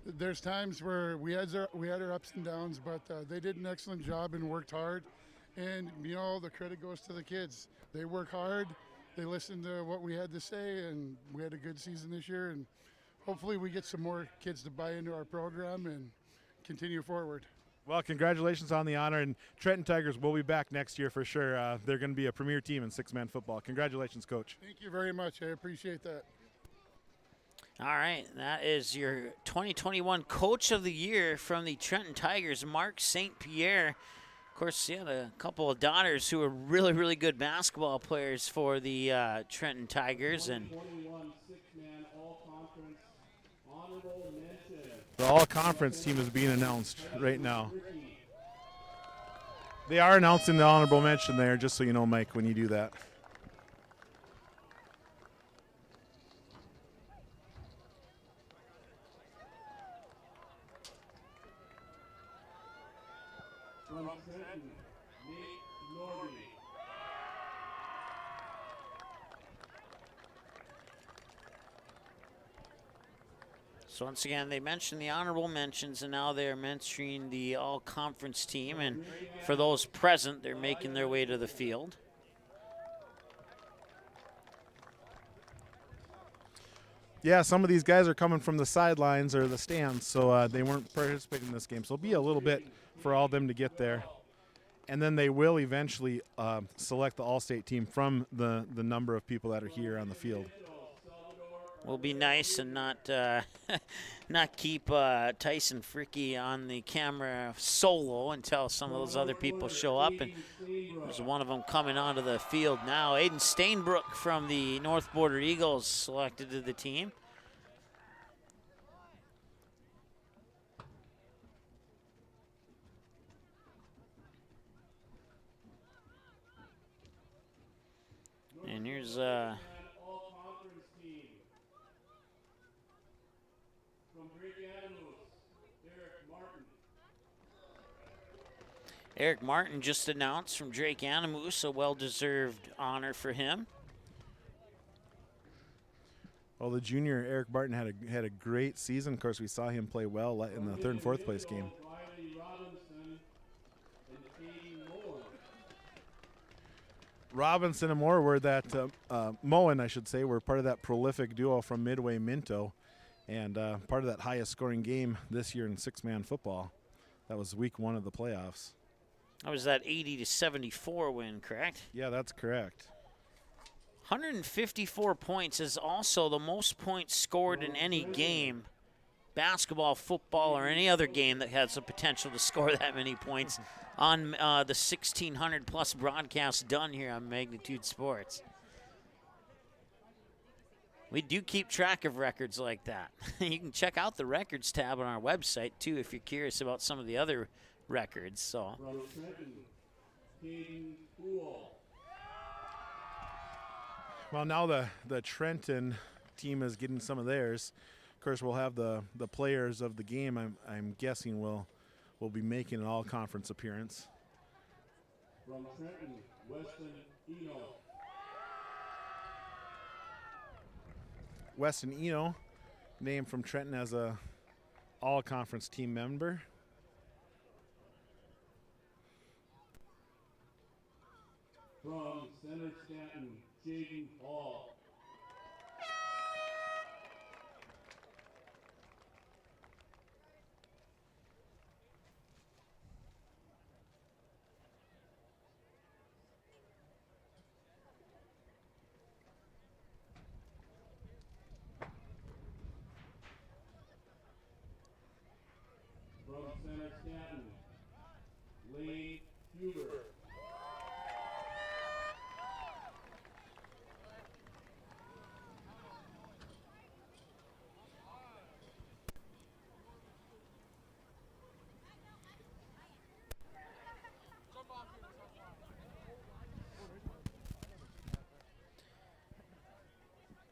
Q: There's times where we had our ups and downs, but they did an excellent job and worked hard. And, the credit goes to the kids. They work hard. They listened to what we had to say, and we had a good season this year. And hopefully we get some more kids to buy into our program and continue forward.
F: Well, congratulations on the honor, and Trenton Tigers will be back next year for sure. They're going to be a premier team in six-man football. Congratulations, Coach.
Q: Thank you very much. I appreciate that.
E: All right, that is your 2021 Coach of the Year from the Trenton Tigers, Mark St. Pierre. Of course, he had a couple of daughters who were really, really good basketball players for the Trenton Tigers. And
F: the all-conference team is being announced right now. They are announcing the honorable mention there, just so you know, Mike, when you do that.
E: So once again, they mentioned the honorable mentions, and now they're mentioning the all-conference team. And for those present, they're making their way to the field.
F: Yeah, some of these guys are coming from the sidelines or the stands, so they weren't participating in this game. So it'll be a little bit for all of them to get there. And then they will eventually select the all-state team from the number of people that are here on the field.
E: We'll be nice and not keep Tyson Fricky on the camera solo until some of those other people show up. And there's one of them coming onto the field now. Aiden Stainbrook from the North Border Eagles selected to the team. And here's Eric Martin just announced from Drake Animus, a well-deserved honor for him.
F: Well, the junior Eric Barton had a great season. Of course, we saw him play well in the third and fourth place game. Robinson and Moore were that Moen, I should say, were part of that prolific duo from Midway Minto, and part of that highest scoring game this year in six-man football. That was week 1 of the playoffs.
E: That was that 80-74 win, correct?
F: Yeah, that's correct.
E: 154 points is also the most points scored in any game, basketball, football, or any other game that has the potential to score that many points on the 1,600-plus broadcasts done here on Magnitude Sports. We do keep track of records like that. You can check out the records tab on our website, too, if you're curious about some of the other records. So.
F: Well, now the Trenton team is getting some of theirs. Of course, we'll have the players of the game, I'm guessing, will be making an all-conference appearance.
I: From Trenton, Weston Eno.
F: Weston Eno, named from Trenton as a all-conference team member.
I: From Center-Stanton, Jaden Hall. From Center-Stanton, Lane Huber.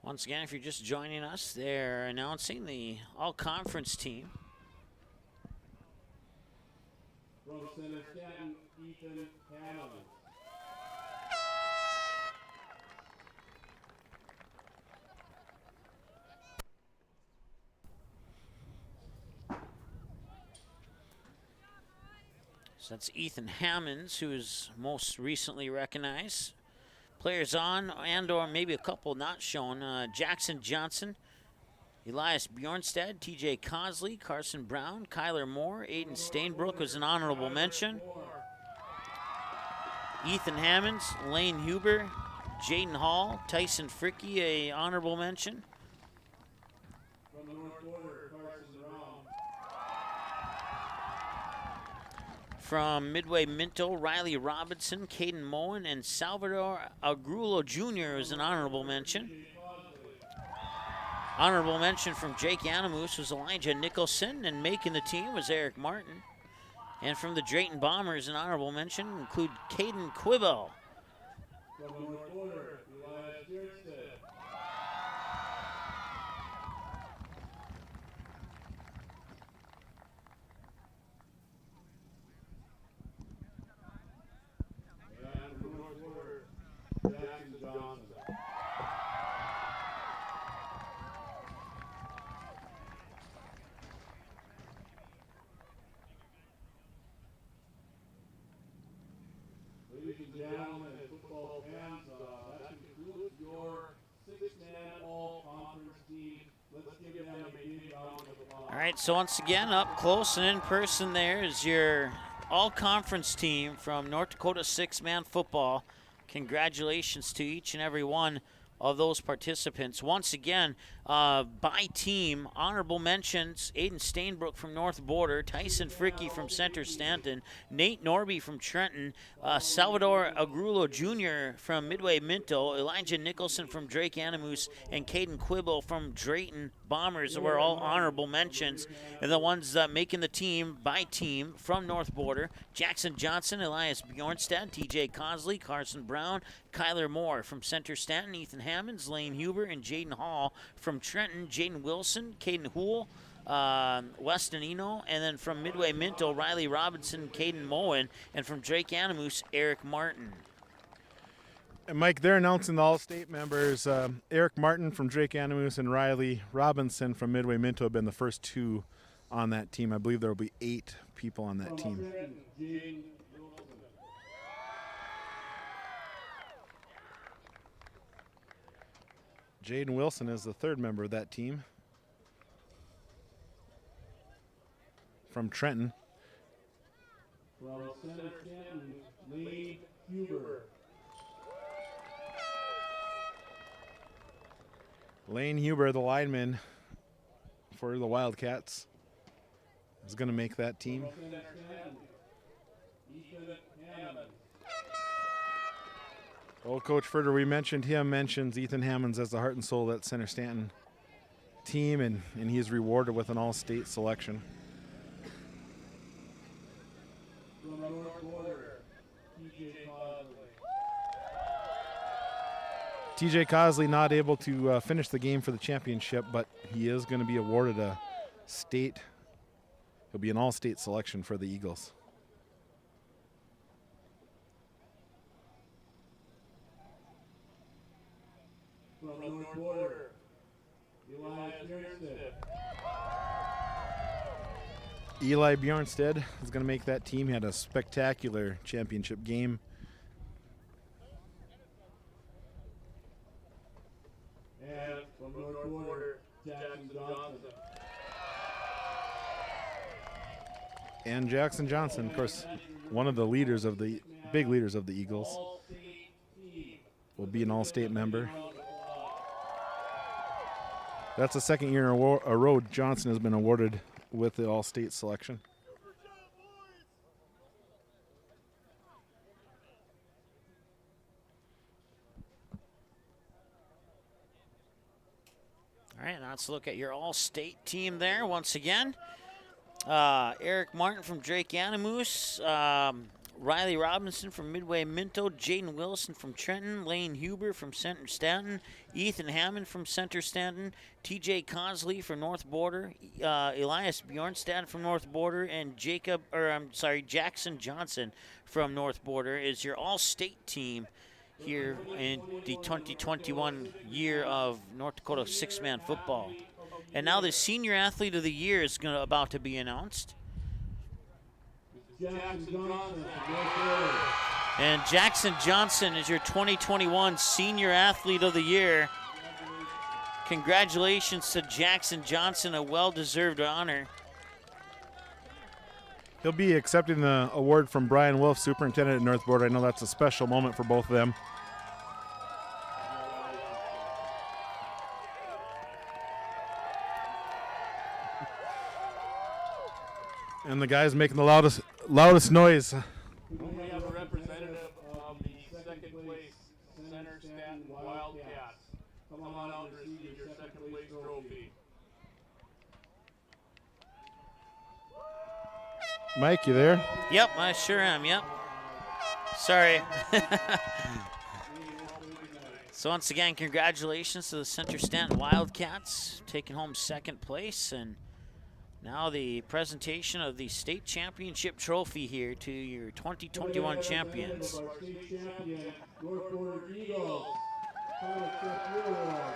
E: Once again, if you're just joining us, they're announcing the all-conference team.
I: From Center-Stanton, Ethan Hamilton.
E: So that's Ethan Hammonds, who is most recently recognized. Players on and or maybe a couple not shown. Jackson Johnson, Elias Bjornstad, TJ Cosley, Carson Brown, Kyler Moore, Aiden Stainbrook was an honorable mention. Ethan Hammonds, Lane Huber, Jaden Hall, Tyson Fricky, a honorable mention.
I: From the North Quarter, Carson Brown.
E: From Midway Minto, Riley Robinson, Caden Moen, and Salvador Agrulo Jr. is an honorable mention. Honorable mention from Jake Animus was Elijah Nicholson, and making the team was Eric Martin. And from the Drayton Bombers, an honorable mention include Caden Quibble.
I: From the North Quarter, Elias Bjornstad. And from the North Quarter, Jackson Johnson. Ladies and gentlemen, and football fans, that concludes your six-man all-conference team. Let's give them a big round of applause.
E: All right, so once again, up close and in person there is your all-conference team from North Dakota six-man football. Congratulations to each and every one of those participants. Once again, by team, honorable mentions, Aiden Stainbrook from North Border, Tyson Fricky from Center-Stanton, Nate Norby from Trenton, Salvador Agrulo Jr. from Midway Minto, Elijah Nicholson from Drake Animus, and Caden Quibble from Drayton Bombers were all honorable mentions. And the ones making the team by team from North Border, Jackson Johnson, Elias Bjornstad, TJ Cosley, Carson Brown, Kyler Moore from Center-Stanton, Ethan Hammonds, Lane Huber, and Jaden Hall from Trenton, Jaden Wilson, Caden Hoole, Weston Eno, and then from Midway Minto, Riley Robinson, Caden Moen, and from Drake Animus, Eric Martin.
F: And Mike, they're announcing the all-state members. Eric Martin from Drake Animus and Riley Robinson from Midway Minto have been the first two on that team. I believe there will be 8 people on that team. Jaden Wilson is the third member of that team from Trenton.
I: From Center-Stanton, Lane Huber.
F: Lane Huber, the lineman for the Wildcats, is going to make that team. Old Coach Furter, we mentioned him, mentions Ethan Hammonds as the heart and soul of that Center-Stanton team, and he's rewarded with an all-state selection.
I: From North Border,
F: TJ Cosley not able to finish the game for the championship, but he is going to be awarded a state. He'll be an all-state selection for the Eagles.
I: From North Border,
F: Eli Bjornstead is going to make that team. He had a spectacular championship game.
I: And from North Border, Jackson Johnson.
F: And Jackson Johnson, of course, one of the leaders of the big leaders of the Eagles, will be an all-state member. That's the second year in a row Johnson has been awarded with the all-state selection.
E: All right, let's look at your all-state team there once again. Eric Martin from Drake Animus, Riley Robinson from Midway Minto, Jaden Wilson from Trenton, Lane Huber from Center-Stanton, Ethan Hammond from Center-Stanton, TJ Cosley from North Border, Elias Bjornstad from North Border, and Jackson Johnson from North Border is your all-state team here in the 2021 year of North Dakota six-man football. And now the Senior Athlete of the Year is about to be announced.
I: Jackson Johnson from North Border.
E: And Jackson Johnson is your 2021 Senior Athlete of the Year. Congratulations to Jackson Johnson, a well-deserved honor.
F: He'll be accepting the award from Brian Wolf, Superintendent at North Border. I know that's a special moment for both of them. And the guy's making the loudest noise.
I: We have a representative of the second place Center-Stanton Wildcats. Come on out and receive your second place trophy.
F: Mike, you there?
E: Yep, I sure am, yep. Sorry. So once again, congratulations to the Center-Stanton Wildcats, taking home second place. And now the presentation of the state championship trophy here to your 2021 champions.
I: Our state champion, North Border Eagles. Come and accept your award.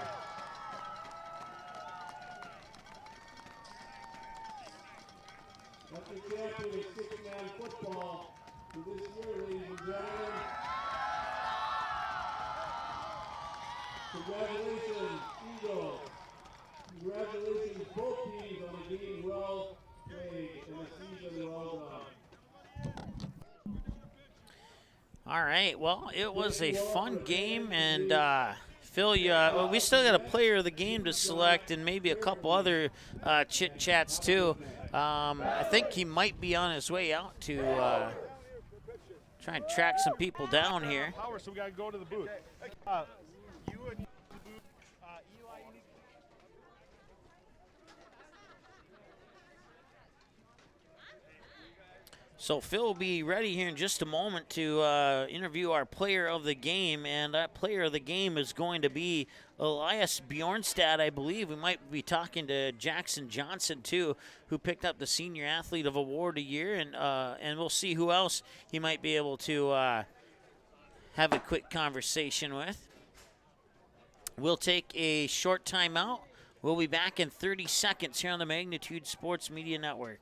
I: That's the champion of six-man football for this year, ladies and gentlemen. Congratulations, Eagles. Congratulations, both teams, on a game well played and a season well done.
E: All right, well, it was a fun game, and Phil, we still got a player of the game to select and maybe a couple other chit-chats too. I think he might be on his way out to try and track some people down here.
F: So we got to go to the booth.
E: So Phil will be ready here in just a moment to interview our player of the game, and that player of the game is going to be Elias Bjornstad, I believe. We might be talking to Jackson Johnson too, who picked up the Senior Athlete of Award a year, and we'll see who else he might be able to have a quick conversation with. We'll take a short timeout. We'll be back in 30 seconds here on the Magnitude Sports Media Network.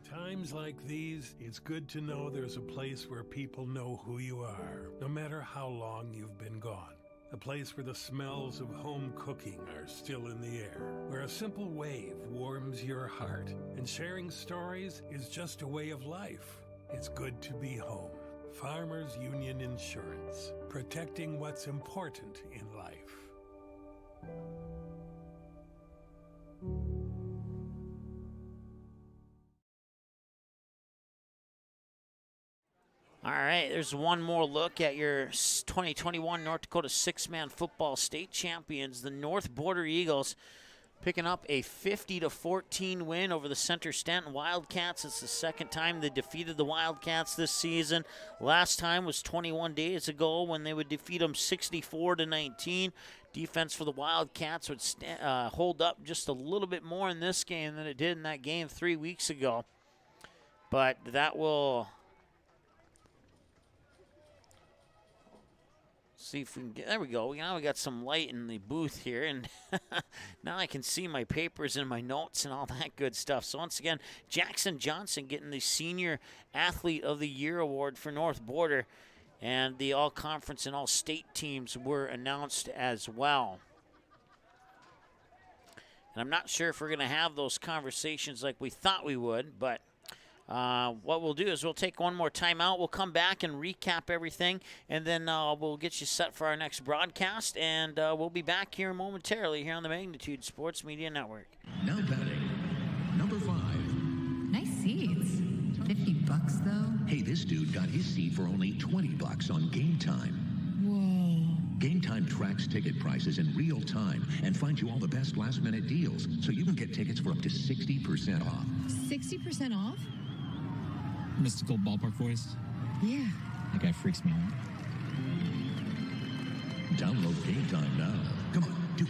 H: Times like these, it's good to know there's a place where people know who you are, no matter how long you've been gone. A place where the smells of home cooking are still in the air, where a simple wave warms your heart, and sharing stories is just a way of life. It's good to be home. Farmers Union Insurance, protecting what's important in life.
E: All right, there's one more look at your 2021 North Dakota six-man football state champions, the North Border Eagles, picking up a 50-14 win over the Center-Stanton Wildcats. It's the second time they defeated the Wildcats this season. Last time was 21 days ago when they would defeat them 64-19. Defense for the Wildcats would hold up just a little bit more in this game than it did in that game 3 weeks ago. But that will... see if we can get, there we go. Now we got some light in the booth here, and now I can see my papers and my notes and all that good stuff. So once again, Jackson Johnson getting the Senior Athlete of the Year award for North Border, and the all-conference and all-state teams were announced as well. And I'm not sure if we're going to have those conversations like we thought we would, but what we'll do is we'll take one more timeout. We'll come back and recap everything, and then we'll get you set for our next broadcast, and we'll be back here momentarily here on the Magnitude Sports Media Network.
M: Now batting, number 5.
N: Nice seats. $50 though.
M: Hey, this dude got his seat for only $20 on Game Time.
N: Whoa.
M: Game Time tracks ticket prices in real time and finds you all the best last-minute deals, so you can get tickets for up to 60% off.
N: 60% off?
O: Mystical ballpark voice?
N: Yeah.
O: That guy freaks me out.
M: Download Game Time now. Come on, do it.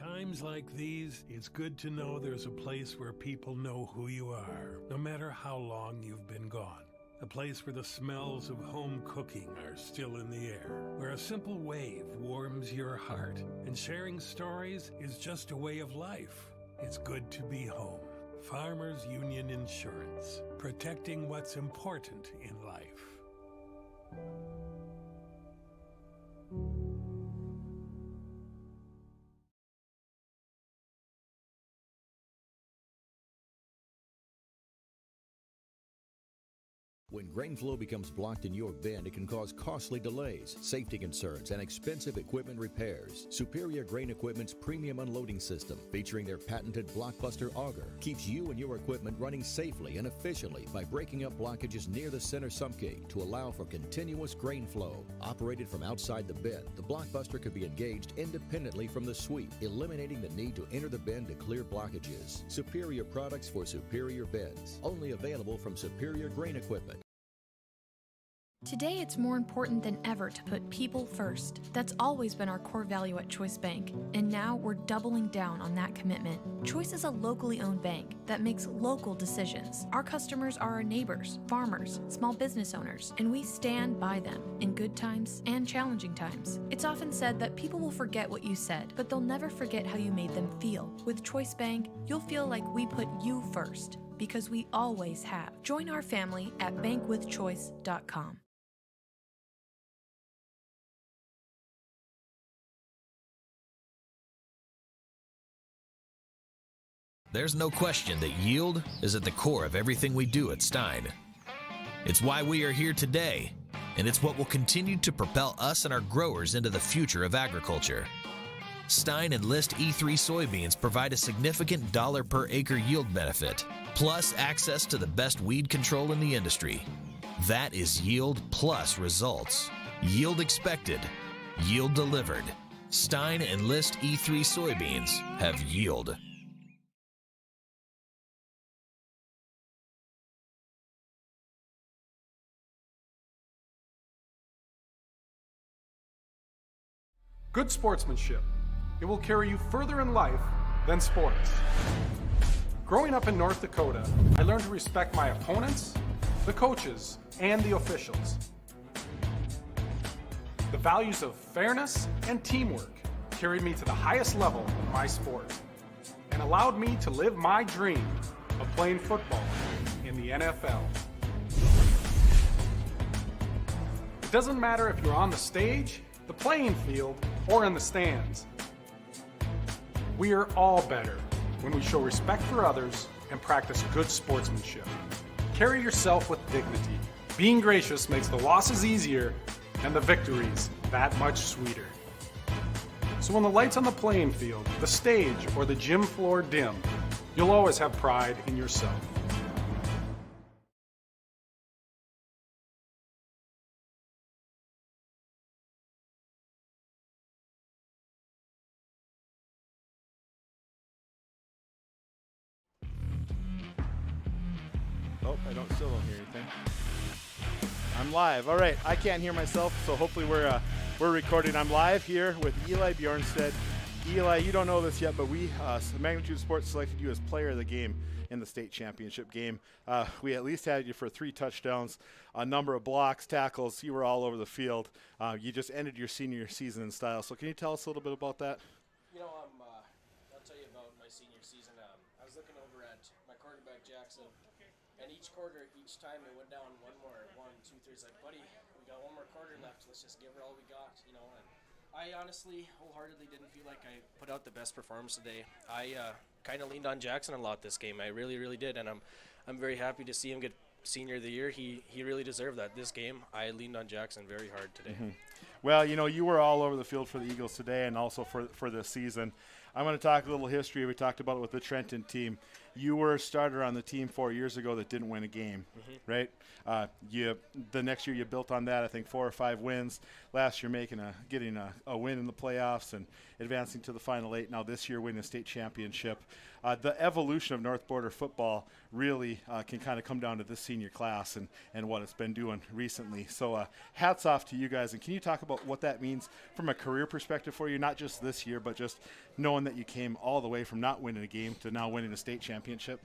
H: Times like these, it's good to know there's a place where people know who you are, no matter how long you've been gone. A place where the smells of home cooking are still in the air, where a simple wave warms your heart, and sharing stories is just a way of life. It's good to be home. Farmers Union Insurance, protecting what's important in life.
C: When grain flow becomes blocked in your bin, it can cause costly delays, safety concerns, and expensive equipment repairs. Superior Grain Equipment's premium unloading system, featuring their patented blockbuster auger, keeps you and your equipment running safely and efficiently by breaking up blockages near the center sump gate to allow for continuous grain flow. Operated from outside the bin, the blockbuster can be engaged independently from the sweep, eliminating the need to enter the bin to clear blockages. Superior products for superior bins. Only available from Superior Grain Equipment.
D: Today, it's more important than ever to put people first. That's always been our core value at Choice Bank, and now we're doubling down on that commitment. Choice is a locally owned bank that makes local decisions. Our customers are our neighbors, farmers, small business owners, and we stand by them in good times and challenging times. It's often said that people will forget what you said, but they'll never forget how you made them feel. With Choice Bank, you'll feel like we put you first, because we always have. Join our family at bankwithchoice.com.
L: There's no question that yield is at the core of everything we do at Stein. It's why we are here today, and it's what will continue to propel us and our growers into the future of agriculture. Stein Enlist E3 soybeans provide a significant dollar per acre yield benefit, plus access to the best weed control in the industry. That is yield plus results. Yield expected, yield delivered. Stein Enlist E3 soybeans have yield.
G: Good sportsmanship. It will carry you further in life than sports. Growing up in North Dakota, I learned to respect my opponents, the coaches, and the officials. The values of fairness and teamwork carried me to the highest level of my sport and allowed me to live my dream of playing football in the NFL. It doesn't matter if you're on the stage, the playing field, or in the stands. We are all better when we show respect for others and practice good sportsmanship. Carry yourself with dignity. Being gracious makes the losses easier and the victories that much sweeter. So when the lights on the playing field, the stage, or the gym floor dim, you'll always have pride in yourself.
F: Oh, still don't hear anything. I'm live. All right, I can't hear myself, so hopefully we're recording. I'm live here with Eli Bjornstead. Eli, you don't know this yet, but we, Magnitude Sports, selected you as player of the game in the state championship game. We at least had you for 3 touchdowns, a number of blocks, tackles. You were all over the field. You just ended your senior season in style. So can you tell us a little bit about that?
R: You know, I'll tell you about my senior season. I was looking over at my quarterback, Jackson, and each quarter, each time it went down 1 more, 1, 2, 3. It's like, buddy, we got 1 more quarter left. Let's just give her all we got, you know. And I honestly, wholeheartedly didn't feel like I put out the best performance today. I kind of leaned on Jackson a lot this game. I really, really did, and I'm very happy to see him get Senior of the Year. He really deserved that. This game, I leaned on Jackson very hard today.
F: Mm-hmm. Well, you know, you were all over the field for the Eagles today and also for this season. I'm going to talk a little history. We talked about it with the Trenton team. You were a starter on the team 4 years ago that didn't win a game, right? The next year you built on that, I think 4 or 5 wins. Last year getting a win in the playoffs and advancing to the Final 8. Now this year winning a state championship. The evolution of North Border football really can kind of come down to this senior class and what it's been doing recently. So hats off to you guys. And can you talk about what that means from a career perspective for you, not just this year, but just knowing that you came all the way from not winning a game to now winning a state championship?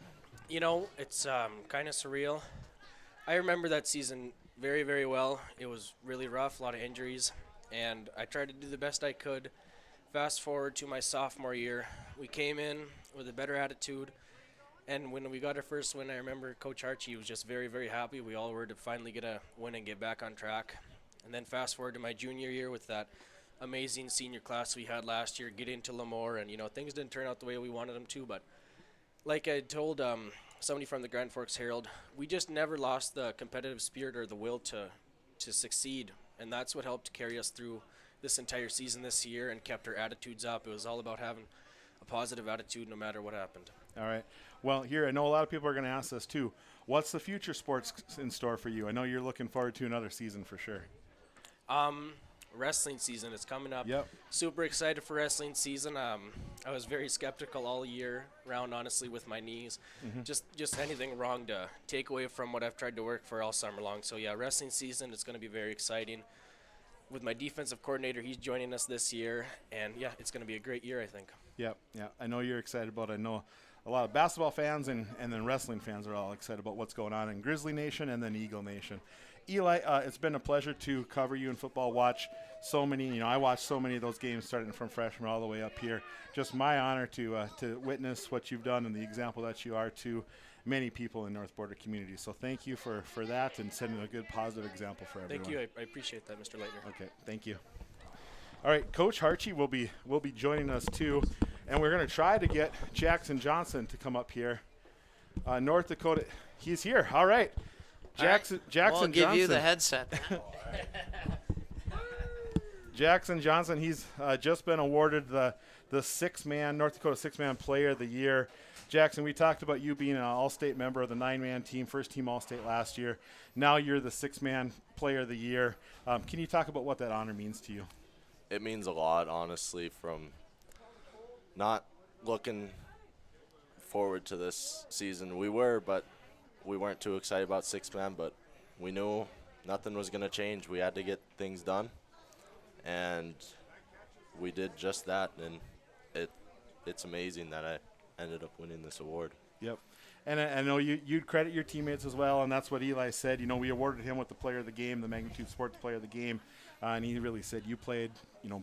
R: You know, it's kind of surreal. I remember that season very, very well. It was really rough, a lot of injuries, and I tried to do the best I could. Fast forward to my sophomore year, we came in with a better attitude, and when we got our first win, I remember Coach Archie was just very, very happy. We all were to finally get a win and get back on track. And then fast forward to my junior year with that amazing senior class we had last year, get into Lemoore, and, you know, things didn't turn out the way we wanted them to, but like I told somebody from the Grand Forks Herald, we just never lost the competitive spirit or the will to succeed, and that's what helped carry us through this entire season this year and kept our attitudes up. It was all about having a positive attitude no matter what happened.
F: All right. Well, here, I know a lot of people are going to ask this too. What's the future sports in store for you? I know you're looking forward to another season for sure.
R: Wrestling season is coming up.
F: Yep.
R: Super excited for wrestling season. I was very skeptical all year round, honestly, with my knees. Just anything wrong to take away from what I've tried to work for all summer long. So yeah, wrestling season is going to be very exciting. With my defensive coordinator, he's joining us this year, and yeah, it's going to be a great year, I think.
F: Yep. Yeah. I know you're excited about it. I know a lot of basketball fans and then wrestling fans are all excited about what's going on in Grizzly Nation and then Eagle Nation. Eli, it's been a pleasure to cover you in football. Watch so many, I watched so many of those games starting from freshman all the way up here. Just my honor to witness what you've done and the example that you are to many people in North Border community. So thank you for that and setting a good positive example for everyone.
R: Thank you. I appreciate that, Mr. Leitner.
F: Okay, thank you. All right, Coach Harchie will be joining us too, and we're going to try to get Jackson Johnson to come up here. North Dakota, he's here. All right. Jackson
S: We'll give
F: Johnson.
S: you the headset.
F: Jackson Johnson, he's just been awarded the North Dakota six-man player of the year. Jackson, we talked about you being an all-state member of the 9-man team, first team all-state last year. Now you're the six-man player of the year. Can you talk about what that honor means to you?
S: It means a lot, honestly, from not looking forward to this season. We were, but we weren't too excited about six-man, but we knew nothing was going to change. We had to get things done, and we did just that, and it's amazing that I ended up winning this award.
F: Yep. And I know you'd credit your teammates as well, and that's what Eli said. You know, we awarded him with the player of the game, the Magnitude Sports player of the game, and he really said you played,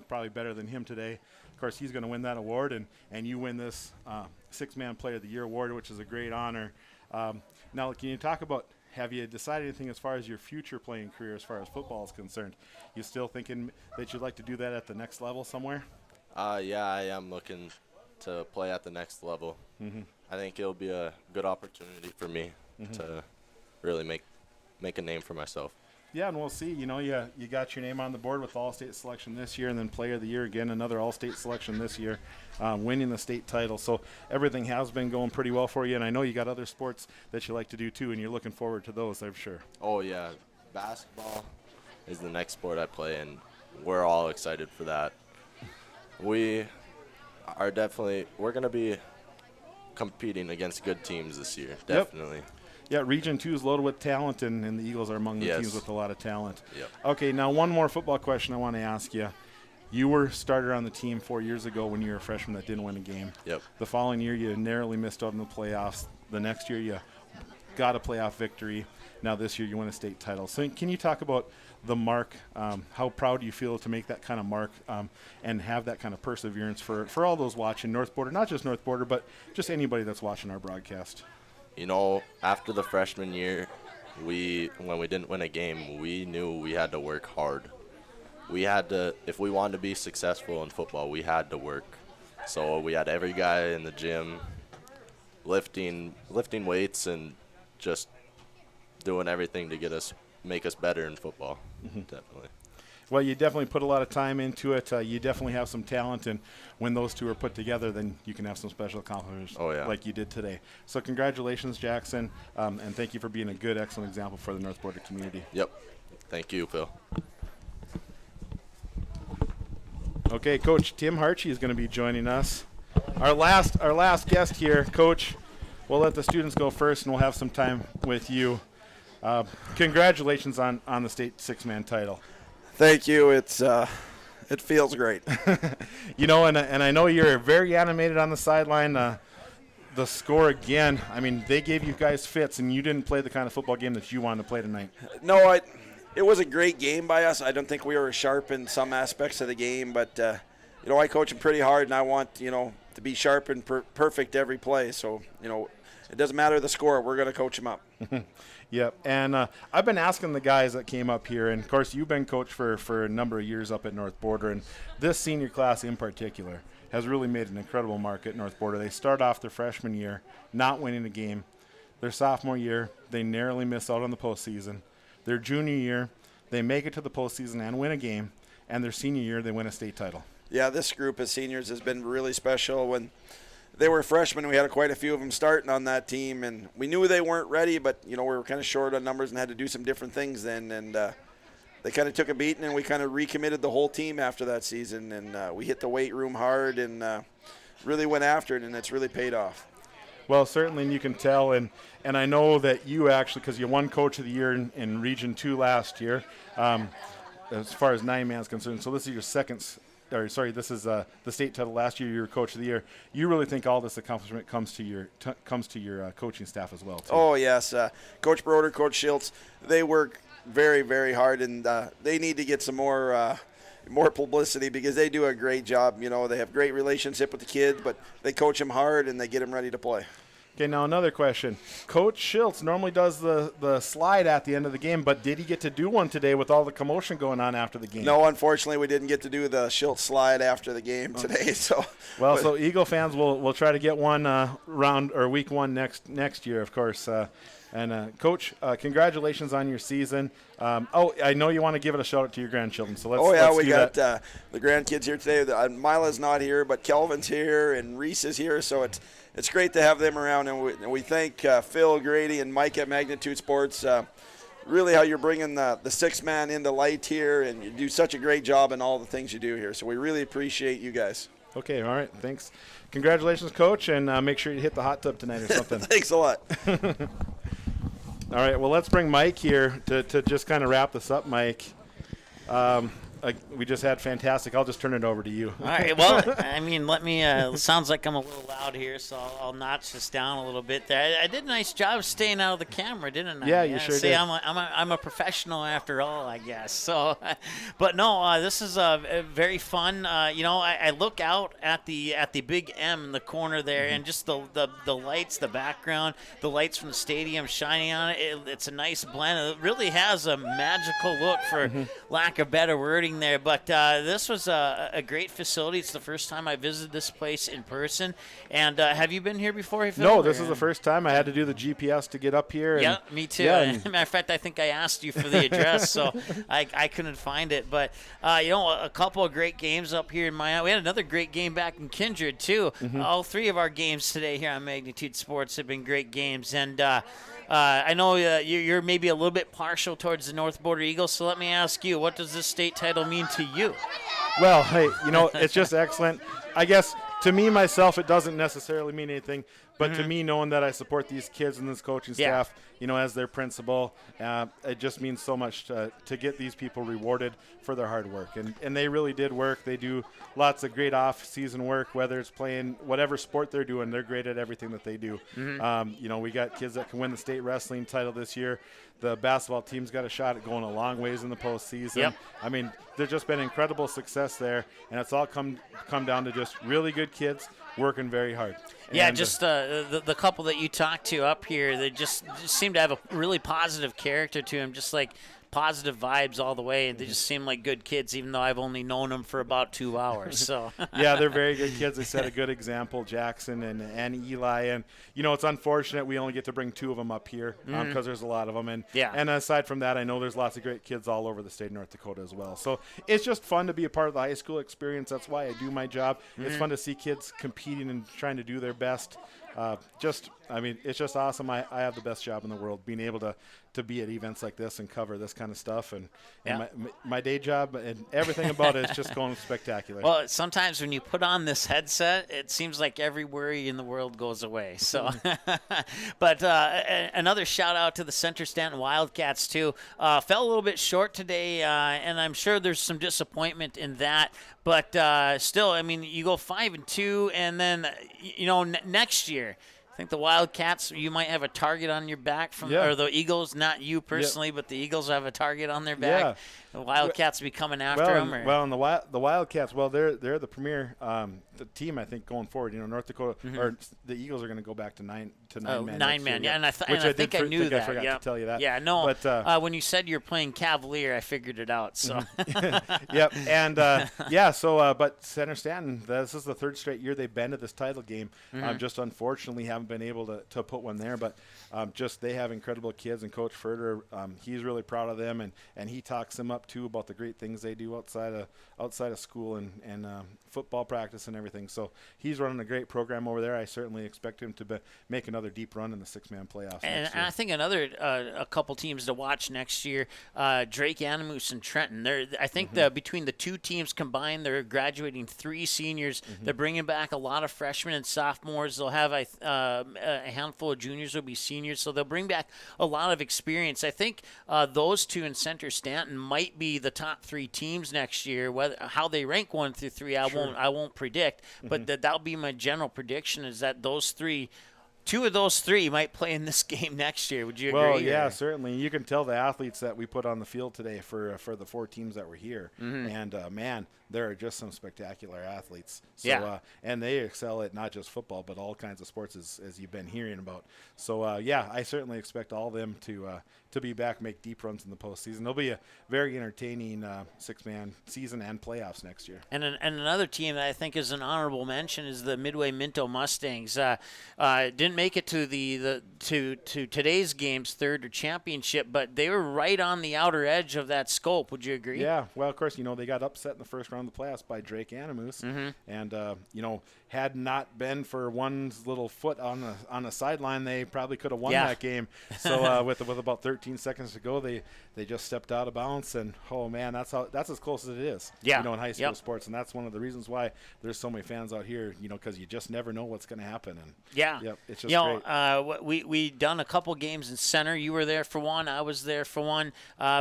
F: probably better than him today. Of course, he's going to win that award, and you win this six-man player of the year award, which is a great honor. Now, can you talk about, have you decided anything as far as your future playing career as far as football is concerned? You still thinking that you'd like to do that at the next level somewhere?
S: Yeah, I am looking to play at the next level.
F: Mm-hmm.
S: I think it'll be a good opportunity for me to really make a name for myself.
F: Yeah, and we'll see. You got your name on the board with the All-State selection this year, and then Player of the Year again, another All-State selection this year, winning the state title. So everything has been going pretty well for you, and I know you got other sports that you like to do too, and you're looking forward to those, I'm sure.
S: Oh, yeah. Basketball is the next sport I play, and we're all excited for that. We're going to be competing against good teams this year, definitely.
F: Yep. Yeah, Region 2 is loaded with talent, and the Eagles are among the teams with a lot of talent.
S: Yep.
F: Okay, now one more football question I want to ask you. You were starter on the team 4 years ago when you were a freshman that didn't win a game.
S: Yep.
F: The following year, you narrowly missed out in the playoffs. The next year, you got a playoff victory. Now this year, you win a state title. So can you talk about the mark, how proud you feel to make that kind of mark and have that kind of perseverance for all those watching North Border, not just North Border, but just anybody that's watching our broadcast?
S: After the freshman year, when we didn't win a game, we knew we had to work hard. We had to, if we wanted to be successful in football, we had to work. So we had every guy in the gym lifting weights and just doing everything to make us better in football. Definitely.
F: Well, you definitely put a lot of time into it. You definitely have some talent, and when those two are put together, then you can have some special accomplishments like you did today. So congratulations, Jackson, and thank you for being a good, excellent example for the North Border community.
S: Yep. Thank you, Phil.
F: Okay, Coach Tim Harchie is going to be joining us. Our last guest here, Coach. We'll let the students go first, and we'll have some time with you. Congratulations on the state six-man title.
J: Thank you. It feels great.
F: And I know you're very animated on the sideline. The score again, I mean, they gave you guys fits, and you didn't play the kind of football game that you wanted to play tonight.
J: No, it was a great game by us. I don't think we were sharp in some aspects of the game, but, I coach them pretty hard, and I want, to be sharp and perfect every play. So, it doesn't matter the score. We're going to coach them up.
F: Yep, and I've been asking the guys that came up here, and, of course, you've been coach for a number of years up at North Border, and this senior class in particular has really made an incredible mark at North Border. They start off their freshman year not winning a game. Their sophomore year, they narrowly miss out on the postseason. Their junior year, they make it to the postseason and win a game, and their senior year, they win a state title.
J: Yeah, this group of seniors has been really special. When they were freshmen, we had quite a few of them starting on that team, and we knew they weren't ready, but, we were kind of short on numbers and had to do some different things then, and they kind of took a beating, and we kind of recommitted the whole team after that season, and we hit the weight room hard and really went after it, and it's really paid off.
F: Well, certainly, and you can tell, and I know that you actually, because you won Coach of the Year in Region 2 last year, as far as 9-man is concerned, so this is your this is the state title last year. You were Coach of the Year. You really think all this accomplishment comes to your coaching staff as well, too?
J: Oh, yes. Coach Broder, Coach Schiltz, they work very, very hard, and they need to get some more publicity because they do a great job. They have great relationship with the kids, but they coach them hard and they get them ready to play.
F: Okay, now another question. Coach Schiltz normally does the slide at the end of the game, but did he get to do one today with all the commotion going on after the game?
J: No, unfortunately, we didn't get to do the Schiltz slide after the game today. So
F: Eagle fans will try to get one week one next year, of course. And Coach, congratulations on your season. I know you want to give it a shout out to your grandchildren, so let's.
J: We got the grandkids here today. Mila's not here, but Kelvin's here and Reese is here, so it's great to have them around. And we thank Phil, Grady, and Mike at Magnitude Sports. Really, how you're bringing the six man into light here, and you do such a great job in all the things you do here. So we really appreciate you guys.
F: Okay, all right, thanks. Congratulations, Coach, and make sure you hit the hot tub tonight or something.
J: Thanks a lot.
F: All right, well, let's bring Mike here to just kind of wrap this up, Mike. We just had fantastic. I'll just turn it over to you.
E: All right. Well, I mean, let me. Sounds like I'm a little loud here, so I'll notch this down a little bit there. I did a nice job staying out of the camera, didn't I?
F: Yeah, you sure
E: See,
F: did.
E: I'm a professional after all, I guess. So, but no, this is very fun. I look out at the big M in the corner there, and just the lights, the background, the lights from the stadium shining on it. It's a nice blend. It really has a magical look, for lack of better wording there. But this was a great facility. It's the first time I visited this place in person. And have you been here before, Phil?
F: No, this is the first time. I had to do the GPS to get up here.
E: Yeah, me too. Matter of fact, I think I asked you for the address, so I couldn't find it. But, a couple of great games up here in Miami. We had another great game back in Kindred, too. All three of our games today here on Magnitude Sports have been great games. And I know you're maybe a little bit partial towards the North Border Eagles, so let me ask you, what does this state title mean to you?
F: Well, hey, it's just excellent. I guess to me, myself, it doesn't necessarily mean anything, but to me, knowing that I support these kids and this coaching staff, as their principal, it just means so much to get these people rewarded for their hard work. And they really did work. They do lots of great off-season work, whether it's playing whatever sport they're doing. They're great at everything that they do. We got kids that can win the state wrestling title this year. The basketball team's got a shot at going a long ways in the postseason.
E: Yep.
F: I mean, there's just been incredible success there, and it's all come down to just really good kids working very hard.
E: Yeah,
F: and
E: just the couple that you talked to up here, they just seem to have a really positive character to them, just like positive vibes all the way, and they just seem like good kids, even though I've only known them for about 2 hours. So
F: yeah, they're very good kids. They set a good example, Jackson and Eli. And it's unfortunate we only get to bring 2 of them up here because there's a lot of them. And aside from that, I know there's lots of great kids all over the state of North Dakota as well. So it's just fun to be a part of the high school experience. That's why I do my job. It's fun to see kids competing and trying to do their best. It's just awesome. I have the best job in the world, being able to be at events like this and cover this kind of stuff. And my day job and everything about it is just going spectacular.
E: Well, sometimes when you put on this headset, it seems like every worry in the world goes away. So, but another shout out to the Center-Stanton Wildcats too. Fell a little bit short today, and I'm sure there's some disappointment in that. But still, I mean, you go 5-2, and then next year, I think the Wildcats, you might have a target on your back or the Eagles, not you personally, but the Eagles have a target on their back.
F: Yeah.
E: The Wildcats be coming after them.
F: And the Wildcats, they're the premier the team, I think, going forward. North Dakota or the Eagles are going to go back to nine man.
E: 9-man, yeah, and I think I knew that.
F: I forgot to tell you that.
E: Yeah, no.
F: But
E: when you said you're playing Cavalier, I figured it out. So.
F: Yep, and but Center-Stanton, this is the 3rd straight year they've been to this title game. Just unfortunately haven't been able to put one there, but just they have incredible kids, and Coach Furter, he's really proud of them, and he talks them up too about the great things they do outside of school and football practice and everything. So he's running a great program over there. I certainly expect him to make another deep run in the 6-man playoffs.
E: And I think a couple teams to watch next year, Drake, Animus, and Trenton. I think between the 2 teams combined, they're graduating 3 seniors. They're bringing back a lot of freshmen and sophomores. They'll have a handful of juniors will be seniors, so they'll bring back a lot of experience. I think those 2 in Center-Stanton might be the top 3 teams next year. How they rank 1 through 3, I won't predict, but that'll be my general prediction, is that those 3. 2 of those 3 might play in this game next year. Would you agree?
F: Well, yeah, certainly. You can tell the athletes that we put on the field today for the 4 teams that were here. And, man, there are just some spectacular athletes. So, and they excel at not just football, but all kinds of sports, as you've been hearing about. So, I certainly expect all of them to be back, make deep runs in the postseason. It'll be a very entertaining 6-man season and playoffs next year.
E: And another team that I think is an honorable mention is the Midway Minto Mustangs. Didn't make it to to today's game's third or championship, but they were right on the outer edge of that scope. Would you agree?
F: Yeah. Well, of course, they got upset in the first round of the playoffs by Drake Animus, and had not been for one's little foot on the sideline, they probably could have won that game. So with about 13 seconds to go, they just stepped out of bounds, and oh man, that's as close as it is.
E: Yeah.
F: In high school sports, and that's one of the reasons why there's so many fans out here. Because you just never know what's going to happen. And it's just great.
E: We done a couple games in Center. You were there for one. I was there for one.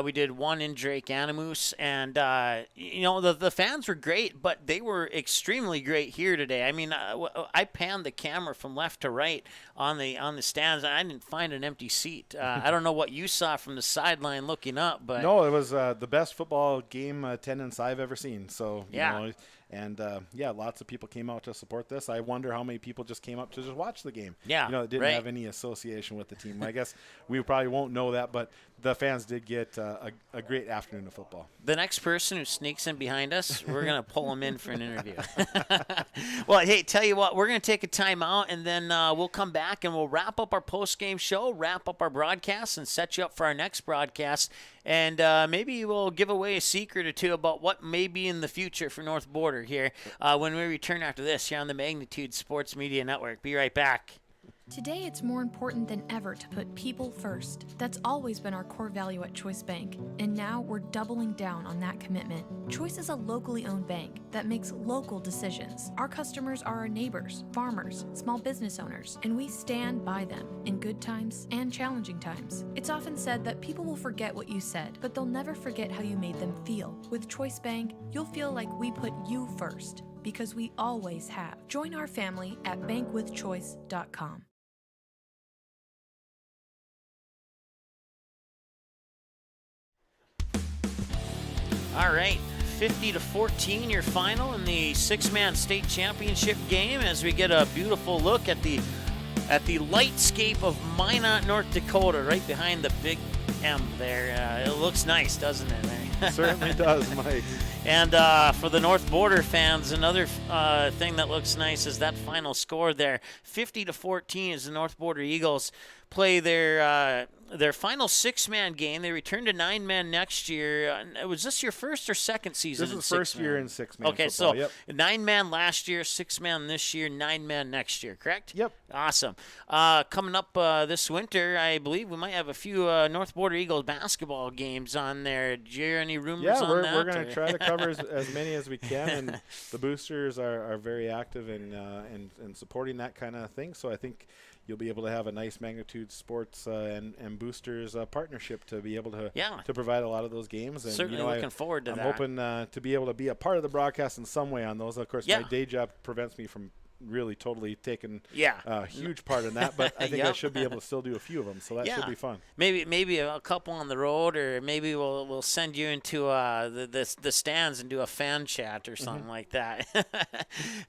E: We did one in Drake Animus, and the fans were great, but they were extremely great here today. I mean, I panned the camera from left to right on the stands, and I didn't find an empty seat. I don't know what you saw from the sideline looking up, but
F: no, it was the best football game attendance I've ever seen. So and lots of people came out to support this. I wonder how many people just came up to just watch the game.
E: Yeah,
F: it didn't have any association with the team. I guess we probably won't know that, but the fans did get a great afternoon of football.
E: The next person who sneaks in behind us, we're going to pull him in for an interview. Well, hey, tell you what, we're going to take a timeout, and then we'll come back and we'll wrap up our post-game show, wrap up our broadcast, and set you up for our next broadcast. And maybe we'll give away a secret or two about what may be in the future for North Border here when we return after this here on the Magnitude Sports Media Network. Be right back.
D: Today, it's more important than ever to put people first. That's always been our core value at Choice Bank, and now we're doubling down on that commitment. Choice is a locally owned bank that makes local decisions. Our customers are our neighbors, farmers, small business owners, and we stand by them in good times and challenging times. It's often said that people will forget what you said, but they'll never forget how you made them feel. With Choice Bank, you'll feel like we put you first, because we always have. Join our family at bankwithchoice.com.
E: All right, 50-14, your final in the six-man state championship game as we get a beautiful look at the lightscape of Minot, North Dakota, right behind the big M there. It looks nice, doesn't it?
F: It certainly does, Mike.
E: And for the North Border fans, another thing that looks nice is that final score there. 50-14 as the North Border Eagles play their final six-man game. They return to nine-man next year. Was this your first or second season?
F: This is the first year in six-man
E: Okay,
F: football,
E: so nine-man last year, six-man this year, nine-man next year, correct?
F: Yep.
E: Awesome. Coming up this winter, I believe we might have a few North Border Eagles basketball games on there. Do you hear any rumors on that?
F: Yeah, we're going to try to cover as many as we can, and the boosters are very active in supporting that kind of thing, so I think you'll be able to have a nice Magnitude Sports and Boosters partnership to be able to provide a lot of those games. And,
E: certainly looking forward to
F: I'm
E: that.
F: hoping to be able to be a part of the broadcast in some way on those. Of course, my day job prevents me from really totally taking a huge part in that, but I think I should be able to still do a few of them, so that should be fun.
E: Maybe a couple on the road, or maybe we'll send you into the stands and do a fan chat or something like that.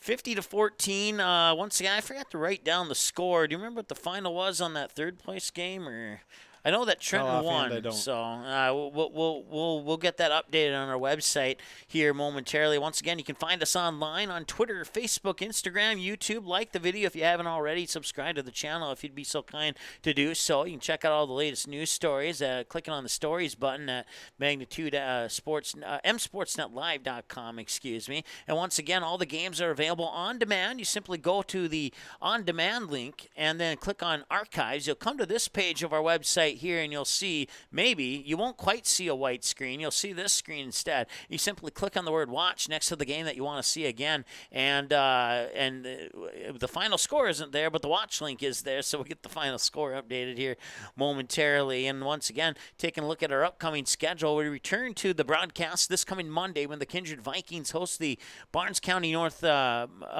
E: 50-14. Once again, I forgot to write down the score. Do you remember what the final was on that third place game? Or I know that Trenton won, so we'll get that updated on our website here momentarily. Once again, you can find us online on Twitter, Facebook, Instagram, YouTube. Like the video if you haven't already. Subscribe to the channel if you'd be so kind to do so. You can check out all the latest news stories clicking on the stories button at Magnitude Sports, msportsnetlive.com, excuse me. And once again, all the games are available on demand. You simply go to the on-demand link and then click on Archives. You'll come to this page of our website here, and you'll see, maybe you won't quite see a white screen. You'll see this screen instead. You simply click on the word watch next to the game that you want to see again, and the final score isn't there, but the watch link is there, so we'll get the final score updated here momentarily. And once again, taking a look at our upcoming schedule, we return to the broadcast this coming Monday when the Kindred Vikings host the Barnes County North Bison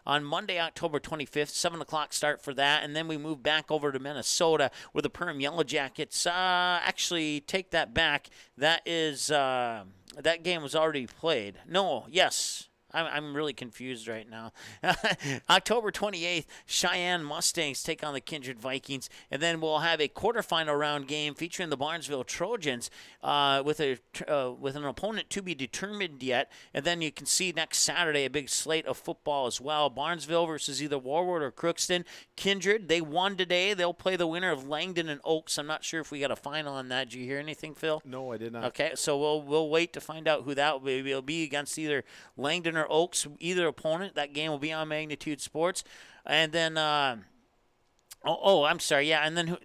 E: on Monday, October 25th, 7 o'clock start for that, and then we move back over to Minnesota where the Perham Yellow Jackets actually take that back. That is that game was already played. No, yes. I'm really confused right now. October 28th, Cheyenne Mustangs take on the Kindred Vikings, and then we'll have a quarterfinal round game featuring the Barnesville Trojans with an opponent to be determined yet. And then you can see next Saturday a big slate of football as well. Barnesville versus either Warwood or Crookston. Kindred, they won today. They'll play the winner of Langdon and Oaks. I'm not sure if we got a final on that. Did you hear anything, Phil?
F: No, I did not.
E: Okay, so we'll wait to find out who that will be. It'll be against either Langdon or Oaks, either opponent. That game will be on Magnitude Sports. And then I'm sorry, yeah, and then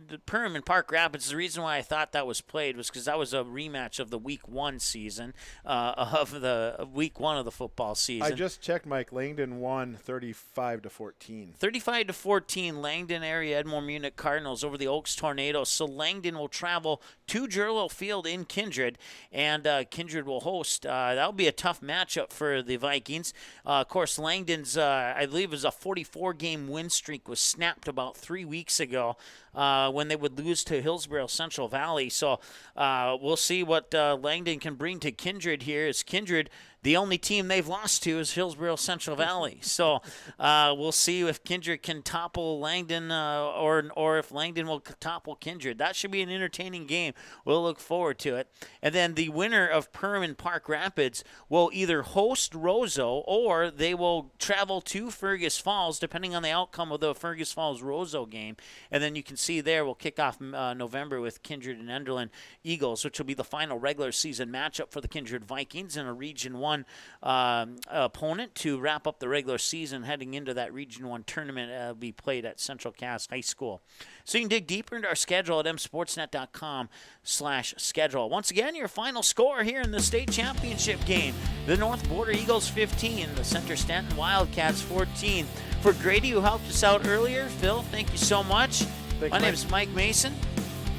E: the Perham and Park Rapids, the reason why I thought that was played was because that was a rematch of the Week 1 season, of the Week 1 of the football season.
F: I just checked, Mike. Langdon won 35-14.
E: 35-14, Langdon area Edmore Munich Cardinals over the Oaks Tornadoes. So Langdon will travel to Jerlow Field in Kindred, and Kindred will host. That'll be a tough matchup for the Vikings. Of course, Langdon's, I believe, was a 44-game win streak was snapped about 3 weeks ago when they would lose to Hillsborough Central Valley. So we'll see what Langdon can bring to Kindred here. Is Kindred the only team they've lost to is Hillsborough Central Valley. So we'll see if Kindred can topple Langdon or if Langdon will topple Kindred. That should be an entertaining game. We'll look forward to it. And then the winner of Perham and Park Rapids will either host Roseau or they will travel to Fergus Falls, depending on the outcome of the Fergus Falls-Roseau game. And then you can see there we'll kick off November with Kindred and Enderlin Eagles, which will be the final regular season matchup for the Kindred Vikings in a Region 1 opponent to wrap up the regular season heading into that Region 1 tournament will be played at Central Cass High School. So you can dig deeper into our schedule at msportsnet.com/schedule. Once again, your final score here in the state championship game. The North Border Eagles 15, the Center-Stanton Wildcats 14. For Grady, who helped us out earlier, Phil, thank you so much. My name is Mike Mason.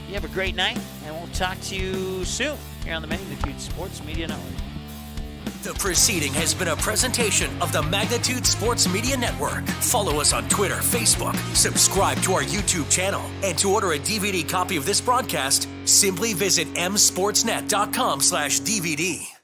E: You have a great night, and we'll talk to you soon here on the Magnitude Sports Media Network.
A: The proceeding has been a presentation of the Magnitude Sports Media Network. Follow us on Twitter, Facebook, subscribe to our YouTube channel, and to order a DVD copy of this broadcast, simply visit msportsnet.com/DVD.